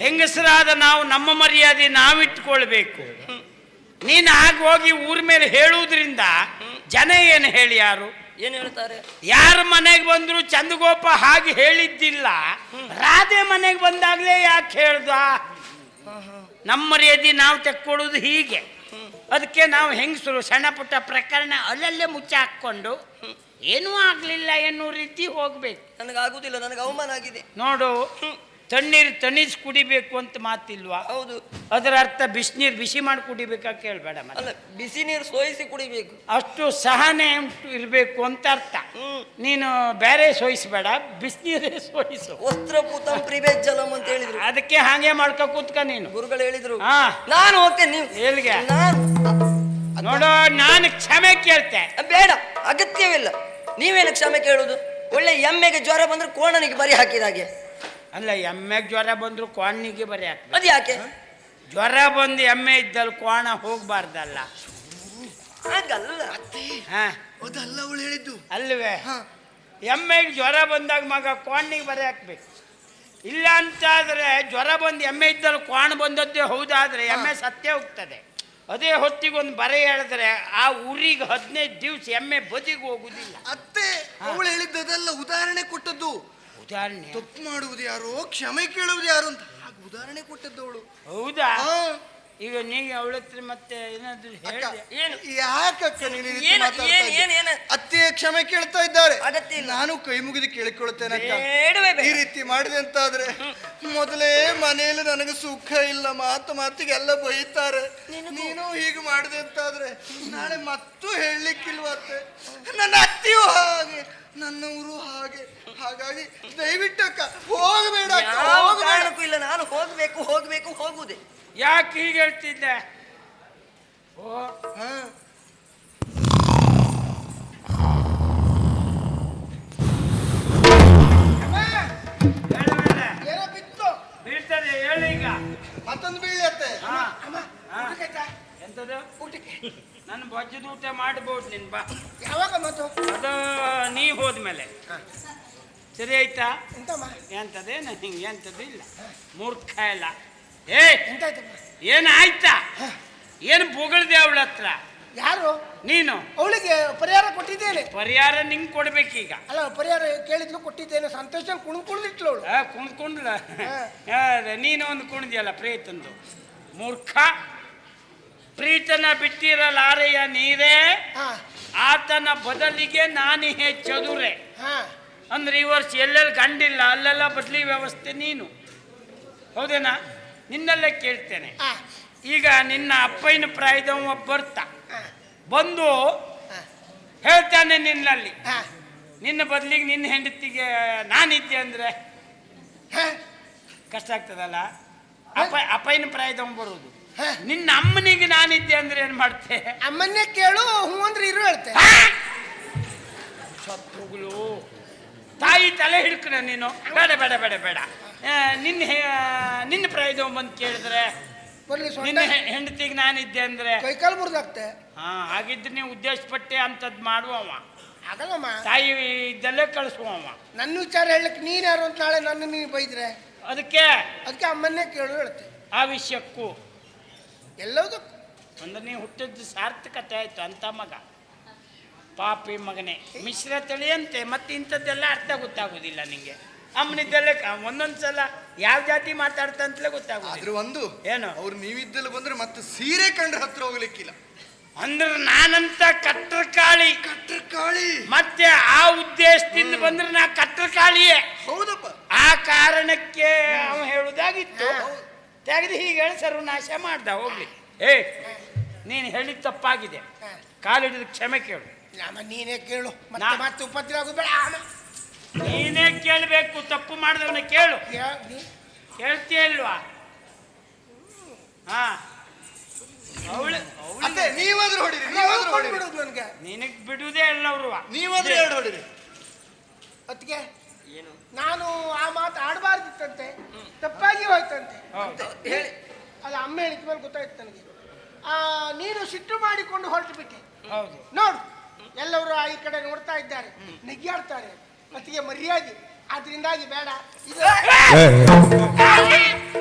ಹೆಂಗಸರಾದ ನಾವು ನಮ್ಮ ಮರ್ಯಾದೆ ನಾವಿಟ್ಕೊಳ್ಬೇಕು. ನೀನು ಹೋಗಿ ಊರ ಮೇಲೆ ಹೇಳುವುದ್ರಿಂದ ಜನ ಏನು ಹೇಳಿ ಯಾರು ಏನು ಹೇಳ್ತಾರೆ? ಯಾರ ಮನೆಗೆ ಬಂದ್ರು ಚಂದಗೋಪ ಹಾಗೆ ಹೇಳಿದ್ದಿಲ್ಲ, ರಾಧೆ ಮನೆಗೆ ಬಂದಾಗ್ಲೇ ಯಾಕೆ ಹೇಳ್ದ? ನಮ್ಮ ಮರ್ಯಾದೆ ನಾವು ತೆಕ್ಕೊಳ್ಳೋದು ಹೀಗೆ. ಅದಕ್ಕೆ ನಾವು ಹೆಂಗಸರು ಸಣ್ಣ ಪುಟ್ಟ ಪ್ರಕರಣ ಅಲ್ಲಲ್ಲೇ ಮುಚ್ಚ ಹಾಕ್ಕೊಂಡು ಏನೂ ಆಗ್ಲಿಲ್ಲ ಎನ್ನುವ ರೀತಿ ಹೋಗ್ಬೇಕು. ನನಗಾಗುದಿಲ್ಲ, ನನಗೆ ಅವಮಾನ ಆಗಿದೆ. ನೋಡು, ತಣ್ಣೀರು ತಣಿಸ್ ಕುಡಿಬೇಕು ಅಂತ ಮಾತಿಲ್ವಾ? ಹೌದು. ಅದರ ಅರ್ಥ ಬಿಸಿನೀರು ಬಿಸಿ ಮಾಡಿ ಕುಡಿಬೇಕಾ ಕೇಳಬೇಡ. ಅಲ್ಲ, ಬಿಸಿ ನೀರು ಸೋಯಿಸಿ ಕುಡಿಬೇಕು. ಅಷ್ಟು ಸಹನೆ ಇರಬೇಕು ಅಂತ ಅರ್ಥ. ನೀನು ಬೇರೆ ಸೋಯಿಸಬೇಡ, ಬಿಸಿನೀರೇ ಸೋಯಿಸು. ವಸ್ತ್ರಪೂತಂ ಪ್ರಿಬೇಜ್ಜಲಂ ಅಂತ ಹೇಳಿದ್ರು. ಅದಕ್ಕೆ ಹಾಗೆ ಮಾಡ್ಕೊ ಕೂತ್ಕ ನೀನು. ಗುರುಗಳು ಹೇಳಿದ್ರು. ನಾನು ಹೋಗ್ತೇನೆ. ನೀವು ಎಲ್ಲಿಗೆ? ನೋಡೋ, ನಾನು ಕ್ಷಮೆ ಕೇಳ್ತೆ. ಬೇಡ, ಅಗತ್ಯವಿಲ್ಲ. ನೀವೇನು ಕ್ಷಮೆ ಕೇಳುದು? ಒಳ್ಳೆ ಎಮ್ಮೆಗೆ ಜ್ವರ ಬಂದ್ರೆ ಕೋಣನಿಗೆ ಬರಿ ಹಾಕಿದಾಗೆ. ಅಲ್ಲ, ಎಮ್ಮೆಗೆ ಜ್ವರ ಬಂದ್ರು ಕೋಣಿಗೆ ಬರೀ ಹಾಕ್ತಾರೆ. ಅದು ಯಾಕೆ? ಜ್ವರ ಬಂದು ಎಮ್ಮೆ ಇದ್ದಲ್ಲಿ ಕೋಣ ಹೋಗ್ಬಾರ್ದಲ್ಲ. ಹಾಗಲ್ಲ. ಅದಲ್ಲ ಅವಳು ಹೇಳಿದ್ದು. ಅಲ್ವೇ? ಎಮ್ಮೆಗೆ ಜ್ವರ ಬಂದಾಗ ಮಗ ಕೋಣಿಗೆ ಬರೀ ಹಾಕ್ಬೇಕು. ಇಲ್ಲ ಅಂತಾದ್ರೆ ಜ್ವರ ಬಂದು ಎಮ್ಮೆ ಇದ್ದಲ್ಲಿ ಕೋಣ ಬಂದದ್ದೇ ಹೌದಾದ್ರೆ ಎಮ್ಮೆ ಸತ್ತೇ ಹೋಗ್ತದೆ. ಅದೇ ಹೊತ್ತಿಗೊಂದು ಬರೆ ಹೇಳಿದ್ರೆ ಆ ಊರಿಗೆ 15 ದಿವಸ ಎಮ್ಮೆ ಬದಿಗೆ ಹೋಗುದಿಲ್ಲ. ಅತ್ತೆ, ಅವಳು ಹೇಳಿದ್ದದಲ್ಲ, ಉದಾಹರಣೆ ಕೊಟ್ಟದ್ದು. ಉದಾಹರಣೆ? ತಪ್ಪು ಮಾಡುವುದು ಯಾರು, ಕ್ಷಮೆ ಕೇಳುವುದು ಯಾರು ಅಂತ ಹಾಗೆ ಉದಾಹರಣೆ ಕೊಟ್ಟದ್ದು ಅವಳು. ಹೌದಾ? ಈಗ ನೀವು ಅವಳ ಹತ್ರ ಮತ್ತೆ ಏನಾದ್ರು ಹೇಳಿದೆ? ಯಾಕಕ್ಕ ನೀನು ಅತ್ತೆ ಕ್ಷಮೆ ಕೇಳ್ತಾ ಇದ್ದಾರೆ? ನಾನು ಕೈ ಮುಗಿದು ಕೇಳಿಕೊಳ್ತೇನೆ. ಈ ರೀತಿ ಮಾಡಿದೆ ಅಂತಾದ್ರೆ ಮೊದಲೇ ಮನೆಯಲ್ಲಿ ನನಗೆ ಸುಖ ಇಲ್ಲ, ಮಾತಿಗೆಲ್ಲ ಬೈತಾರೆ. ನೀನು ಹೀಗೆ ಮಾಡಿದೆ ಅಂತಾದ್ರೆ ನಾಳೆ ಮತ್ತೂ ಹೇಳಲಿಕ್ಕಿಲ್ವತ್ತೆ. ನನ್ನ ಅತ್ತೆಯೂ ಹಾಗೆ, ನನ್ನವರು ಹಾಗೆ. ಹಾಗಾಗಿ ದಯವಿಟ್ಟಕ್ಕ ಹೋಗಬೇಡ. ಇಲ್ಲ, ನಾನು ಹೋಗ್ಬೇಕು ಹೋಗುವುದೇ. ಯಾಕೆ ಹೀಗೆ ಹೇಳ್ತಿದ್ದೆ? ಬೀಳ್ತದೆ, ಹೇಳು ಈಗ. ಮತ್ತೊಂದು ಬೀಳಿ ಅತ್ತೆ. ಎಂತದು? ನನ್ನ ಬಜ್ಜದ ಊಟ ಮಾಡಬಹುದು ನಿನ್ ಬಾ. ಯಾವಾಗ ಮತ್ತು? ಅದು ನೀ ಹೋದ್ಮೇಲೆ ಸರಿ ಆಯ್ತಾ? ಎಂತದೇ ಹಿಂಗೆ ಎಂತದ್ದು ಇಲ್ಲ, ಮೂರ್ಖ ಇಲ್ಲ. ಏನಾಯ್ತಾ? ಏನು ಬೊಗಳ್ದೆ ಅವಳ ಹತ್ರ? ಯಾರು? ನೀನು. ಅವಳಿಗೆ ಪರಿಹಾರ ಕೊಟ್ಟಿದ್ದೇನೆ. ಪರಿಹಾರ ನಿಂಗೆ ಕೊಡ್ಬೇಕೀಗ. ಅಲ್ಲ, ಪರಿಹಾರ ಕೇಳಿದ್ಲು, ಕೊಟ್ಟಿದ್ದೇನೆ. ಸಂತೋಷ ಕುಣಿದ್ಲು ಅವಳು. ಕುಣ್ಕೊಂಡ್ಲ? ನೀನು ಒಂದು ಕುಣಿದ್ಯಲ್ಲ ಪ್ರೀತಂದು. ಮೂರ್ಖ. ಪ್ರೀತನ ಬಿಟ್ಟಿರಲಾರೆಯ ನೀರೇ, ಆತನ ಬದಲಿಗೆ ನಾನಿಹೇ ಚದುರೆ. ಅಂದ್ರೆ ಈ ವರ್ಷ ಎಲ್ಲೆಲ್ಲಿ ಗಂಡಿಲ್ಲ ಅಲ್ಲೆಲ್ಲ ಬದಲಿ ವ್ಯವಸ್ಥೆ ನೀನು. ಹೌದೇನಾ? ನಿನ್ನಲ್ಲೇ ಕೇಳ್ತೇನೆ. ಈಗ ನಿನ್ನ ಅಪ್ಪಯ್ಯನ ಪ್ರಾಯದವ ಬರ್ತಾ ಬಂದು ಹೇಳ್ತಾನೆ ನಿನ್ನಲ್ಲಿ, ನಿನ್ನ ಬದಲಿಗೆ ನಿನ್ನ ಹೆಂಡತಿಗೆ ನಾನಿದ್ದೆ ಅಂದ್ರೆ ಕಷ್ಟ ಆಗ್ತದಲ್ಲ. ಅಪ್ಪಯ್ಯನ ಪ್ರಾಯದವ ಬರುವುದು. ನಿನ್ನ ಅಮ್ಮನಿಗೆ ನಾನಿದ್ದೆ ಅಂದ್ರೆ ಏನ್ ಮಾಡ್ತೆ? ಅಮ್ಮನ್ನೇ ಕೇಳು, ಹ್ಞೂ ಅಂದ್ರೆ ಇರು ಹೇಳ್ತೆ. ಸತ್ತೋಗ್ಲು ತಾಯಿ ತಲೆ ಹಿಡ್ಕಣ ನೀನು. ಬೇಡ ಬೇಡ ಬೇಡ ಬೇಡ. ನಿನ್ನ ಪ್ರಾಯದವ ಬಂದು ಕೇಳಿದ್ರೆ ನಿನ್ನ ಹೆಂಡತಿಗೆ ನಾನಿದ್ದೆ ಅಂದ್ರೆ ಕೈಕಾಲು ಮುರಿದಾಗ್ತೆ. ಹಾಗಿದ್ರೆ ನೀವು ಉದ್ದೇಶಪಟ್ಟೆ ಅಂತದ್ ಮಾಡುವವ ಆಗಲ್ಲಮ್ಮ. ತಾಯಿ ಇದ್ದಲ್ಲೇ ಕಳಿಸುವವ. ನನ್ನ ವಿಚಾರ ಹೇಳಕ್ ನೀನ್ ಯಾರು ಅಂತ ನಾಳೆ ನನ್ನ ನೀನು ಬೈದ್ರೆ ಅದಕ್ಕೆ ಅಮ್ಮನ್ನೇ ಕೇಳು ಹೇಳ್ತೆ. ಆ ವಿಷಯಕ್ಕೂ ಎಲ್ಲದಕ್ಕೂ ಅಂದ್ರೆ ನೀವು ಹುಟ್ಟಿದ್ದು ಸಾರ್ಥಕತೆ ಆಯ್ತು ಅಂತ ಮಗ. ಪಾಪಿ ಮಗನೇ, ಮಿಶ್ರ ತಳಿಯಂತೆ ಮತ್ತೆ ಇಂಥದ್ದೆಲ್ಲ ಅರ್ಥ ಗೊತ್ತಾಗುದಿಲ್ಲ ನಿಂಗೆ. ಅಮ್ಮನಿದ್ದಲ್ಲೇ ಒಂದೊಂದ್ಸಲ ಯಾವ ಜಾತಿ ಮಾತಾಡ್ತಂತಲೇ ಗೊತ್ತಾಗುದಿಲ್ಲ. ಒಂದು ಏನು ಅವ್ರು ನೀವಿದ್ದಲ್ಲ ಬಂದ್ರೆ ಮತ್ತೆ ಸೀರೆ ಕಂಡ್ರೆ ಹತ್ರ ಹೋಗ್ಲಿಕ್ಕಿಲ್ಲ. ಅಂದ್ರೆ ನಾನಂತ ಕಟ್ರಕಾಳಿ ಮತ್ತೆ ಆ ಉದ್ದೇಶದಿಂದ ಬಂದ್ರೆ ನಾ ಕಟ್ರಕಾಳಿಯೇ. ಹೌದಪ್ಪ. ಆ ಕಾರಣಕ್ಕೆ ಅವ ಹೇಳುದಾಗಿತ್ತು. ತೆಗೆದು ಹೀಗೆ ಹೇಳಿ ಸರ್ವನಾಶ ಮಾಡ್ದ. ಹೋಗ್ಲಿ. ನೀನು ಹೇಳಿದ ತಪ್ಪಾಗಿದೆ, ಕಾಲಿಡಿದ ಕ್ಷಮೆ ಕೇಳು. ನೀನೇ ಕೇಳು, ಮತ್ತೆ ಉಪದ್ರ ಆಗುಬೇಡ. ನೀನೇ ಕೇಳಬೇಕು, ತಪ್ಪು ಮಾಡಿದವನ ಕೇಳು. ಕೇಳ್ತೀಯ ಇಲ್ವಾ? ನೀವಾದ್ರೂ ಹೊಡಿರಿ. ನನ್ಗೆ ನಿನಗ್ ಬಿಡುವುದೇ ಇಲ್ಲ ಅವರು. ನೀವಾದ್ರೂ ಎರಡು ಹೊಡಿರಿ. ಅದಕ್ಕೆ ನಾನು ಆ ಮಾತು ಆಡಬಾರ್ದಿತ್ತಂತೆ, ತಪ್ಪಾಗಿ ಹೋಯ್ತಂತೆ. ಹೇಳಿ. ಅಲ್ಲ, ಅಮ್ಮ ಹೇಳಿದ ಮೇಲೆ ಗೊತ್ತಾಯ್ತು ನನಗೆ. ನೀನು ಸಿಟ್ಟು ಮಾಡಿಕೊಂಡು ಹೊರಟು ಬಿಟ್ಟೆ. ಹೌದು. ನೋಡು, ಎಲ್ಲರೂ ಈ ಕಡೆ ನೋಡ್ತಾ ಇದ್ದಾರೆ, ನೆಗ್ಗಾಡ್ತಾರೆ, ಮತ್ತಿಗೆ ಮರ್ಯಾದೆ. ಆದ್ರಿಂದಾಗಿ ಬೇಡ. ಇದು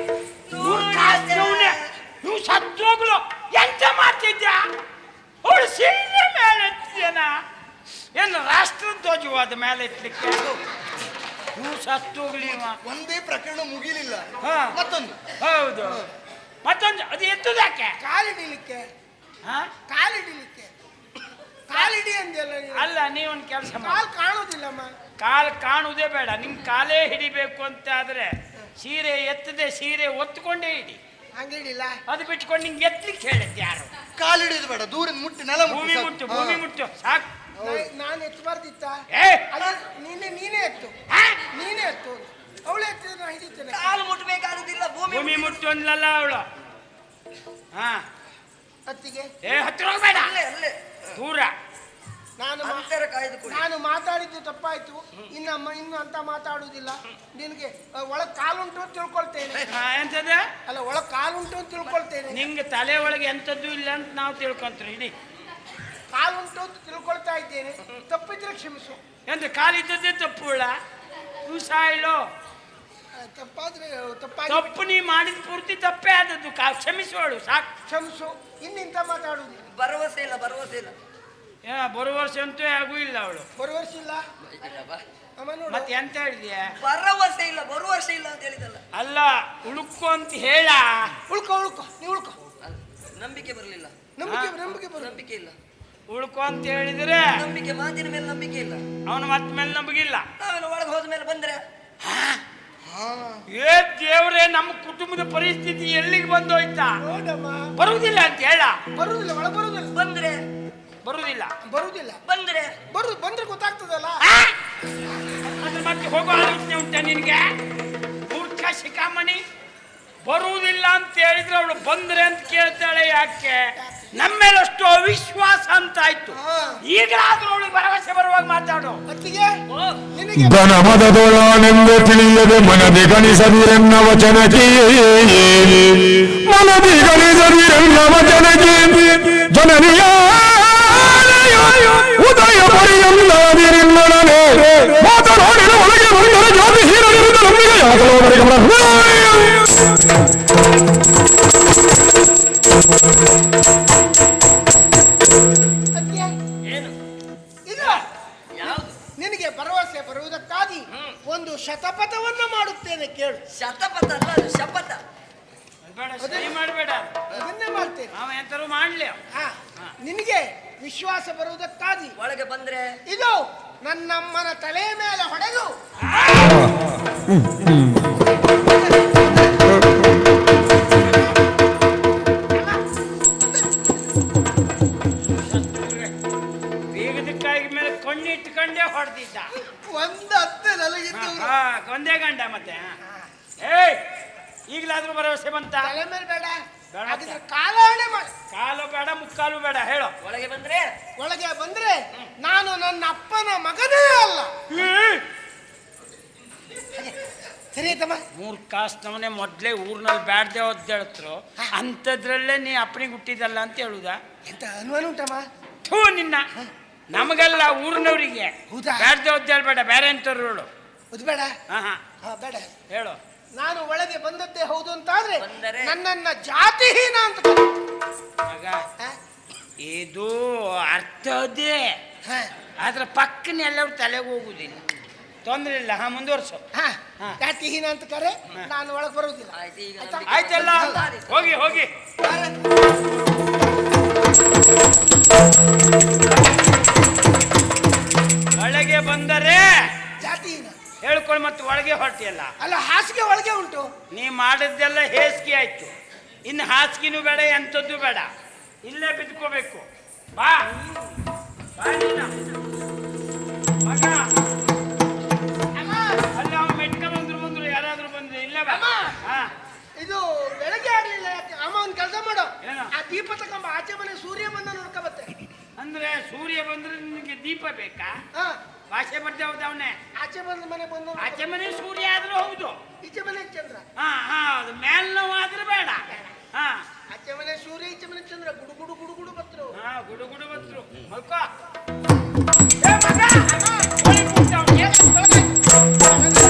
ನೀವು ಸತ್ತೋಗ್ಲು ಎಂತ ಮಾಡ್ತಿದ್ಯಾ? ಅವಳು ಸೀರೆ ಮೇಲೆ ಎತ್ತಿದ್ಯನ ಏನು ರಾಷ್ಟ್ರಧ್ವಜವಾದ ಮೇಲೆ ಎತ್ತಲಿಕ್ಕೆ? ನೀವು ಸತ್ತೋಗ್ಲಿ. ಒಂದೇ ಪ್ರಕರಣ ಮುಗಿಲಿಲ್ಲ, ಹಾ. ಮತ್ತೊಂದು. ಹೌದು, ಮತ್ತೊಂದು. ಅದು ಎತ್ತುದಾಕೆ? ಕಾಲಿಡಿಲಿಕ್ಕೆ. ಹಾ, ಕಾಲಿಡಿಲಿಕ್ಕೆ. ಕಾಲಿಡಿ ಅಂದೆಲ್ಲ ನೀನು. ಅಲ್ಲ, ನೀವೊಂದು ಕೆಲಸ ಮಾಡಿ. ಕಾಲು ಕಾಣುವುದಿಲ್ಲಮ್ಮ. ಕಾಲು ಕಾಣುವುದೇ ಬೇಡ, ನಿಂಗೆ ಕಾಲೇ ಹಿಡಿಬೇಕು ಅಂತ ಆದ್ರೆ ಸೀರೆ ಎತ್ತದೆ, ಸೀರೆ ಒತ್ಕೊಂಡೇ ಹಿಡಿ. ಹಂಗಿಡಿಲ್ಲ. ಅದು ಬಿಟ್ಕೊಂಡು ನಿಂಗೆ ಎತ್ತಲಿಕ್ಕೆ ಹೇಳಿದ್ದೆ ಯಾರು? ಕಾಲಿಡಿದು ಬೇಡ, ದೂರ ಮುಟ್ಟಿ ನೆಲ ಭೂಮಿ ಮುಟ್ಟು, ಭೂಮಿ ಮುಟ್ಟು ಸಾಕು. ನಾನು ಎತ್ತಬಾರ್ದಿತ್ತ? ಏ, ನೀನೇ ಎತ್ತು, ನೀನೇ ಎತ್ತು. ಅವಳು ಎತ್ತಿದ್ರೆ ನಾನು ಹಿಡಿತೇನೆ. ಕಾಲು ಮುಟ್ಟಬೇಕಾಗುದಿಲ್ಲ, ಭೂಮಿ ಮುಟ್ಟು ಅಂದ್ಲಲ್ಲ ಅವಳು. ಹಾ, ಅತ್ತಿಗೆ ಹತ್ತಿರ ಹೋಗ್ಬೇಡ, ಅಲ್ಲೇ ಅಲ್ಲೇ ದೂರ. ಅಂತರ ಕಾಯ್ದುಕೊಳ್ಳಿ. ನಾನು ಮಾತಾಡಿದ್ದು ತಪ್ಪಾಯ್ತು. ಇನ್ನು ಅಂತ ಮಾತಾಡುವುದಿಲ್ಲ. ನಿನಗೆ ಒಳಗ್ ಕಾಲುಂಟು ಅಂತ ತಿಳ್ಕೊಳ್ತೇನೆ. ಎಂತದ? ಅಲ್ಲ, ಒಳಗ್ ಕಾಲುಂಟು ಅಂತ ತಿಳ್ಕೊಳ್ತೇನೆ. ನಿಂಗೆ ತಲೆ ಒಳಗೆ ಎಂತದ್ದು ಇಲ್ಲ ಅಂತ ನಾವು ತಿಳ್ಕೊಂತೀವಿ. ಇಡೀ ಕಾಲುಂಟು ಅಂತ ತಿಳ್ಕೊಳ್ತಾ ಇದ್ದೇನೆ. ತಪ್ಪಿದ್ರೆ ಕ್ಷಮಿಸು. ಎಂತ ಕಾಲಿದ್ದದ್ದೇ ತಪ್ಪುಳ ಇಲ್ಲೋ? ತಪ್ಪಾದ್ರೆ ತಪ್ಪಾಗಿ ತಪ್ಪು ನೀ ಮಾಡಿದ ಪೂರ್ತಿ ತಪ್ಪೇ ಆದದ್ದು. ಕ್ಷಮಿಸೋಳು ಸಾಕು. ಕ್ಷಮಿಸು. ಇನ್ನಿಂತ ಮಾತಾಡುವುದಿಲ್ಲ. ಭರವಸೆ ಇಲ್ಲ, ಭರವಸೆ ಇಲ್ಲ. ಬರುವ ವರ್ಷ ಅಂತೂ ಆಗೂ ಇಲ್ಲ ಅವಳು. ಬರುವ ವರ್ಷ ಇಲ್ಲ. ಅಮ್ಮ ನೋಡು. ಮತ್ತೆ ಎಂತ ಹೇಳಿದ್ಯ? ಭರವಸೆ ಇಲ್ಲ, ಬರುವ ವರ್ಷ ಇಲ್ಲ ಅಂತ ಹೇಳಿದಲ್ಲ. ಅಲ್ಲ, ಉಳುಕು ಅಂತ ಹೇಳ. ಉಳ್ಕೊ ನೀ ಉಳ್ಕೊ. ನಂಬಿಕೆ ಬರಲಿಲ್ಲ. ನಂಬಿಕೆ ಇಲ್ಲ. ಉಳ್ಕೊ ಅಂತ ಹೇಳಿದ್ರೆ ನಂಬಿಕೆ, ಮಾತಿನ ಮೇಲೆ ನಂಬಿಕೆ ಇಲ್ಲ. ಅವನ ಮಾತು ಮೇಲೆ ನಂಬಿಗಿಲ್ಲ. ನಾವೇನು ಒಳಗೆ ಹೋದ ಮೇಲೆ ಬಂದ್ರೆ ಏ ದೇವ್ರೆ, ನಮ್ಮ ಕುಟುಂಬದ ಪರಿಸ್ಥಿತಿ ಎಲ್ಲಿಗೆ ಬಂದೋಯ್ತಾ? ನೋಡಮ್ಮ. ಬರುವುದಿಲ್ಲ ಅಂತ ಹೇಳ. ಬರುವುದಿಲ್ಲ, ಒಳಗೆ ಬರುವುದಿಲ್ಲ. ಬಂದ್ರೆ ಬರುವುದಿಲ್ಲ. ಬಂದ್ರೆ ಗೊತ್ತಾಗ್ತದಲ್ಲ. ಅದ್ರ ಮತ್ತೆ ಹೋಗೋ ಆಲೋಚನೆ ಉಂಟಾ ನಿನ್ಗೆ? ಮೂರ್ಖ ಶಿಖಾಮಣಿ. ಬರುವುದಿಲ್ಲ ಅಂತ ಹೇಳಿದ್ರೆ ಅವಳು ಬಂದ್ರೆ ಅಂತ ಕೇಳ್ತಾಳೆ. ಯಾಕೆ? ನಮ್ಮೇಲಷ್ಟು ಅವಿಶ್ವಾಸ ಅಂತ ಆಯ್ತು. ಈಗಲಾದ್ರೂ ಅವಳಿಗೆ ಭರವಸೆ ಬರುವಾಗ ಮಾತಾಡು. ಘನಮದೊಳನೆಂದು ತಿಳಿಯದೆ ಮನದಿ ಗಣಿಸದಿರೆನ್ನ ವಚನಕ್ಕೆ, ಮನದಿ ಗಣಿಸದಿರೆನ್ನ ವಚನಕ್ಕೆ ಜನನಿಯ ಉದಯ ಪರ್ಯಂತದಿರಿನ್ನೊಡನೆ ಮಾತನಾಡಿದ ಒಳಗೆ ಬಂದರೆ ಜಾತಿ ಹೀನವಿರುವುದು ನಂಬಿಕೆ ಯಾಕಲೋದರಿಗೆ ಏನು? ನಿನಗೆ ಭರವಸೆ ಬರುವುದಕ್ಕಾಗಿ ಒಂದು ಶತಪಥವನ್ನ ಮಾಡುತ್ತೇನೆ, ಕೇಳು. ಶತಪಥ ಅಲ್ಲ, ಅದು ಶಪಥ. ಬೇಡ, ಸರಿ ಮಾಡಬೇಡ. ಅದನ್ನೇ ಮಾಡ್ತೇನೆ. ನಾವು ಎಂತಾರು ಮಾಡ್ಲಿ. ನಿನಗೆ ವಿಶ್ವಾಸ ಬರುವುದಕ್ಕಾಗಿ ಒಳಗೆ ಬಂದ್ರೆ ಇದು ನನ್ನಮ್ಮನ ತಲೆ ಮೇಲೆ ಹೊಡೆದು ಬೇಗದಕ್ಕಾಗಿ ಮೇಲೆ ಕಣ್ಣಿಟ್ಕೊಂಡೇ ಹೊಡೆದಿದ್ದ. ಒಂದು ಹತ್ತೆ ನನಗಿತ್ತು. ಒಂದೇ ಗಂಡ ಮತ್ತೆ. ಏಯ್, ಈಗಲಾದ್ರೂ ಭರವಸೆ ಬಂತ? ತಲೆ ಮೇಲೆ ಬೇಡ, ಬೇಡ. ಹಾಗಿದ್ರೆ ಕಾಲಾಣೆ ಮಾಡಿ. ಕಾಲು ಬೇಡ, ಮುಕ್ಕಾಲು ಬೇಡ, ಹೇಳು. ಒಳಗೆ ಬಂದ್ರೆ ನಾನು ನನ್ನ ಅಪ್ಪನ ಮಗನೇ ಅಲ್ಲ. ಸರಿ ಆಯ್ತಮ್ಮ. 3 ಕಾಸು ನಮ್ಮನೆ ಮೊದ್ಲೇ ಊರ್ನಲ್ಲಿ ಬ್ಯಾಡ್ದೆ ಒದ್ದೇಳತ್ರು, ಅಂಥದ್ರಲ್ಲೇ ನೀ ಅಪ್ಪನಿಗೆ ಹುಟ್ಟಿದಲ್ಲ ಅಂತ ಹೇಳುದಾ? ಎಂತ ಅನುಮಾನ ಉಂಟಮ್ಮ? ಥೂ ನಿನ್ನ. ನಮಗೆಲ್ಲ ಊರಿನವರಿಗೆ ಹೌದಾ? ಬ್ಯಾಡ್ದೆ ಒದ್ದೇಳ್ಬೇಡ, ಬೇರೆ ಅಂತವ್ರು ಹೇಳು. ಅದು ಬೇಡ. ಬೇಡ ಹೇಳು. ನಾನು ಒಳಗೆ ಬಂದದ್ದೇ ಹೌದು ಅಂತಾದ್ರೆ ಬಂದರೆ? ನನ್ನನ್ನ ಜಾತಿಹೀನ ಅಂತ ಮಗ, ಇದು ಅರ್ಥದೇ. ಆದ್ರೆ ಪಕ್ಕನ ಎಲ್ಲರೂ ತಲೆಗೆ ಹೋಗುದಿಲ್ಲ. ತೊಂದ್ರೆ ಇಲ್ಲ. ಮುಂದುವರ್ಸು. ಜಾತಿಹೀನ ಅಂತ ಕರೆ, ನಾನು ಒಳಗೆ ಬರುವುದಿಲ್ಲ. ಆಯ್ತಲ್ಲ, ಹೋಗಿ ಹೋಗಿ. ಒಳಗೆ ಬಂದರೆ ಜಾತಿಹೀನ ಹೇಳ್ಕೊಳ್ಳಿ. ಮತ್ತೆ ಒಳಗೆ ಹೊರಟಿಯಲ್ಲ. ಅಲ್ಲ, ಹಾಸಿಗೆ ಒಳಗೆ ಉಂಟು. ನೀ ಮಾಡಿದ್ದೆಲ್ಲ ಹೇಸಿಗೆ ಆಯ್ತು. ಇನ್ನು ಹಾಸಿಗೆನೂ ಬೇಡ, ಎಂಥದ್ದು ಬೇಡ, ಇಲ್ಲೇ ಬಿದ್ಕೋಬೇಕು. ಬಾ ನೀನು ಮಗ. ಅಲ್ಲಿ ಅವ್ನು ಮೆಟ್ಕೊಂಡ್ರು ಯಾರಾದ್ರೂ ಬಂದ್ರೆ ಇಲ್ಲೇ ಬಾ. ಇದು ಬೆಳಗ್ಗೆ ಆಗ್ಲಿಲ್ಲ. ಯಾಕೆ ಅಮ್ಮ ಒಂದು ಕೆಲಸ ಮಾಡು, ಏನು? ಆ ದೀಪ ತಗೊಂಬ. ಆಚೆ ಮನೆ ಸೂರ್ಯ ಬಂದ ನೋಡ್ಕೊಬತ್ತೆ. ಅಂದ್ರೆ ಸೂರ್ಯ ಬಂದ್ರೆ ನಿನಗೆ ದೀಪ ಬೇಕಾ? ಭಾಷೆ ಬರ್ದೆ ಹೌದು ಅವನೇ. ಆಚೆ ಬಂದ ಮನೆ ಬಂದು ಆಚೆ ಮನೆ ಸೂರ್ಯ ಆದ್ರೂ ಹೌದು, ಈಚೆ ಮನೆ ಚಂದ್ರ. ಅದು ಮೇಲ್ ನೋವು ಆದ್ರೆ ಬೇಡ. ಆಚೆ ಮನೆ ಸೂರ್ಯ ಈಚೆ ಮನೆ ಚಂದ್ರ ಗುಡು ಗುಡು ಗುಡು ಗುಡು ಬತ್ರು. ಹಾ ಗುಡು ಗುಡು ಬಂದ್ರು ಮಲ್ಕೋ. ಏ ಮಗ, ಕೋಳಿ ಕೂಗ್ತಾ ಉಂಟು. ಏನು ತೊಳಗಾಯ್ತು?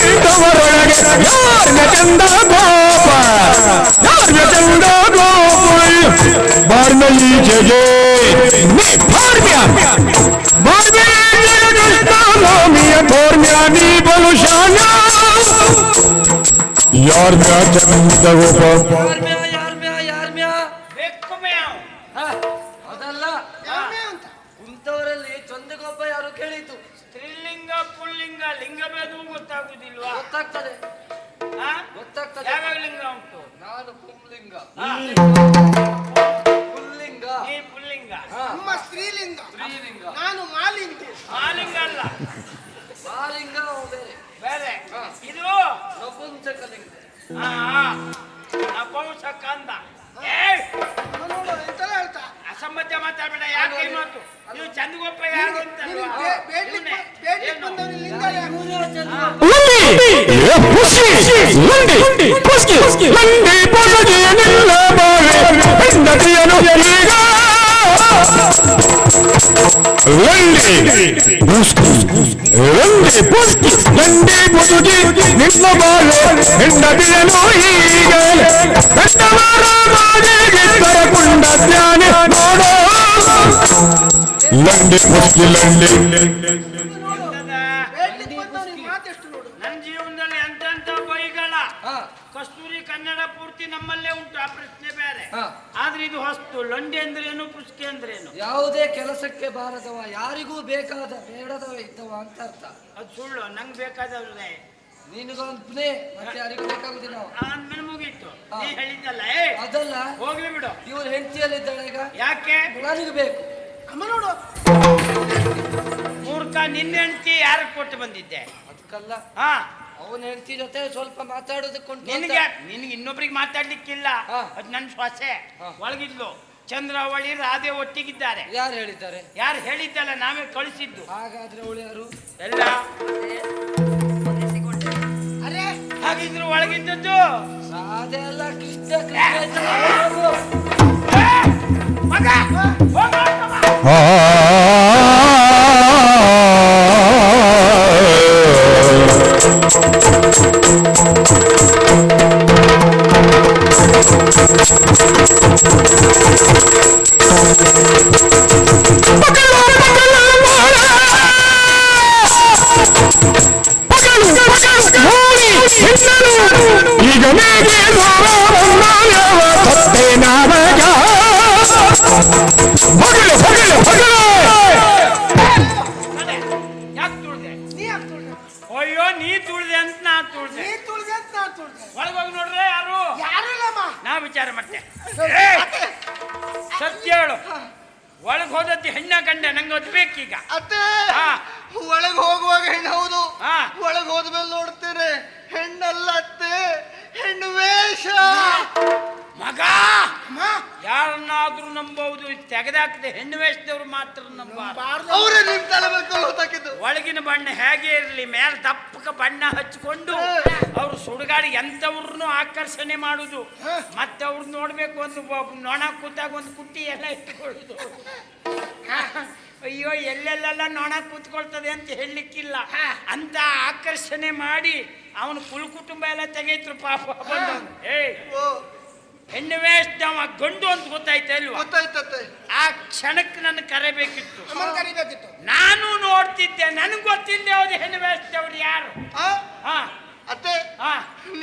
ಚಂದ ಗೋಪ ಯಾರ್ಯ ಚಂದ ಗೋಪ ಯಾರ್ಯ ಚಂದ ಗೋಪ ಬಾರ್ಮಯಿ ಜಗೆ ನೀ ಬಲು ಶಾನ ಯಾರ್ಯ ಚಂದ ಗೋಪ ಬೆಕ್ಕು ಮ್ಯಾವ್. ಅದಲ್ಲ ಯಾವ್ದೇ ಅಂತ ಕುಂತವರಲ್ಲಿ ಚಂದಗೊಬ್ಬ ಯಾರು ಕೇಳಿತು? ಸ್ತ್ರೀಲಿಂಗ ಪುಲ್ಲಿಂಗ ಲಿಂಗಭೇದವೂ ಗೊತ್ತಾಗುದಿಲ್ವಾ? ಗೊತ್ತಾಗ್ತದೆ ಹಾ? ಗೊತ್ತಾಗ್ತದೆ. ಯಾವ್ಯಾವ ಲಿಂಗ ಉಂಟು? ನಾನು ಪುಂಲಿಂಗ ಹಾ. ಪುಲ್ಲಿಂಗ ನೀ ಪುಲ್ಲಿಂಗ. ನಮ್ಮ ಸ್ತ್ರೀಲಿಂಗ, ಸ್ತ್ರೀಲಿಂಗ ನಾನು ಮಾಲಿಂಗ. ಮಾಲಿಂಗ ಅಲ್ಲ, ಮಾಲಿಂಗ ಬೇರೆ ಬೇರೆ. ಇದು ನಪುಂಸಕಲಿಂಗ. ನಪುಂಸಕ ಅಂದ. ನೋಡು ಎಂತೆಲ್ಲ ಹೇಳ್ತಾ. ಅಸಂಬದ್ಧ ಮಾತಾಡ್ಬೇಡ. ಯಾಕೆ ಈ ಮಾತು? ನೀವು ಚಂದಗೊಬ್ಬ ಯಾರು ಅಂತ ನೀನು ಬೇಡ್ಲಿಕ್ಕೆ ಬಂದವನು ಲಿಂಗ ಯಾರು? ನಿನ್ನ ಬಾಳು ಹೆಂಡತಿಯನು ಈಗ ಕುಂಡ ಜ್ಞಾನ ನೋಡೋ ಲಂಡಿ ಪುಷ್ಟಿ ಲಂಡಿ ಬೇಡ್ಲಿಕ್ಕೆ ಬಂದವನಿಗೆ ಮಾತೆಷ್ಟು ನೋಡು. ನನ್ನ ಜೀವನದಲ್ಲಿ ಎಂತೆಂತ ಬೈಗಳ. ಕಸ್ತೂರಿ ಕನ್ನಡ ಪೂರ್ತಿ ನಮ್ಮಲ್ಲೇ ಉಂಟು, ಆ ಪ್ರಶ್ನೆ ಬೇರೆ. ಆದ್ರೆ ಇದು ಹೊಸ್ತು. ಲಂಡಿ ಅಂದ್ರೇನು, ಪುಷ್ಟಿ ಅಂದ್ರೇನು? ಯಾವುದೇ ಕೆಲಸಕ್ಕೆ ಬಾರದವ, ಯಾರಿಗೂ ಬೇಕಾದ ಬೇಡದವ ಇದ್ದವ ಅಂತ ಅರ್ಥ. ಅದು ಸುಳ್ಳು. ನಂಗೆ ಬೇಕಾದವ್ರೆ ನಿನಗೊಂದೇ ಮತ್ತೆ ಯಾರಿಗೂ ಬೇಕಾಗುದಿಲ್ಲ. ಆದ್ಮೇಲೆ ಮುಗೀತು. ನೀ ಹೇಳಿದ್ದಲ್ಲ. ಅದಲ್ಲ, ಹೋಗ್ಲಿ ಬಿಡು. ಇವ್ರು ಹೆಂಡತಿಯಲ್ಲಿದ್ದಾಳೆ ಈಗ. ಯಾಕೆ? ನನಗೆ ಬೇಕು. ಅಮ್ಮ ನೋಡು, ಮೂರ್ಖ, ನಿನ್ನ ಹೆಂಡತಿ ಯಾರಿಗೆ ಕೊಟ್ಟು ಬಂದಿದ್ದೆ? ಅದಕ್ಕಲ್ಲ, ಹಾ, ಅವನ ಹೆಂಡತಿ ಜೊತೆ ಸ್ವಲ್ಪ ಮಾತಾಡೋದಕ್ಕುಂಟು. ನಿನಗೆ ಇನ್ನೊಬ್ರಿಗೆ ಮಾತಾಡ್ಲಿಕ್ಕಿಲ್ಲ. ಹಾ. ಅದು ನನ್ನ ಶ್ವಾಸೆ. ಒಳಗಿದ್ಲು ಚಂದ್ರಾವಳಿ ರಾಧೆ ಒಟ್ಟಿಗಿದ್ದಾರೆ. ಯಾರು ಹೇಳಿದ್ದಾರೆ? ಯಾರು ಹೇಳಿದ್ದಲ್ಲ, ನಾವೇ ಕಳಿಸಿದ್ದು. ಹಾಗಾದ್ರೆ ಅವಳು ಯಾರು? ಎಲ್ಲ ಅರೆ ಹಾಗಿದ್ರು ಒಳಗಿದ್ದದ್ದು ರಾಧೆ ಅಲ್ಲ, ಕೃಷ್ಣ. ಕೃಷ್ಣ ಮಗ, ಹೋಗು. ಈಗ ಮೇಗೆ ಹೊಗಲು ಹೊಗಲು ಹೊಗಲು ಯಾಕೆ ತುಳ್ದೆ? ನೀ ಯಾಕೆ ತುಳ್ದೆ? ಅಯ್ಯೋ, ನೀ ತುಳ್ದೆ ಅಂತ ನಾ ತುಳ್ದೆ. ನೀ ತುಳ್ದೆ ಅಂತ ನಾನು ತುಳ್ದೆ. ಒಳಗೋಗಿ ನೋಡ್ರೆ ಯಾರು? ಯಾರು ಇಲ್ಲಮ್ಮ. ನಾ ವಿಚಾರ ಮಾಡ್ತೆ. ಸತ್ಯ ಹೇಳು, ಒಳಗ್ ಹೋದದ್ದು ಹೆಣ್ಣ ಗಂಡ? ನಂಗೆ ಅದು ಬೇಕೀಗ. ಅತ್ತೆ, ಹಾ. ಒಳಗೆ ಹೋಗುವಾಗ ಹೆಣ್ಣು ಹೌದು, ಹಾ. ಒಳಗೆ ಹೋದ್ಮೇಲೆ ನೋಡ್ತೇನೆ ಹೆಣ್ಣಲ್ಲ ಅತ್ತೆ, ಹೆಣ್ಣು ವೇಷ. ಮಗ, ಯಾರನ್ನಾದ್ರೂ ನಂಬಬಹುದು, ತೆಗೆದಾಕದೆ ಹೆಣ್ಣು ವೇಷದವ್ರು ಮಾತ್ರ ನಂಬಾರ್ದು. ಅವರೇ ನಿಮ್ ತಲೆ ಮೇಲೆ ಕಲ್ಲು ಹೊತ್ತಾಕಿದ್ದು. ಒಳಗಿನ ಬಣ್ಣ ಹೇಗೆ ಇರಲಿ, ಮೇಲೆ ದಪ್ಪಕ ಬಣ್ಣ ಹಚ್ಕೊಂಡು ಅವ್ರು ಸುಡುಗಾಡಿ ಎಂತವ್ರನ್ನು ಆಕರ್ಷಣೆ ಮಾಡುದು. ಮತ್ತೆ ಅವ್ರು ನೋಡ್ಬೇಕು, ಒಂದು ನೊಣ ಕೂತಾಗ ಒಂದು ಕುಟ್ಟಿ ಎಲ್ಲ ಇಟ್ಕೊಳ್ಳುದು. ಅಯ್ಯೋ, ಎಲ್ಲೆಲ್ಲೆಲ್ಲ ನೊಣ ಕೂತ್ಕೊಳ್ತದೆ ಅಂತ ಹೇಳಲಿಕ್ಕಿಲ್ಲ. ಅಂತ ಆಕರ್ಷಣೆ ಮಾಡಿ ಅವನು ಕುಲ್ ಕುಟುಂಬ ಎಲ್ಲ ತೆಗೈತ್ರು ಪಾಪ. ಹೆಣ್ಣು ವೇಷದವ ಗಂಡು ಅಂತ ಗೊತ್ತಾಯ್ತಾ ಇಲ್ವಾ? ಗೊತ್ತಾಯ್ತತ್ತೆ. ಆ ಕ್ಷಣಕ್ಕೆ ನನ್ನ ಕರೆಬೇಕಿತ್ತು. ಅಮ್ಮನ್ ಕರಿಬೇಕಿತ್ತು. ನಾನು ನೋಡ್ತಿದ್ದೆ, ನನಗೆ ಗೊತ್ತಿದ್ದೆ ಅವ್ರು ಹೆಣ್ಣು ವೇಷದವ್ರು ಯಾರು. ಹಾ ಅತ್ತೆ, ಹಾ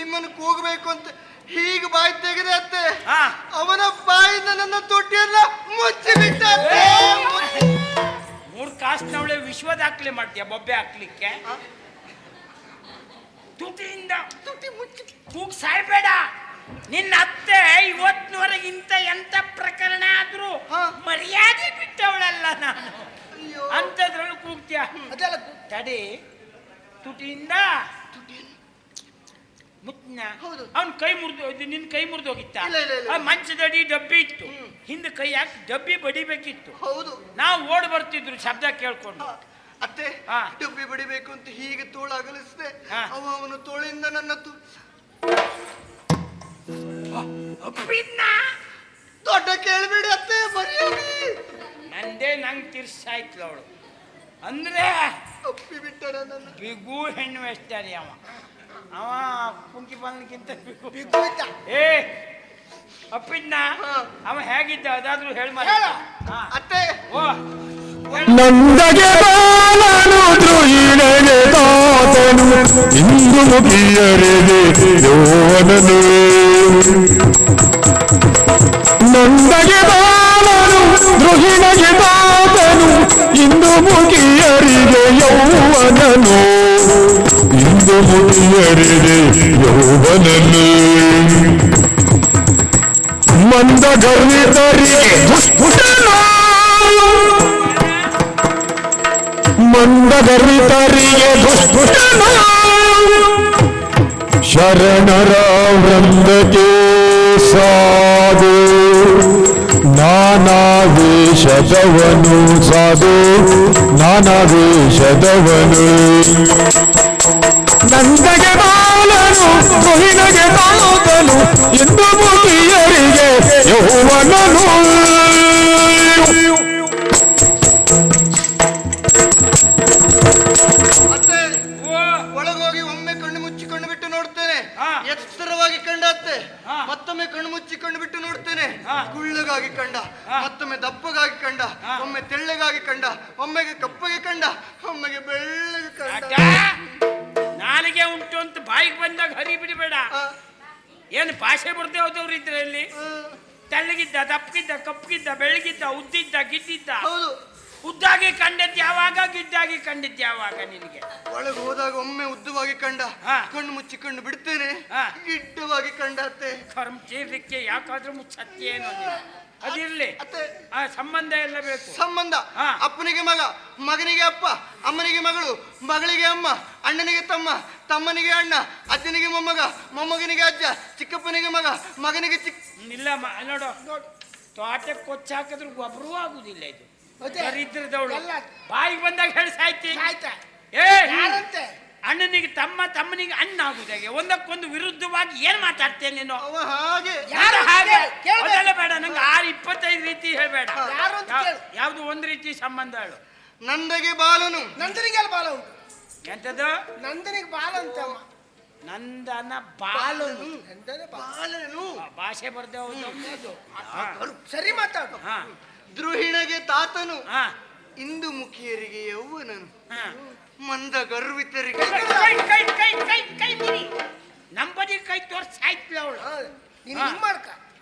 ನಿಮ್ಮನ್ನು ಕೂಗಬೇಕು ಅಂತ ಹೀಗೆ ಬಾಯಿ ತೆಗೆದೆ ಅತ್ತೆ, ಹಾ. ಅವನ ಬಾಯಿಂದ ನನ್ನ ತೊಟ್ಟಿಯನ್ನ ಮುಚ್ಚಿ ಬಿಟ್ಟ. ಮೂರು ಕಾಸ್ನವಳೆ ವಿಶ್ವ ದಾಖಲೆ ಮಾಡ್ತೀಯ ಬೊಬ್ಬೆ ಹಾಕ್ಲಿಕ್ಕೆ. ತುಟಿಯಿಂದ ತುಟಿ ಮುಚ್ಚಿ ಕೂಗ್ ಸಾಯ್ಬೇಡ. ನಿನ್ನ ಅತ್ತೆ ಇವತ್ತಿನವರೆಗೆ ಇಂಥ ಎಂತ ಪ್ರಕರಣ ಆದ್ರೂ ಮರ್ಯಾದೆ ಬಿಟ್ಟವಳಲ್ಲ ನಾನು. ಅಂತದ್ರಲ್ಲೂ ಕೂಗ್ತೀಯ? ಅದೆಲ್ಲ ತಡಿ, ತುಟಿಯಿಂದ ಮುತ್ನ ಹೌದು. ಅವ್ನ ಕೈ ಮುರಿದು ನಿನ್ ಕೈ ಮುರಿದು ಹೋಗಿತ್ತ ಇಲ್ಲ, ಇಲ್ಲ, ಇಲ್ಲ. ಆ ಮಂಚದಡಿ ಡಬ್ಬಿ ಇತ್ತು ಹಿಂದೆ ಕೈ ಹಾಕಿ ಡಬ್ಬಿ ಬಡಿಬೇಕಿತ್ತು ಹೌದು. ನಾವು ಓಡ್ ಬರ್ತಿದ್ರು ಶಬ್ದ ಕೇಳ್ಕೊಂಡು. ಅತ್ತೆ ಹಾ. ಡಬ್ಬಿ ಬಡಿಬೇಕು ಅಂತ ಹೀಗೆ ತೋಳು ಅಗಲಿಸಿದೆ. ಹಾ. ಅವನು ತೋಳಿಂದ ನನ್ನ ದೊಡ್ಡ ಕೇಳ್ಬೇಡಿ ಅತ್ತೆ, ಬರೀ ನಂದೇ ನಂಗೆ ತಿರ್ಸಾಯ್ತು ಅವಳು ಅಂದ್ರೆ ಅಪ್ಪಿ ಬಿಟ್ಟ ನನ್ನ. ಬಿಗು ಹೆಣ್ಣು ವೇಸ್ತಾರಿ ಅವ ಕುಂಕಿ ಬಂದಕ್ಕಿಂತ ಬಿದ್ದು ಬಿದ್ದ. ಏ ಅಪ್ಪಿದ್ನ ಅವ ಹೇಗಿದ್ದ ಅದಾದ್ರೂ ಹೇಳ ಅತ್ತೆ ಓ ನಂದಗೆ ಬಾಲನು ದ್ರೋಹಿಣೆಗೆ ತಾತನು ಇಂದು ಮುಗಿಯರೆಗೆ ಯೌವನನು ನಂದಗೆ ಬಾಲನು ದ್ರೋಹಿಣೆಗೆ ತಾತನು ಇಂದು ಮುಗಿಯರಿಗೆ ಯೌವನನು ಇಂದು ಮುಗಿಯರಿಗೆ ಯೌವನನು ಮಂದ ಗರ್ವಿತರಿಗೆ ಮಂದಗರಿತರಿಗೆ ದುಷ್ಟನ ಶರಣರ ವೃಂದಕ್ಕೆ ಸಾಧು ನಾನಾ ವೇಷದವನು ಸಾಧು ನಾನಾ ವೇಷದವನು ನಂದಗೆ ಬಾಲನು ಕೊಹಿನಗೆ ತಾತನು ಇಂದು ಮುಗಿಯರಿಗೆ ಯೌವನನು ಅತ್ತೆ ಒಳಗೋಗಿ ಒಮ್ಮೆ ಕಣ್ಣು ಮುಚ್ಚಿಕೊಂಡು ಬಿಟ್ಟು ನೋಡ್ತೇನೆ. ಎತ್ತರವಾಗಿ ಕಂಡ ಅತ್ತೆ, ಮತ್ತೊಮ್ಮೆ ಕಣ್ಣು ಮುಚ್ಚಿಕೊಂಡು ಬಿಟ್ಟು ನೋಡ್ತೇನೆ. ಕುಳ್ಳಗಾಗಿ ಕಂಡ, ಮತ್ತೊಮ್ಮೆ ದಪ್ಪಗಾಗಿ ಕಂಡ, ಒಮ್ಮೆ ತೆಳ್ಳಗಾಗಿ ಕಂಡ, ಒಮ್ಮೆಗೆ ಕಪ್ಪಗೆ ಕಂಡ, ಒಮ್ಮೆಗೆ ಬೆಳ್ಳಗೆ ಕಂಡ. ನಾಲಿಗೆ ಉಂಟು ಅಂತ ಬಾಯಿಗೆ ಬಂದಾಗ ಹರಿ ಬಿಡಬೇಡ. ಏನು ಭಾಷೆ ಬರ್ದೇ ಹೋದವ್ರು ಇದ್ರೆ ಇಲ್ಲಿ ತೆಳ್ಳಗಿದ್ದ, ದಪ್ಪಗಿದ್ದ, ಕಪ್ಪಗಿದ್ದ, ಬೆಳಗಿದ್ದ, ಉದ್ದಿದ್ದ, ಗಿದ್ದಿದ್ದ. ಹೌದು. ಉದ್ದಾಗಿ ಕಂಡದ್ದು ಯಾವಾಗ, ಗಿದ್ದಾಗಿ ಕಂಡದ್ದು ಯಾವಾಗ ನಿನಗೆ? ಒಳಗೆ ಹೋದಾಗ ಒಮ್ಮೆ ಉದ್ದವಾಗಿ ಕಂಡ, ಕಣ್ಣು ಮುಚ್ಚಿಕೊಂಡು ಬಿಡ್ತೇನೆ, ಗಿಡ್ಡವಾಗಿ ಕಂಡ ಅತ್ತೆ. ಕರ್ಮ ಚೀರ್ಲಿಕ್ಕೆ ಯಾಕಾದ್ರೂ ಮುಚ್ಚತ್ತೇನೋ ಅದಿರ್ಲಿ. ಅತ್ತೆ ಆ ಸಂಬಂಧ ಎಲ್ಲ ಬೇಕು. ಸಂಬಂಧ ಅಪ್ಪನಿಗೆ ಮಗ, ಮಗನಿಗೆ ಅಪ್ಪ, ಅಮ್ಮನಿಗೆ ಮಗಳು, ಮಗಳಿಗೆ ಅಮ್ಮ, ಅಣ್ಣನಿಗೆ ತಮ್ಮ, ತಮ್ಮನಿಗೆ ಅಣ್ಣ, ಅಜ್ಜನಿಗೆ ಮೊಮ್ಮಗ, ಮೊಮ್ಮಗನಿಗೆ ಅಜ್ಜ, ಚಿಕ್ಕಪ್ಪನಿಗೆ ಮಗ, ಮಗನಿಗೆ ಇಲ್ಲ ನೋಡು, ತೋಟಕ್ಕೆ ಕೊಚ್ಚ ಹಾಕಿದ್ರು ಗೊಬ್ಬರೂ ಆಗುದಿಲ್ಲ ಇದು. ದರಿದ್ರದವಳು ಬಾಯಿಗೆ ಬಂದಾಗ ಹೇಳಿ ಸಾಯ್ತಿ. ಏ ಅಣ್ಣನಿಗೆ ತಮ್ಮ, ತಮ್ಮನಿಗೆ ಅಣ್ಣ ಆಗುದಾಗೆ ಒಂದಕ್ಕೊಂದು ವಿರುದ್ಧವಾಗಿ ಏನ್ ಮಾತಾಡ್ತೇನೆ ನೀನು? ಹಾಗೆ ಅದೆಲ್ಲ ಬೇಡ ನಂಗೆ 6-25 ರೀತಿ ಹೇಳ್ಬೇಡ. ಯಾವ್ದು ಒಂದ್ ರೀತಿ ಸಂಬಂಧ ಹೇಳು. ನಂದಗೆ ಬಾಲನು, ನಂದನಿಗೆ ಬಾಲ ಉಂಟು. ಎಂತದ್ದು? ನಂದನಿಗೆ ಬಾಲ ಅಂತ. ನಂದನ ಬಾಲನು. ಬಾಲನು ಭಾಷೆ ಬರ್ದೆ ಹೋದ ಸರಿ ಮಾತಾಡು. ದ್ರೋಹಿಣಗೆ ತಾತನು, ಇಂದು ಮುಖಿಯರಿಗೆ ಯೌವನನು, ಮಂದ ಗರ್ವಿತರಿಗೆ ನಂಬದಿ ಕೈ ತೋರ್ಸಿ ಆಯ್ತು ಅವಳು.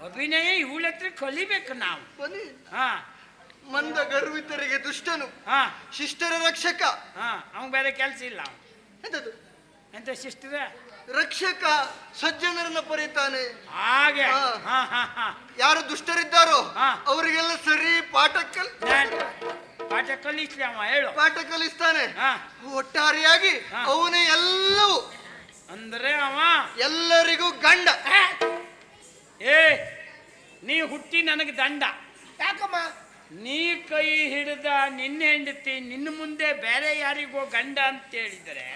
ಅಭಿನಯ ಇವಳ ಹತ್ರ ಕಲಿಬೇಕು ನಾವು. ಮಂದ ಗರ್ವಿತರಿಗೆ ದುಷ್ಟನು, ಶಿಷ್ಟರ ರಕ್ಷಕ. ಅವ್ನ್ ಬೇರೆ ಕೆಲ್ಸ ಇಲ್ಲ. ಎಂತದು? ಎಂತ ಶಿಷ್ಟರ ರಕ್ಷಕ, ಸಜ್ಜನರನ್ನ ಪರೀತಾನೆ. ಹಾಗೆ ಯಾರು ದುಷ್ಟರಿದ್ದಾರೋ ಅವರಿಗೆಲ್ಲ ಸರಿ ಪಾಠ ಕಲಿಸ್ಲಿ ಅವ. ಹೇಳು. ಪಾಠ ಕಲಿಸ್ತಾನೆ. ಒಟ್ಟಾರೆಯಾಗಿ ಅವನೇ ಎಲ್ಲವೂ. ಅಂದ್ರೆ ಅವ ಎಲ್ಲರಿಗೂ ಗಂಡ. ಏ ನೀ ಹುಟ್ಟಿ ನನಗೆ ದಂಡ. ಯಾಕಮ್ಮ? ನೀ ಕೈ ಹಿಡಿದ ನಿನ್ನ ಹೆಂಡತಿ ನಿನ್ನ ಮುಂದೆ ಬೇರೆ ಯಾರಿಗೋ ಗಂಡ ಅಂತ ಹೇಳಿದರೆ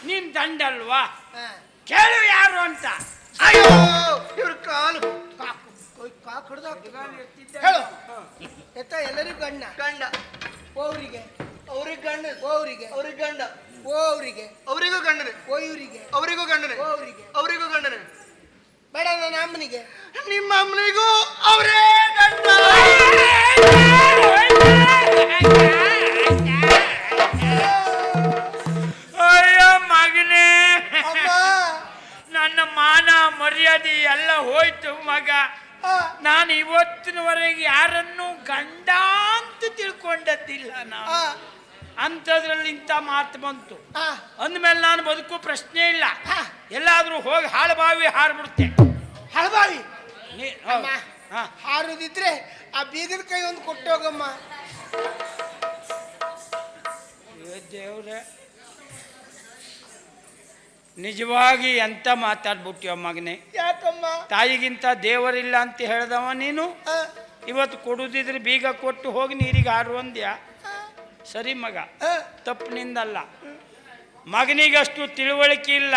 ನೀನ್ ದಂಡ ಅಲ್ವಾ? ಕೇಳು ಯಾರು ಅಂತ. ಅಯ್ಯೋ ಇವ್ರ ಕಾಲು ಹೇಳು. ಎತ್ತ ಎಲ್ಲರಿಗೂ ಗಂಡ ಗಂಡ. ಓವರಿಗೆ ಅವ್ರಿಗೆ ಗಂಡ, ಓವರಿಗೆ ಅವ್ರಿಗೆ ಗಂಡ, ಓವರಿಗೆ ಅವರಿಗೂ ಗಂಡನೆ, ಓಯುರಿಗೆ ಅವರಿಗೂ ಗಂಡನೆ, ಓವರಿಗೆ ಅವರಿಗೂ ಗಂಡನೆ. ಬೇಡ ನನ್ನ ಅಮ್ಮನಿಗೆ, ನಿಮ್ಮ ಅಮ್ಮನಿಗೂ ಅವರೇ ಗಂಡ. ಅಯ್ಯೋ ಮಗನೇ, ನನ್ನ ಮಾನ ಮರ್ಯಾದೆ ಎಲ್ಲ ಹೋಯ್ತು ಮಗ. ನಾನು ಇವತ್ತಿನವರೆಗೆ ಯಾರನ್ನು ಗಂಡ ಅಂತ ತಿಳ್ಕೊಂಡದ್ದಿಲ್ಲ. ನಾನು ಅಂಥದ್ರಲ್ಲಿ ಇಂಥ ಮಾತು ಬಂತು ಅಂದ್ಮೇಲೆ ನಾನು ಬದುಕು ಪ್ರಶ್ನೆ ಇಲ್ಲ. ಎಲ್ಲಾದ್ರೂ ಹೋಗಿ ಹಾಳುಬಾವಿ ಹಾರ್ಬಿಡ್ತೆ. ಹಳಬಾವಿ ಹಾರುದಿದ್ರೆ ಆ ಬೀಗದ ಕೈ ಒಂದು ಕೊಟ್ಟೋಗಮ್ಮ. ದೇವ್ರೆ ನಿಜವಾಗಿ ಎಂತ ಮಾತಾಡ್ಬಿಟ್ಟಿವ ಮಗನೇ. ಯಾಕಮ್ಮ? ತಾಯಿಗಿಂತ ದೇವರಿಲ್ಲ ಅಂತ ಹೇಳ್ದವ ನೀನು. ಇವತ್ತು ಕೊಡುದಿದ್ರೆ ಬೀಗ ಕೊಟ್ಟು ಹೋಗಿ ನೀರಿಗೆ ಹಾರು ಅಂದ್ಯಾ. ಸರಿ ಮಗ, ತಪ್ಪು ನಿಂದಲ್ಲ. ಮಗನಿಗಷ್ಟು ತಿಳುವಳಿಕೆ ಇಲ್ಲ.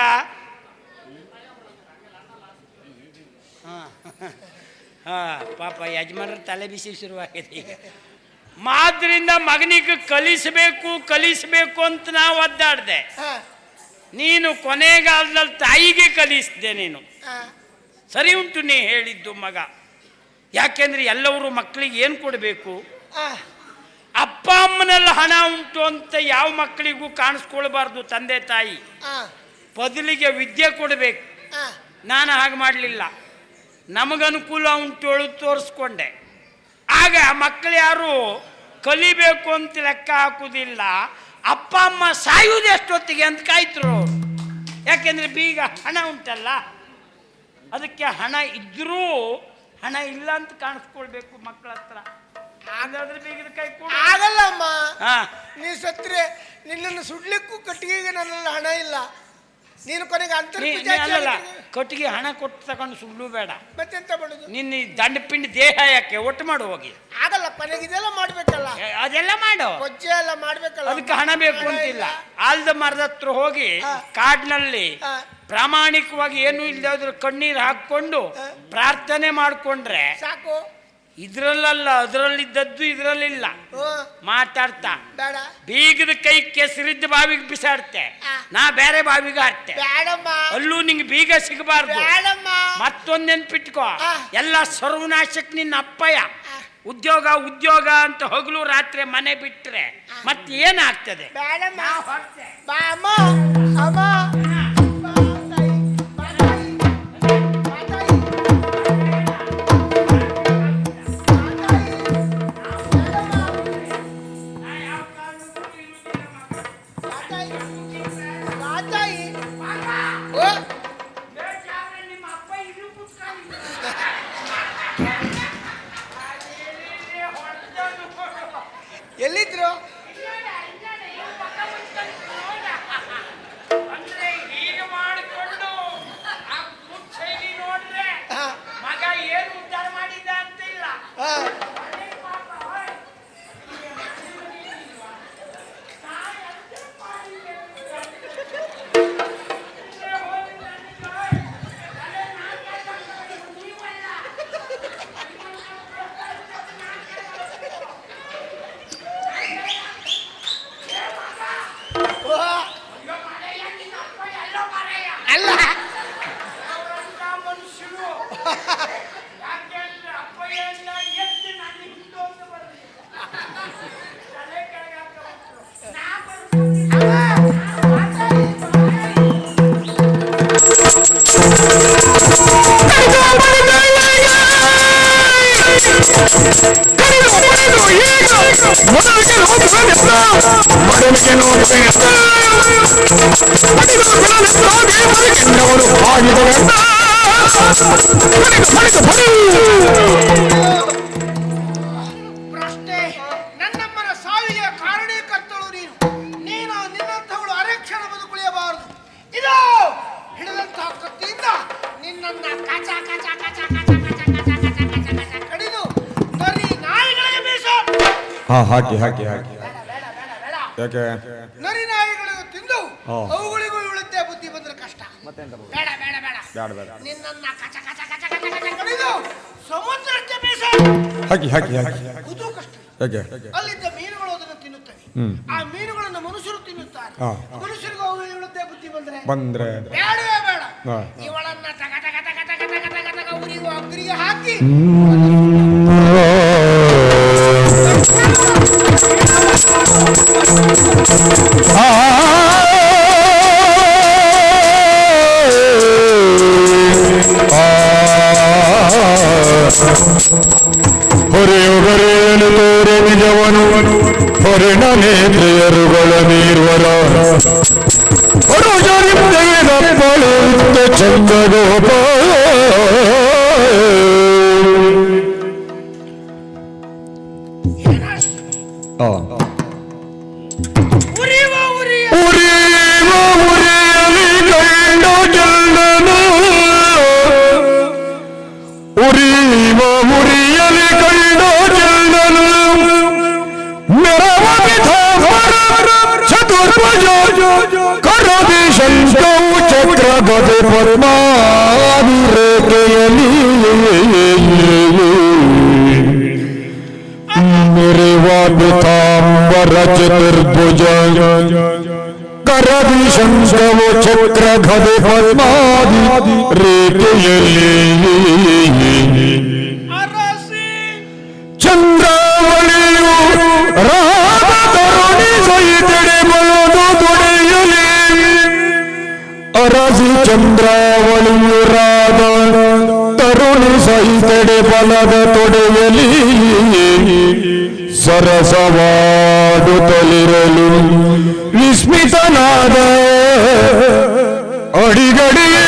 ಪಾಪ ಯಜಮಾನರ ತಲೆ ಬಿಸಿ ಶುರುವಾಗಿದೆ ಈಗ. ಮಾದ್ರಿಂದ ಮಗನಿಗೆ ಕಲಿಸಬೇಕು ಅಂತ ನಾವು ಒದ್ದಾಡ್ದೆ. ನೀನು ಕೊನೆಗಾಲದಲ್ಲಿ ತಾಯಿಗೆ ಕಲಿಸಿದೆ ನೀನು. ಸರಿ ಉಂಟು ನೀ ಹೇಳಿದ್ದು ಮಗ. ಯಾಕೆಂದ್ರೆ ಎಲ್ಲವರು ಮಕ್ಕಳಿಗೆ ಏನು ಕೊಡಬೇಕು? ಅಪ್ಪ ಅಮ್ಮನಲ್ಲಿ ಹಣ ಉಂಟು ಅಂತ ಯಾವ ಮಕ್ಕಳಿಗೂ ಕಾಣಿಸ್ಕೊಳ್ಬಾರ್ದು ತಂದೆ ತಾಯಿ. ಬದಲಿಗೆ ವಿದ್ಯೆ ಕೊಡಬೇಕು. ನಾನು ಹಾಗೆ ಮಾಡಲಿಲ್ಲ. ನಮಗನುಕೂಲ ಉಂಟು ಹೇಳು ತೋರಿಸ್ಕೊಂಡೆ. ಆಗ ಮಕ್ಕಳು ಯಾರು ಕಲಿಬೇಕು ಅಂತ ಲೆಕ್ಕ ಹಾಕುವುದಿಲ್ಲ. ಅಪ್ಪ ಅಮ್ಮ ಸಾಯುವುದು ಎಷ್ಟೊತ್ತಿಗೆ ಅಂತ ಕಾಯ್ತರು. ಯಾಕೆಂದ್ರೆ ಬೀಗ ಹಣ ಉಂಟಲ್ಲ, ಅದಕ್ಕೆ ಹಣ ಇದ್ರೂ ಹಣ ಇಲ್ಲ ಅಂತ ಕಾಣಿಸ್ಕೊಳ್ಬೇಕು ಮಕ್ಕಳ ಹತ್ರ. ಹಾಗಾದ್ರೆ ಬೀಗದ ಕೈ ಕೂಡ ಆಗಲ್ಲ ಅಮ್ಮ. ನೀ ಸತ್ರೆ ನಿನ್ನನ್ನು ಸುಡ್ಲಿಕ್ಕೂ ಕಟ್ಟಿಗೆಗೆ ನನ್ನಲ್ಲಿ ಹಣ ಇಲ್ಲ. ನೀನು ಕೊನೆಗೆ ಅಲ್ಲ, ಕಟ್ಟಿಗೆ ಹಣ ಕೊಟ್ಟು ತಗೊಂಡು ಸುಳ್ಳು ಬೇಡ. ಮತ್ತೆಂತ ಮಾಡುದು? ನಿನ್ನ ದಂಡ ಪಿಂಡಿ ದೇಹ ಯಾಕೆ ಒಟ್ಟು ಮಾಡು ಹೋಗಿ. ಆಗಲ್ಲ, ಕೊನೆಗೆ ಇದೆಲ್ಲ ಮಾಡ್ಬೇಕಲ್ಲ. ಅದೆಲ್ಲ ಮಾಡು, ಕೊಜ್ಜೆ ಎಲ್ಲ ಮಾಡ್ಬೇಕಲ್ಲ. ಅದಕ್ಕೆ ಹಣ ಬೇಕು ಅಂತಿಲ್ಲ. ಆಲ್ದ ಮರದ ಹತ್ರ ಹೋಗಿ ಕಾಡಿನಲ್ಲಿ ಪ್ರಾಮಾಣಿಕವಾಗಿ ಏನು ಇಲ್ಲದ ಕಣ್ಣೀರು ಹಾಕೊಂಡು ಪ್ರಾರ್ಥನೆ ಮಾಡ್ಕೊಂಡ್ರೆ ಸಾಕು. ಇದ್ರಲ್ಲ, ಅದ್ರಲ್ಲಿದ್ದದ್ದು ಇದ್ರಲ್ಲಿಲ್ಲ. ಮಾತಾಡ್ತಾ ಬೀಗದ ಕೈ ಕೆಸರಿದ್ದ ಬಾವಿಗೆ ಬಿಸಾಡ್ತೆ, ನಾ ಬೇರೆ ಬಾವಿಗೆ ಹಾಕ್ತೆ. ಅಲ್ಲೂ ನಿಂಗೆ ಬೀಗ ಸಿಗಬಾರ್ದು. ಮತ್ತೊಂದ್ ನೆನ್ಪಿಟ್ಕೋ, ಎಲ್ಲ ಸರ್ವನಾಶಕ್ ನಿನ್ನ ಅಪ್ಪಯ್ಯ. ಉದ್ಯೋಗ ಅಂತ ಹಗಲು ರಾತ್ರಿ ಮನೆ ಬಿಟ್ರೆ ಮತ್ತೆ ಏನಾಗ್ತದೆ? ಎಲ್ಲಿದ್ರು? ಹೀಗೆ ಮಾಡಿಕೊಂಡು ನೋಡ್ರೆ ಮಗ ಏನು ಉದ್ಧಾರ ಮಾಡಿದ್ದ ಅಂತ ಇಲ್ಲ. ಪ್ರಶ್ನೆ, ನನ್ನಮ್ಮನ ಸಾವಿಗೆ ಕಾರಣೀಕರ್ತಳು ನೀನು. ನಿನ್ನಂಥವಳು ಅರೆಕ್ಷಣ ಬದುಕುಳಿಯಬಾರದು. ಇದು ಹಿಡಿದಂತಹ ಕತ್ತಿಯಿಂದ ನಿನ್ನನ್ನ ಕಚ ಕಚ ಕಚ ಕಚ ಕಚ ಕಚ ಕಚ ಕಚ ಕಚ ಕಡಿದು ನರಿ ನಾಯಿಗಳಿಗೆ ಬೀಸು. ಹಾಕಿ ಯಾಕೆ ನರಿ ನಾಯಿಗಳಿಗೂ ತಿಂದು ಅವುಗಳಿಗೂ ಉಳಿದ್ದೆ ಬುದ್ಧಿ ಬಂದ್ರೆ ಕಷ್ಟ. ಬೇಡ ಬೇಡ ಬೇಡ ಬೇಡ. ನಿನ್ನನ್ನ ಕಚ ಕಚ ಕಚ ಕಚ ಕಚ ಕಡಿದು ಸಮುದ್ರಕ್ಕೆ ಬೀಸು. ಹಾಕಿ ಇದು ಕಷ್ಟ. ಅಲ್ಲಿದ್ದ ಮೀನುಗಳು ಅದನ್ನು ತಿನ್ನುತ್ತವೆ. ಆ ಮೀನುಗಳನ್ನು ಮನುಷ್ಯರು ತಿನ್ನುತ್ತಾರೆ. ಮನುಷ್ಯರಿಗೂ ಅವು ಉಳಿದ್ದೆ ಬುದ್ಧಿ ಬಂದ್ರೆ ಬೇಡವೇ ಬೇಡ. ಇವಳನ್ನ ತಗ ತಗ ತಗ ತಗ ತಗ ತಗ ತಗ ಉರಿಯುವ ಅಗ್ನಿಗೆ ಹಾಕಿ ಹೊರೆಯೊಗರೆಯಲು ತೋರೆ ನಿಜವನು ಹೊರೆನ ನೇತ್ರೆಯರುಗಳ ನೀರ್ವರ ಚಂದಗೋಪ ಉರಿಯುವ ಉರಿಯಲಿ ಗದೆ ಪದ್ಮಾದಿ ರೇಖೆಯಲ್ಲಿ ಮೆರೆವಾಂಬರ ಚತುರ್ಭುಜ ಕರದಿ ಶಂಖವು ಚಕ್ರ ಗದೆ ಪದ್ಮಾದಿ ರೇಖೆಯಲ್ಲಿ ಚಂದ್ರಾವಳಿಯು ರಾಮ ತರುಣಿ ಸಹಿತಡೆ ಬಲದು ತೊಡೆಯಲಿ ಅರಸಿ ಚಂದ್ರಾವಳಿಯು ರಾಧ ತರುಣಿ ಸಹಿತಡೆ ಬಲದ ತೊಡೆಯಲಿ ಸರಸವಾಡುತ್ತಲಿರಲು ವಿಸ್ಮಿತನಾದ ಅಡಿಗಡಿಯೇ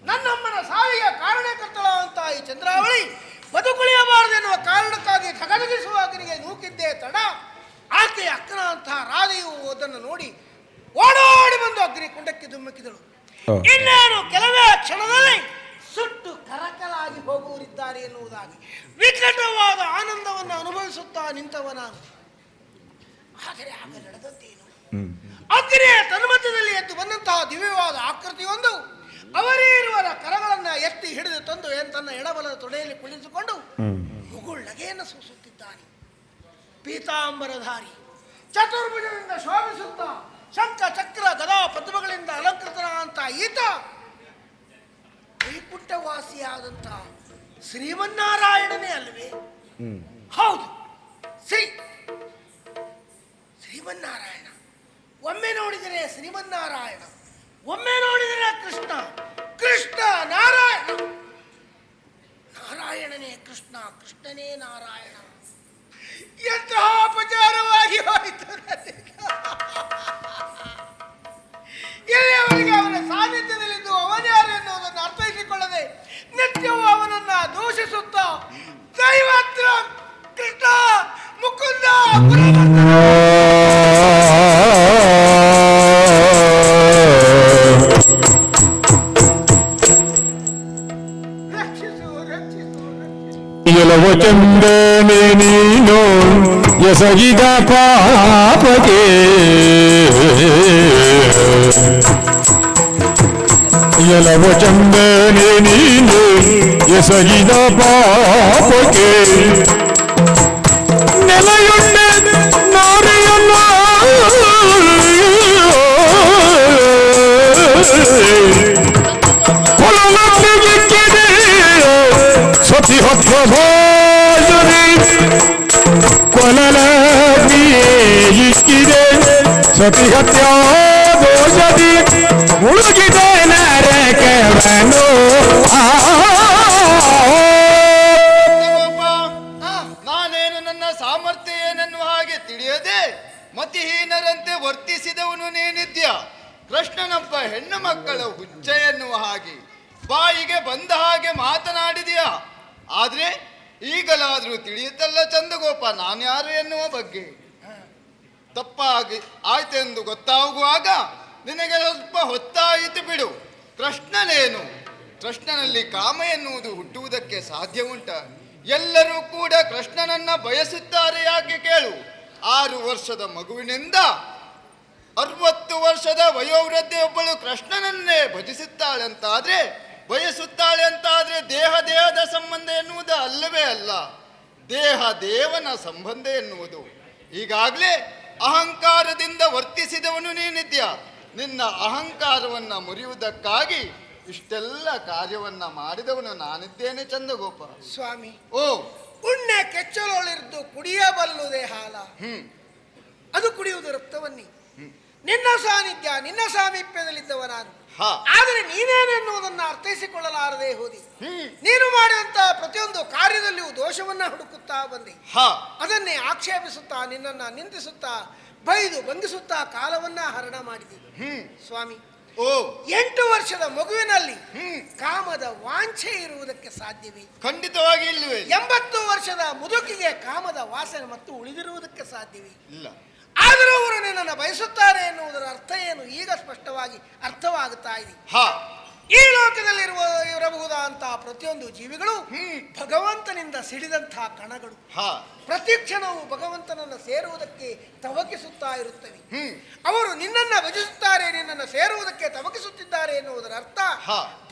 ನನ್ನಮ್ಮನ ಸಾವಿಗೆ ಕಾರಣಕರ್ತಳಾದಂತ ಈ ಚಂದ್ರಾವಳಿ ಬದುಕುಳಿಯಬಾರದೆನ್ನುವ ಕಾರಣಕ್ಕಾಗಿ ಖಗನಗಿಸುವ ಅಗ್ನಿಗೆ ನೂಕಿದ್ದೇ ತಡ ಆಕೆ ಅಕ್ಕನ ಅಂತಹ ರಾಧೆಯು ಅದನ್ನು ನೋಡಿ ಓಡೋಡಿ ಬಂದು ಅಗ್ನಿ ಕುಂಡಕ್ಕೆ ಧುಮ್ಮುಕಿದಳು. ಇನ್ನೇನು ಕೆಲವೇ ಕ್ಷಣದಲ್ಲಿ ಸುಟ್ಟು ಕರಕಲಾಗಿ ಹೋಗುವರಿದ್ದಾರೆ ಎನ್ನುವುದಾಗಿ ವಿಕಟವಾದ ಆನಂದವನ್ನು ಅನುಭವಿಸುತ್ತಾ ನಿಂತವ ನಾನು. ಆದರೆ ಆಗ ನಡೆದದ್ದೇನು? ಅಗ್ನಿಯ ತನ್ಮಧ್ಯದಲ್ಲಿ ಎದ್ದು ಬಂದಂತಹ ದಿವ್ಯವಾದ ಆಕೃತಿಯೊಂದು ಅವರೀರುವರ ಕರಗಳನ್ನ ಎತ್ತಿ ಹಿಡಿದು ತಂದು ತನ್ನ ಎಡಬಲದ ತೊಡೆಯಲ್ಲಿ ಕುಳಿತುಕೊಂಡು ಮುಗುಳ್ಳಗೆಯನ್ನು ಸೂಸುತ್ತಿದ್ದಾನೆ. ಪೀತಾಂಬರಧಾರಿ ಚತುರ್ಭುಜದಿಂದ ಶೋಭಿಸುತ್ತಾ ಶಂಖ ಚಕ್ರ ಗದಾ ಪದ್ಮಗಳಿಂದ ಅಲಂಕೃತನಾದಂತ ಈತ ವೈಕುಂಠವಾಸಿಯಾದಂತ ಶ್ರೀಮನ್ನಾರಾಯಣನೇ ಅಲ್ವೇ? ಹೌದು, ಶ್ರೀಮನ್ನಾರಾಯಣ. ಒಮ್ಮೆ ನೋಡಿದರೆ ಶ್ರೀಮನ್ನಾರಾಯಣ, ಒಮ್ಮೆ ನೋಡಿದರೆ ಕೃಷ್ಣ, ಕೃಷ್ಣ ನಾರಾಯಣ, ನಾರಾಯಣನೇ ಕೃಷ್ಣ, ಕೃಷ್ಣನೇ ನಾರಾಯಣ. ಎಂತಹ ಅಪಚಾರವಾಗಿ ಹೋಯಿತು ಇಲ್ಲಿಯವರೆಗೆ ಅವನ ಸಾನ್ನಿಧ್ಯದಲ್ಲಿದ್ದು ಅವನ್ಯಾರು ಎನ್ನುವುದನ್ನು ಅರ್ಥೈಸಿಕೊಳ್ಳದೆ ನಿತ್ಯವೂ ಅವನನ್ನ ದೂಷಿಸುತ್ತಾ ದೈವತ್ರ ಕೃಷ್ಣ ಮುಕುಂದ ಎಲವ ಚಂದನೆ ನೀನು ಎಸಗಿದ ಪಾಪಕ್ಕೆ ಎಲವ ಚಂದನೆ ನೀನು ಎಸಗಿದ ಪಾಪಕ್ಕೆ ನೆಲೆಯುಂಡ ನಾರಿಯನ್ನ ಕೊಲಲಕ್ಕಿದೆ ಸತಿ ಹೊತ್ತ ಭಾಜರಿ ಕೊಲಲಕ್ಕಿದೆ ಸತಿ ಹತ್ಯಾ ದೋಷದಿ ಮುಳುಗಿದೆ ನರಕವನು. ನಾನೇನು ನನ್ನ ಸಾಮರ್ಥ್ಯ ಏನೆನ್ನುವ ಹಾಗೆ ತಿಳಿಯದೆ ಮತಿಹೀನರಂತೆ ವರ್ತಿಸಿದವನು ನೀನಿದ್ಯ. ಕೃಷ್ಣನೊಬ್ಬ ಹೆಣ್ಣು ಮಕ್ಕಳ ಹುಚ್ಚ ಎನ್ನುವ ಹಾಗೆ ಬಾಯಿಗೆ ಬಂದ ಹಾಗೆ ಮಾತನಾಡಿದೆಯಾ. ಆದ್ರೆ ಈಗಲಾದ್ರೂ ತಿಳಿಯುತ್ತಲ್ಲ ಚಂದಗೋಪ ನಾನ್ಯಾರು ಎನ್ನುವ ಬಗ್ಗೆ. ತಪ್ಪಾಗಿ ಆಯ್ತೆಂದು ಗೊತ್ತಾಗುವಾಗ ನಿನಗೆ ಸ್ವಲ್ಪ ಹೊತ್ತಾಯಿತು ಬಿಡು. ಕೃಷ್ಣನೇನು? ಕೃಷ್ಣನಲ್ಲಿ ಕಾಮ ಎನ್ನುವುದು ಹುಟ್ಟುವುದಕ್ಕೆ ಸಾಧ್ಯ ಉಂಟ? ಎಲ್ಲರೂ ಕೂಡ ಕೃಷ್ಣನನ್ನ ಬಯಸುತ್ತಾರೆ. ಯಾಕೆ ಕೇಳು. 6 ವರ್ಷದ ಮಗುವಿನಿಂದ 60 ವರ್ಷದ ವಯೋವೃದ್ಧೆಯೊಬ್ಬಳು ಕೃಷ್ಣನನ್ನೇ ಭಜಿಸುತ್ತಾಳೆ ಅಂತಾದ್ರೆ, ಬಯಸುತ್ತಾಳೆ ಅಂತಾದ್ರೆ ದೇಹದ ಸಂಬಂಧ ಎನ್ನುವುದು ಅಲ್ಲವೇ ಅಲ್ಲ, ದೇಹ ದೇವನ ಸಂಬಂಧ ಎನ್ನುವುದು. ಈಗಾಗಲೇ ಅಹಂಕಾರದಿಂದ ವರ್ತಿಸಿದವನು ನೀನಿದ್ಯಾ. ನಿನ್ನ ಅಹಂಕಾರವನ್ನ ಮುರಿಯುವುದಕ್ಕಾಗಿ ಇಷ್ಟೆಲ್ಲ ಕಾರ್ಯವನ್ನ ಮಾಡಿದವನು ನಾನಿದ್ದೇನೆ ಚಂದಗೋಪ. ಸ್ವಾಮಿ, ಓ ಪುಣ್ಯ ಕೆಚ್ಚಲೊಳಿರ್ದು ಕುಡಿಯಬಲ್ಲುದೇ ಹಾಲ, ಅದು ಕುಡಿಯುವುದು ರಕ್ತವನ್ನಿ. ನಿನ್ನ ಸಾನ್ನಿಧ್ಯ ನಿನ್ನ ಸಾಮೀಪ್ಯದಲ್ಲಿದ್ದವ ನಾನು. ಆದರೆ ನೀನೇನೆನ್ನುವುದನ್ನ ಅರ್ಥೈಸಿಕೊಳ್ಳಲಾರದೆ ಹೋದಿ. ನೀನು ಮಾಡಿದಂತಹ ಪ್ರತಿಯೊಂದು ಕಾರ್ಯದಲ್ಲಿಯೂ ದೋಷವನ್ನ ಹುಡುಕುತ್ತಾ ಬಂದೆ. ಅದನ್ನೇ ಆಕ್ಷೇಪಿಸುತ್ತಾ ನಿನ್ನನ್ನ ನಿಂದಿಸುತ್ತಾ ಬೈದು ಬಂಧಿಸುತ್ತಾ ಕಾಲವನ್ನ ಹರಣ ಮಾಡಿದೆ. ಸ್ವಾಮಿ, ಓ 8 ವರ್ಷದ ಮಗುವಿನಲ್ಲಿ ಕಾಮದ ವಾಂಛೆ ಇರುವುದಕ್ಕೆ ಸಾಧ್ಯವೇ? ಖಂಡಿತವಾಗಿ ಇಲ್ಲವೇ? 80 ವರ್ಷದ ಮುದುಕಿಗೆ ಕಾಮದ ವಾಸನೆ ಮತ್ತು ಉಳಿದಿರುವುದಕ್ಕೆ ಸಾಧ್ಯವೇ? ಇಲ್ಲ. ಆದರೂ ಅವರು ನಿನ್ನನ್ನು ಬಯಸುತ್ತಾರೆ ಎನ್ನುವುದರ ಅರ್ಥ ಏನು ಈಗ ಸ್ಪಷ್ಟವಾಗಿ ಅರ್ಥವಾಗುತ್ತಾ ಇದೆ. ಈ ಲೋಕದಲ್ಲಿರುವ ಇರಬಹುದಾದಂತಹ ಪ್ರತಿಯೊಂದು ಜೀವಿಗಳು ಭಗವಂತನಿಂದ ಸಿಡಿದಂತಹ ಕಣಗಳು. ಪ್ರತಿ ಕ್ಷಣವು ಭಗವಂತನನ್ನು ಸೇರುವುದಕ್ಕೆ ತವಕಿಸುತ್ತಾ ಇರುತ್ತವೆ. ಅವರು ನಿನ್ನನ್ನು ಭಜಿಸುತ್ತಾರೆ, ನಿನ್ನನ್ನು ಸೇರುವುದಕ್ಕೆ ತವಕಿಸುತ್ತಿದ್ದಾರೆ ಎನ್ನುವುದರ ಅರ್ಥ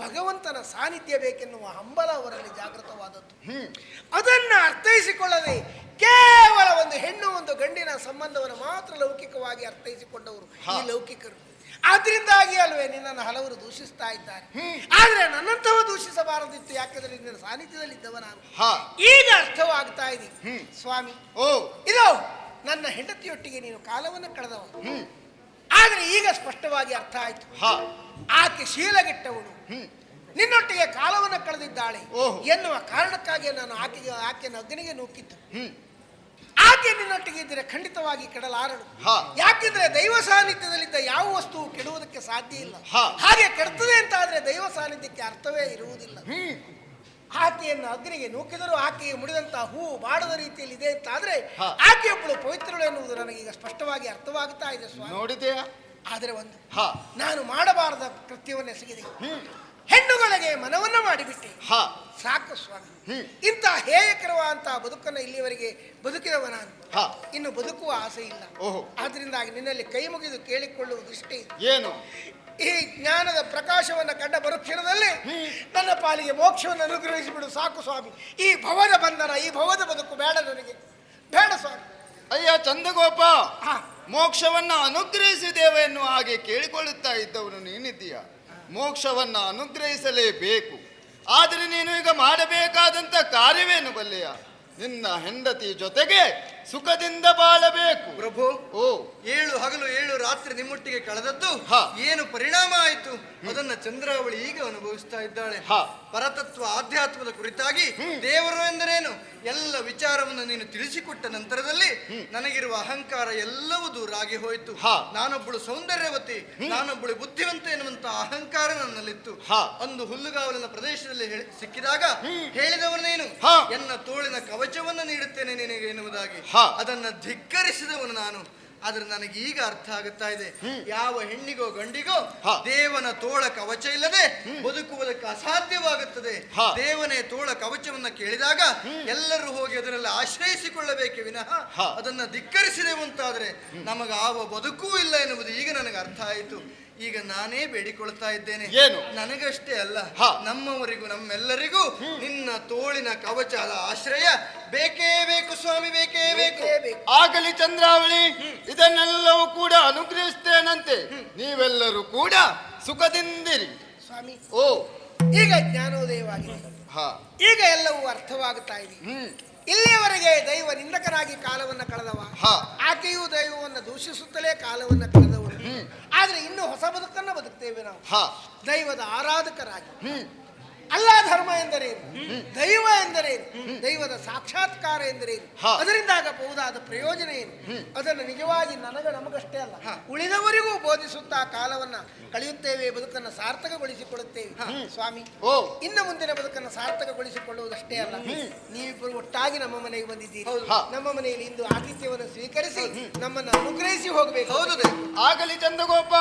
ಭಗವಂತನ ಸಾನ್ನಿಧ್ಯ ಬೇಕೆನ್ನುವ ಹಂಬಲ ಅವರಲ್ಲಿ ಜಾಗೃತವಾದದ್ದು. ಅದನ್ನು ಅರ್ಥೈಸಿಕೊಳ್ಳದೆ ಕೇವಲ ಒಂದು ಹೆಣ್ಣು ಒಂದು ಗಂಡಿನ ಸಂಬಂಧವನ್ನು ಮಾತ್ರ ಲೌಕಿಕವಾಗಿ ಅರ್ಥೈಸಿಕೊಂಡವರು ಈ ಲೌಕಿಕರು. ಆದ್ರಿಂದಾಗಿ ಅಲ್ವೇ ನಿನ್ನನ್ನು ಹಲವರು ದೂಷಿಸ್ತಾ ಇದ್ದಾರೆ. ಆದ್ರೆ ನನ್ನಂತಹ ದೂಷಿಸಬಾರದಿತ್ತು, ಯಾಕೆಂದ್ರೆ ನಿನ್ನ ಸಾನ್ನಿಧ್ಯದಲ್ಲಿದ್ದವ ನಾನು. ಈಗ ಅರ್ಥವಾಗ್ತಾ ಇದೆ ಸ್ವಾಮಿ. ಇದು ನನ್ನ ಹೆಂಡತಿಯೊಟ್ಟಿಗೆ ನೀನು ಕಾಲವನ್ನು ಕಳೆದವ. ಆದ್ರೆ ಈಗ ಸ್ಪಷ್ಟವಾಗಿ ಅರ್ಥ ಆಯ್ತು. ಆಕೆ ಶೀಲಗೆಟ್ಟವಳು, ನಿನ್ನೊಟ್ಟಿಗೆ ಕಾಲವನ್ನು ಕಳೆದಿದ್ದಾಳೆ ಎನ್ನುವ ಕಾರಣಕ್ಕಾಗಿ ನಾನು ಆಕೆಯನ್ನು ಅಗ್ನಿಗೆ ನೂಕಿದ್ದು. ಆಕೆ ನಿನ್ನೊಟ್ಟಿಗೆ ಇದ್ದರೆ ಖಂಡಿತವಾಗಿ ಕೆಡಲಾರಳು. ಯಾಕೆಂದ್ರೆ ದೈವ ಸಾನ್ನಿಧ್ಯದಲ್ಲಿದ್ದ ಯಾವ ವಸ್ತುವು ಕೆಡುವುದಕ್ಕೆ ಸಾಧ್ಯ ಇಲ್ಲ. ಹಾಗೆ ಕೆಡ್ತದೆ ಅಂತ ಆದ್ರೆ ದೈವ ಸಾನ್ನಿಧ್ಯಕ್ಕೆ ಅರ್ಥವೇ ಇರುವುದಿಲ್ಲ. ಆಕೆಯನ್ನು ಅಗ್ನಿಗೆ ನೂಕಿದರೂ ಆಕೆಗೆ ಮುಡಿದಂತಹ ಹೂವು ಬಾಡದ ರೀತಿಯಲ್ಲಿ ಇದೆ ಅಂತ ಆದ್ರೆ ಆಕೆಯೊಬ್ಬಳು ಪವಿತ್ರಳು ಎನ್ನುವುದು ನನಗೀಗ ಸ್ಪಷ್ಟವಾಗಿ ಅರ್ಥವಾಗುತ್ತಾ ಇದೆ ಸ್ವಾಮಿ. ನೋಡಿದೆಯಾ? ಆದ್ರೆ ಒಂದು ನಾನು ಮಾಡಬಾರದ ಕೃತ್ಯವನ್ನು ಎಸಗಿದೆ. ಹೆಣ್ಣುಗಳಿಗೆ ಮನವನ್ನ ಮಾಡಿಬಿಟ್ಟೆ. ಸಾಕು ಸ್ವಾಮಿ. ಇಂಥ ಹೇಯಕರವಾದಂತಹ ಬದುಕನ್ನು ಇಲ್ಲಿವರೆಗೆ ಬದುಕಿದವ ನಾನು. ಇನ್ನು ಬದುಕುವ ಆಸೆ ಇಲ್ಲ. ಆದ್ರಿಂದಾಗಿ ನಿನ್ನಲ್ಲಿ ಕೈ ಮುಗಿದು ಕೇಳಿಕೊಳ್ಳುವುದಿಷ್ಟೇ, ಏನು ಈ ಜ್ಞಾನದ ಪ್ರಕಾಶವನ್ನು ಕಂಡ ಮರುಕ್ಷಣದಲ್ಲಿ ನನ್ನ ಪಾಲಿಗೆ ಮೋಕ್ಷವನ್ನು ಅನುಗ್ರಹಿಸಿಬಿಡು. ಸಾಕು ಸ್ವಾಮಿ. ಈ ಭವದ ಬಂಧನ, ಈ ಭವದ ಬದುಕು ಬೇಡ ನನಗೆ, ಬೇಡ ಸ್ವಾಮಿ. ಅಯ್ಯ ಚಂದಗೋಪ, ಮೋಕ್ಷವನ್ನ ಅನುಗ್ರಹಿಸಿದ್ದೇವೆ ಎನ್ನುವ ಹಾಗೆ ಕೇಳಿಕೊಳ್ಳುತ್ತಾ ಇದ್ದವನು ನೀನಿದ್ದೀಯ. ಮೋಕ್ಷವನ್ನ ಅನುಗ್ರಹಿಸಲೇಬೇಕು. ಆದರೆ ನೀನು ಈಗ ಮಾಡಬೇಕಾದಂತ ಕಾರ್ಯವೇನು ಬಲ್ಲೆಯ? ನಿನ್ನ ಹೆಂಡತಿ ಜೊತೆಗೆ ಸುಖದಿಂದ ಬಾಳಬೇಕು. ಪ್ರಭು, 7 ಹಗಲು 7 ರಾತ್ರಿ ನಿಮ್ಮೊಟ್ಟಿಗೆ ಕಳೆದದ್ದು ಏನು ಪರಿಣಾಮ ಆಯಿತು ಅದನ್ನ ಚಂದ್ರಾವಳಿ ಈಗ ಅನುಭವಿಸ್ತಾ ಇದ್ದಾಳೆ. ಪರತತ್ವ ಆಧ್ಯಾತ್ಮದ ಕುರಿತಾಗಿ ದೇವರು ಎಂದರೇನು ಎಲ್ಲ ವಿಚಾರವನ್ನು ನೀನು ತಿಳಿಸಿಕೊಟ್ಟ ನಂತರದಲ್ಲಿ ನನಗಿರುವ ಅಹಂಕಾರ ಎಲ್ಲವೂ ದೂರ ಆಗಿ ಹೋಯಿತು. ನಾನೊಬ್ಬಳು ಸೌಂದರ್ಯವತಿ, ನಾನೊಬ್ಬಳು ಬುದ್ಧಿವಂತ ಎನ್ನುವಂತ ಅಹಂಕಾರ ನನ್ನಲ್ಲಿತ್ತು. ಒಂದು ಹುಲ್ಲುಗಾವಲಿನ ಪ್ರದೇಶದಲ್ಲಿ ಸಿಕ್ಕಿದಾಗ ಹೇಳಿದವನೇನು, ಎನ್ನ ತೋಳಿನ ಕವಚವನ್ನು ನೀಡುತ್ತೇನೆ ನಿನಗೆ ಎನ್ನುವುದಾಗಿ. ಅದನ್ನ ಧಿಕ್ಕರಿಸಿದವನು ನಾನು. ಆದ್ರೆ ನನಗೆ ಈಗ ಅರ್ಥ ಆಗುತ್ತಾ ಇದೆ, ಯಾವ ಹೆಣ್ಣಿಗೋ ಗಂಡಿಗೋ ದೇವನ ತೋಳ ಕವಚ ಇಲ್ಲದೆ ಬದುಕುವುದಕ್ಕೆ ಅಸಾಧ್ಯವಾಗುತ್ತದೆ. ದೇವನೇ ತೋಳ ಕವಚವನ್ನ ಕೇಳಿದಾಗ ಎಲ್ಲರೂ ಹೋಗಿ ಅದನ್ನೆಲ್ಲ ಆಶ್ರಯಿಸಿಕೊಳ್ಳಬೇಕೆ ವಿನಃ ಅದನ್ನ ಧಿಕ್ಕರಿಸಿದೆವು ಅಂತಾದ್ರೆ ನಮಗ ಆವ ಬದುಕೂ ಇಲ್ಲ ಎನ್ನುವುದು ಈಗ ನನಗೆ ಅರ್ಥ ಆಯಿತು. ಈಗ ನಾನೇ ಬೇಡಿಕೊಳ್ತಾ ಇದ್ದೇನೆ, ಏನು ನನಗಷ್ಟೇ ಅಲ್ಲ ನಮ್ಮವರಿಗೂ ನಮ್ಮೆಲ್ಲರಿಗೂ ನಿನ್ನ ತೋಳಿನ ಕವಚದ ಆಶ್ರಯ ಬೇಕೇ ಬೇಕು ಸ್ವಾಮಿ, ಬೇಕೇ ಬೇಕು. ಆಗಲಿ ಚಂದ್ರಾವಳಿ, ಇದನ್ನೆಲ್ಲವೂ ಕೂಡ ಅನುಗ್ರಹಿಸ್ತೇನಂತೆ. ನೀವೆಲ್ಲರೂ ಕೂಡ ಸುಖದಿಂದಿರಿ ಸ್ವಾಮಿ. ಈಗ ಜ್ಞಾನೋದಯವಾಗಿದೆ. ಈಗ ಎಲ್ಲವೂ ಅರ್ಥವಾಗುತ್ತಾ ಇದೆ. ಇಲ್ಲಿಯವರೆಗೆ ದೈವ ನಿಂದಕನಾಗಿ ಕಾಲವನ್ನು ಕಳೆದವ, ಆಕೆಯೂ ದೈವವನ್ನು ದೂಷಿಸುತ್ತಲೇ ಕಾಲವನ್ನು ಕಳೆದವರು. ಆದ್ರೆ ಇನ್ನು ಹೊಸ ಬದುಕನ್ನು ಬದುಕ್ತೇವೆ ನಾವು, ದೈವದ ಆರಾಧಕರಾಗಿ. ಅಲ್ಲ ಧರ್ಮ ಎಂದರೇನು, ದೈವ ಎಂದರೇನು, ದೈವದ ಸಾಕ್ಷಾತ್ಕಾರ ಎಂದರೇನು, ಅದರಿಂದ ಆಗಬಹುದಾದ ಪ್ರಯೋಜನ ಏನು, ಅದನ್ನು ನಿಜವಾಗಿ ನಮಗಷ್ಟೇ ಅಲ್ಲ ಉಳಿದವರಿಗೂ ಬೋಧಿಸುತ್ತಾ ಕಾಲವನ್ನ ಕಳೆಯುತ್ತೇವೆ, ಬದುಕನ್ನು ಸಾರ್ಥಕಗೊಳಿಸಿಕೊಳ್ಳುತ್ತೇವೆ ಸ್ವಾಮಿ. ಇನ್ನು ಮುಂದಿನ ಬದುಕನ್ನು ಸಾರ್ಥಕಗೊಳಿಸಿಕೊಳ್ಳುವುದಷ್ಟೇ ಅಲ್ಲ, ನೀವಿಬ್ಬರು ಒಟ್ಟಾಗಿ ನಮ್ಮ ಮನೆಗೆ ಬಂದಿದ್ದೀರಿ. ನಮ್ಮ ಮನೆಯಲ್ಲಿ ಇಂದು ಆತಿಥ್ಯವನ್ನು ಸ್ವೀಕರಿಸಿ ನಮ್ಮನ್ನು ಅನುಗ್ರಹಿಸಿ ಹೋಗಬೇಕು. ಆಗಲಿ ಚಂದಗೋಪ.